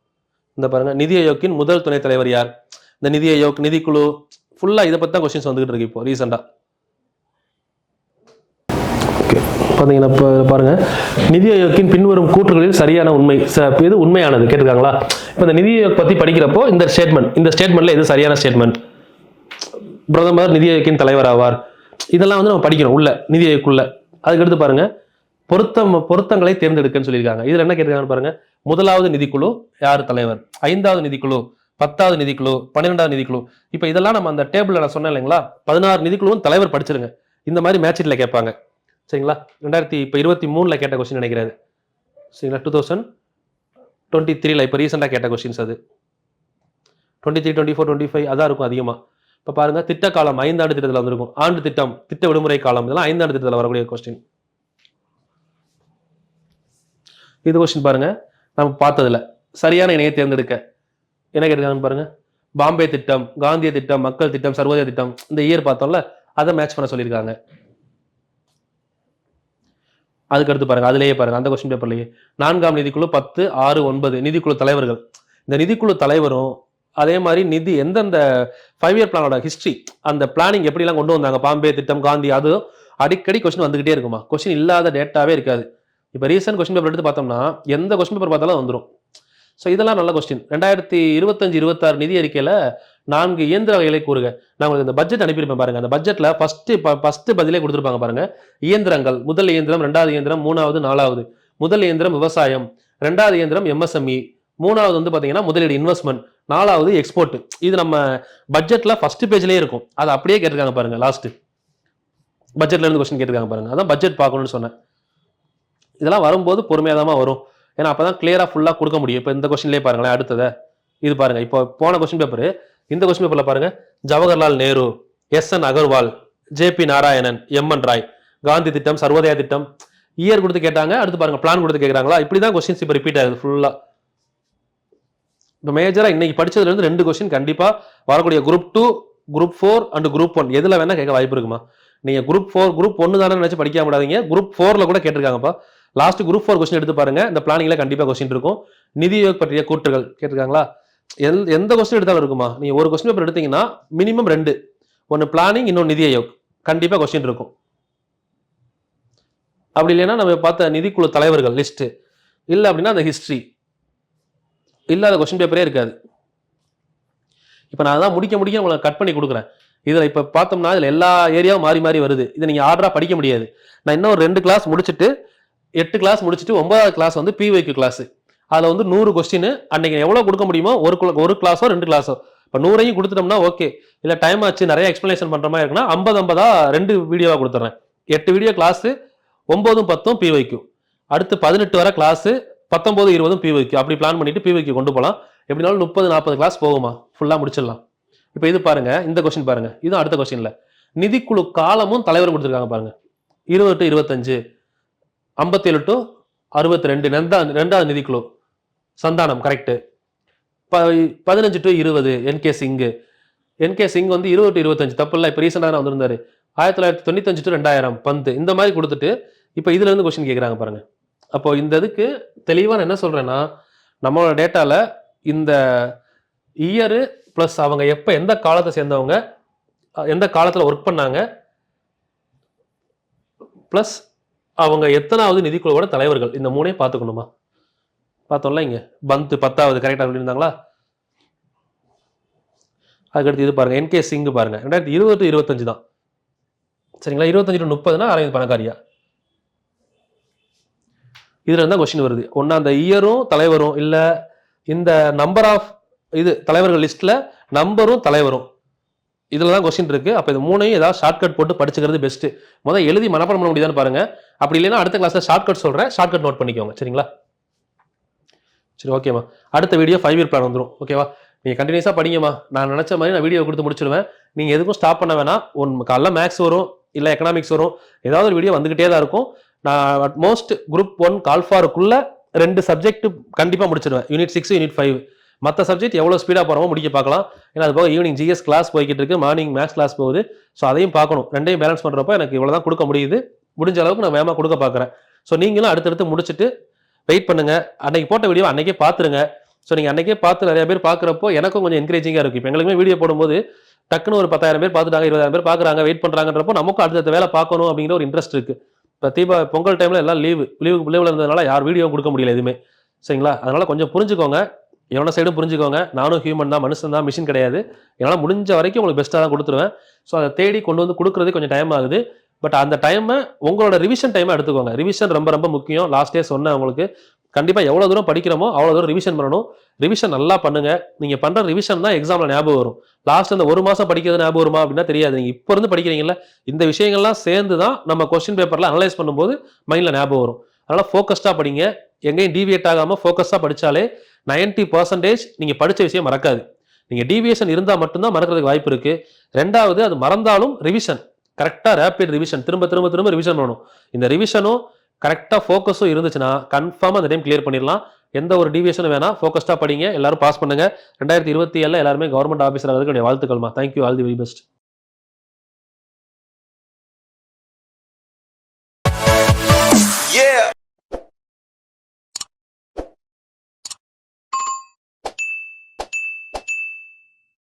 இந்த பாருங்க, நிதி ஆயோக்கின் முதல் துணைத் தலைவர் யார், இந்த நிதி ஆயோக் நிதிக்குழு ஃபுல்லாக இதை பற்றி தான் கொஸ்டின்ஸ் வந்துகிட்டு இருக்கு இப்போ ரீசெண்டாக. ஓகே, பார்த்தீங்கன்னா இப்போ பாருங்க, நிதி ஆயோக்கின் பின்வரும் கூற்றுகளில் சரியான உண்மை எது உண்மையானது கேட்டிருக்காங்களா. இப்போ இந்த நிதி ஆயோக் பற்றி படிக்கிறப்போ இந்த ஸ்டேட்மெண்ட்ல எது சரியான ஸ்டேட்மெண்ட், பிரதமர் நிதி ஆயோக்கின் தலைவர் ஆவார், இதெல்லாம் வந்து நம்ம படிக்கிறோம் உள்ள நிதி ஆயோக்குள்ள. அதுக்கடுத்து பாருங்க, பொருத்தங்களை தேர்ந்தெடுக்கன்னு சொல்லியிருக்காங்க. இதுல என்ன கேட்டிருக்காங்க பாருங்க, முதலாவது நிதிக்குழு யார் தலைவர், 5வது நிதிக்குழு, 10வது நிதிக்குழு, 12வது நிதிக்குழு. இப்போ இதெல்லாம் நம்ம அந்த டேபிள்ல நான் சொன்னேன் இல்லைங்களா, 16 நிதிக்குழுவும் தலைவர் படிச்சிருங்க. இந்த மாதிரி மேட்ச்ல கேட்பாங்க. சரிங்களா, 2023 கேட்ட கொஸ்டின் நினைக்கிறாரு. சரிங்களா, 2023 இப்போ ரீசெண்டாக கேட்ட கொஸ்டின்ஸ் அது 23, 24, 25 அதான் இருக்கும் அதிகமா. இப்போ பாருங்க, திட்ட காலம் 5 ஆண்டு திட்டத்தில் வந்திருக்கும். ஆண்டு திட்டம், திட்ட விடுமுறை காலம், இதெல்லாம் 5 ஆண்டு திட்டத்தில் வரக்கூடிய கொஸ்டின். இது கொஸ்டின் பாருங்க, நம்ம பார்த்ததுல சரியான இணையை தேர்ந்தெடுக்க என்ன கேட்டிருக்காங்கன்னு பாருங்க. பாம்பே திட்டம், காந்திய திட்டம், மக்கள் திட்டம், சர்வோதய திட்டம், இந்த இயர் பார்த்தோம்ல அதை மேட்ச் பண்ண சொல்லியிருக்காங்க. அதுக்கு அடுத்து பாருங்க, அதுலேயே பாருங்க, அந்த கொஸ்டின் பேப்பர்லயே 4ஆம் நிதிக்குழு 10, 6, 9 நிதிக்குழு தலைவர்கள். இந்த நிதிக்குழு தலைவரும் அதே மாதிரி நிதி எந்தெந்த 5 இயர் பிளானோட ஹிஸ்டரி, அந்த பிளானிங் எப்படிலாம் கொண்டு வந்தாங்க, பாம்பே திட்டம், காந்தி, அதுவும் அடிக்கடி கொஸ்டின் வந்துகிட்டே இருக்குமா. கொஸ்டின் இல்லாத டேட்டாவே இருக்காது. இப்போ ரீசன்ட் கொஸ்டின் பேப்பர் எடுத்து பார்த்தோம்னா எந்த கொஸ்டின் பேப்பர் பார்த்தாலும் வந்துடும். ஸோ இதெல்லாம் நல்ல கொஸ்டின். 2025-26 நிதி அறிக்கையில் 4 இயந்திர வகைகளை கூறுக. நான் உங்களுக்கு இந்த பட்ஜெட் அனுப்பியிருப்பேன் பாருங்க. அந்த பட்ஜெட்டில் ஃபர்ஸ்ட் பதிலே கொடுத்துருப்பாங்க பாருங்க. இயந்திரங்கள், முதல் இயந்திரம், 2வது இயந்திரம், 3வது, 4வது. முதல் இயந்திரம் விவசாயம், 2வது இயந்திரம் MSME, 3வது வந்து பார்த்தீங்கன்னா முதலீடு இன்வெஸ்ட்மெண்ட், 4வது எக்ஸ்போர்ட். இது நம்ம பட்ஜெட்டில் ஃபர்ஸ்ட் பேஜ்லேயே இருக்கும். அதை அப்படியே கேட்டிருக்காங்க பாருங்க. லாஸ்ட் பட்ஜெட்ல இருந்து கொஸ்டின் கேட்டிருக்காங்க பாருங்க. அதான் பட்ஜெட் பார்க்கணும்னு சொன்னேன். இதெல்லாம் வரும்போது பொறுமையாக தான் வரும். ஏன்னா அப்பதான் கிளியரா ஃபுல்லா கொடுக்க முடியும். இப்போ இந்த கொஸ்டின்லேயே பாருங்களேன். அடுத்தது இது பாருங்க. இப்போ போன கொஸ்டின் பேப்பர், இந்த கொஸ்டின் பேப்பர்ல பாருங்க, Jawaharlal Nehru, SN Agarwal, JP Narayanan, MN Rai, Gandhi திட்டம், சர்வோதயா திட்டம், இயர் கொடுத்து கேட்டாங்க. அடுத்து பாருங்க பிளான் கொடுத்து கேட்கறாங்களா. இப்படிதான் கொஸ்டின்ஸ் இப்போ ரிப்பீட் ஆகுது ஃபுல்லா. இப்போ மேஜரா இன்னைக்கு படிச்சதுல இருந்து 2 கொஸ்டின் கண்டிப்பா வரக்கூடிய குரூப் 2, குரூப் 4 அண்ட் குரூப் 1 எதுல வேணா கேட்க வாய்ப்பு இருக்குமா. நீங்க குரூப் 4, குரூப் 1 தானே நினைச்சு படிக்க முடியாதீங்க. குரூப் 4ல கூட கேட்டிருக்காங்கப்பா. லாஸ்ட் குரூப் 4 கொஸ்டின் எடுத்து பாருங்க. இந்த பிளானிங்ல கண்டிப்பா கொஸ்டின் இருக்கும். நிதி பற்றிய கூற்றுகள் கேட்டிருக்காங்களா. எந்த கொஸ்டின் எடுத்தாலும் இருக்குமா. நீங்க ஒரு கொஸ்டின் பேப்பர் எடுத்தீங்கன்னா மினிமம் 2, ஒன்னு பிளானிங், இன்னொன்று நிதி ஆயோக், கண்டிப்பா கொஸ்டின் இருக்கும். அப்படி இல்லைன்னா நம்ம பார்த்த நிதிக்குழு தலைவர்கள் லிஸ்ட் இல்லை அப்படின்னா அந்த ஹிஸ்டரி இல்லாத கொஸ்டின் பேப்பரே இருக்காது. இப்போ நான் தான் முடிக்க உங்களுக்கு கட் பண்ணி கொடுக்குறேன். இதில் இப்போ பார்த்தோம்னா இதில் எல்லா ஏரியாவும் மாறி மாறி வருது. இதை நீங்கள் ஆர்டராக படிக்க முடியாது. நான் இன்னும் 2 கிளாஸ் முடிச்சுட்டு 8 கிளாஸ் முடிச்சுட்டு 9வது கிளாஸ் வந்து PYQ கிளாஸ். அதில் வந்து 100 கொஸ்டின் அன்னைக்கு எவ்வளோ கொடுக்க முடியுமோ ஒரு கிளாஸோ 2 கிளாஸோ. இப்போ 100ஐயும் கொடுத்துட்டோம்னா ஓகே. இல்லை டைம் ஆச்சு நிறைய எக்ஸ்பிளனேஷன் பண்ணுற மாதிரி இருக்குன்னா 50-50 2 வீடியோவாக கொடுத்துட்றேன். 8 வீடியோ கிளாஸு, 9, 10 PYQ. அடுத்து 18 வர கிளாஸு, 19, 20 PYQ. அப்படி பிளான் பண்ணிட்டு PYQ கொண்டு போகலாம். எப்படினாலும் 30-40 கிளாஸ் போகுமா, ஃபுல்லாக முடிச்சிடலாம். இப்போ இது பாருங்க, இந்த கொஸ்டின் பாருங்க. இதுவும் அடுத்த கொஸ்டின்ல நிதிக்குழு காலமும் தலைவரும் கொடுத்துருக்காங்க பாருங்க. 20 to 25, 57 to 62 2வது நிதிக்குழு Santhanam correct. 15 to 20 NK Singh வந்து 20 to 25 தப்பு இல்லை. இப்போ ரீசெண்டாக தான் வந்திருந்தாரு. 1995 to 2000 பந்து இந்த மாதிரி கொடுத்துட்டு இப்போ இதுல இருந்து கொஸ்டின் கேட்குறாங்க பாருங்க. அப்போ இந்த இதுக்கு தெளிவாக நான் என்ன சொல்றேன்னா, நம்மளோட டேட்டால இந்த இயரு பிளஸ் அவங்க எப்போ எந்த காலத்தை சேர்ந்தவங்க, எந்த காலத்தில் ஒர்க் பண்ணாங்க, பிளஸ் அவங்க எத்தனாவது நிதிக்குழுவோட தலைவர்கள், இந்த 3ஐயும் பார்த்துக்கணுமா. பார்த்தோம்ல இங்க பந்த் 10வது கரெக்டாக சொல்லியிருந்தாங்களா. அதுக்கடுத்து இது பாருங்க, NK சிங் பாருங்க 2020 to 25 தான் சரிங்களா. 25 to 30னா அரவிந்த் பணக்காரியா. இதுல இருந்தா கொஸ்டின் வருது. ஒன்னா அந்த இயரும் தலைவரும் இல்ல இந்த நம்பர் ஆஃப் இது தலைவர்கள் லிஸ்ட்ல நம்பரும் தலைவரும் இதுலதான் கொஸ்டின் இருக்கு. அப்ப இது 3ஐயும் ஏதாவது ஷார்ட்கட் போட்டு படிச்சுக்கிறது பெஸ்ட். முதல்ல எழுதி மனப்பாடம் பண்ண முடியுதான்னு பாருங்க. அப்படி இல்லைன்னா அடுத்த கிளாஸ்ல ஷார்ட்கட் சொல்றேன், ஷார்ட்கட் நோட் பண்ணிக்கோங்க சரிங்களா. சரி ஓகேமா. அடுத்த வீடியோ 5 இயர் பிளான் வந்துடும் ஓகேவா. நீங்க கண்டினியூஸா படிங்கம்மா. நான் நினைச்ச மாதிரி நான் வீடியோ கொடுத்து முடிச்சிடுவேன். நீங்க எதுக்கும் ஸ்டாப் பண்ண வேணாம். காலைல மேக்ஸ் வரும், இல்லை எக்கனாமிக்ஸ் வரும், ஏதாவது ஒரு வீடியோ வந்துகிட்டே தான் இருக்கும். நான் அட்மோஸ்ட் குரூப் 1 கால்ஃபாருக்குள்ள 2 சப்ஜெக்ட் கண்டிப்பாக முடிச்சிடுவேன். Unit 6, unit 5. மற்ற சப்ஜெக்ட் எவ்வளோ ஸ்பீடாக போகிறோமோ முடிக்க பார்க்கலாம். ஏன்னா அது போக ஈவினிங் GS கிளாஸ் போய்கிட்டு இருக்கு, மார்னிங் மேக்ஸ் கிளாஸ் போகுது. ஸோ அதையும் பார்க்கணும். 2ஐயும் பேலன்ஸ் பண்ணுறப்போ எனக்கு இவ்வளோ தான் கொடுக்க முடியுது. முடிஞ்ச அளவுக்கு நான் வேகமாக கொடுக்க பார்க்குறேன். ஸோ நீங்களும் அடுத்தடுத்து முடிச்சுட்டு வெயிட் பண்ணுங்க. அன்னைக்கு போட்ட வீடியோ அன்னைக்கே பார்த்துருங்க. ஸோ நீங்கள் அன்னைக்கே பார்த்து நிறைய பேர் பார்க்குறப்போ எனக்கும் கொஞ்சம் என்கரேஜிங்காக இருக்கும். இப்போ எங்களுக்குமே வீடியோ போடும்போது டக்குன்னு ஒரு 10,000 பேர் பார்த்துட்டாங்க, 20,000 பேர் பார்க்குறாங்க, வெயிட் பண்ணுறாங்கன்றப்போ நமக்கும் அடுத்த வேலை பார்க்கணும் அப்படிங்கிற ஒரு இன்ட்ரெஸ்ட் இருக்குது. இப்போ பொங்கல் டைமில் எல்லாம் லீவில் இருந்ததுனால யார் வீடியோ கொடுக்க முடியல எதுவுமே சரிங்களா. அதனால் கொஞ்சம் புரிஞ்சுக்கோங்க, என்னோட சைடும் புரிஞ்சுக்கோங்க. நானும் ஹியூமன் தான், மனுஷன் தான், மிஷின் கிடையாது. என்னால் முடிஞ்ச வரைக்கும் உங்களுக்கு பெஸ்ட்டாக தான் கொடுத்துருவேன். ஸோ அதை தேடி கொண்டு வந்து கொடுக்குறது கொஞ்சம் டைம் ஆகுது. பட் அந்த டைமை உங்களோட ரிவிஷன் டைமை எடுத்துக்கோங்க. ரிவிஷன் ரொம்ப ரொம்ப முக்கியம். லாஸ்ட்டே சொன்னேன் உங்களுக்கு, கண்டிப்பாக எவ்வளோ தூரம் படிக்கிறோமோ அவ்வளோ தூரம் ரிவிஷன் பண்ணணும். ரிவிஷன் நல்லா பண்ணுங்க. நீங்கள் பண்ணுற ரிவிஷன் தான் எக்ஸாமில் ஞாபகம் வரும். லாஸ்ட் அந்த 1 மாதம் படிக்கிறது ஞாபகம் வருமா அப்படின்னா தெரியாது. நீங்கள் இப்போ இருந்து படிக்கிறீங்களா, இந்த விஷயங்கள்லாம் சேர்ந்து தான் நம்ம கொஸ்டின் பேப்பரில் அனலைஸ் பண்ணும்போது மைண்டில் ஞாபகம் வரும். அதனால் ஃபோக்கஸ்டாக படிங்க. எங்கேயும் டீவியேட் ஆகாமல் ஃபோக்கஸ்டாக படித்தாலே 90% நீங்கள் படித்த விஷயம் மறக்காது. நீங்கள் டீவியேஷன் இருந்தால் மட்டும்தான் மறக்கிறதுக்கு வாய்ப்பு இருக்குது. 2வது அது மறந்தாலும் ரிவிஷன் கரெக்டாக ரேபிட் ரிவிஷன் திரும்ப திரும்ப திரும்ப ரிவிஷன் பண்ணணும். இந்த ரிவிஷனும் கரெக்டாக ஃபோக்கஸும் இருந்துச்சுன்னா கன்ஃபார்மாக அந்த டைம் கிளியர் பண்ணிடலாம். எந்த ஒரு டீவியேஷனும் வேணாம், ஃபோக்கஸ்டாக படிங்க. எல்லாரும் பாஸ் பண்ணுங்க. 2027 எல்லாருமே கவர்மெண்ட் ஆஃபீஸர் ஆகிறதுக்கு வாழ்த்துக்கள்மா. Thank you, all the very best.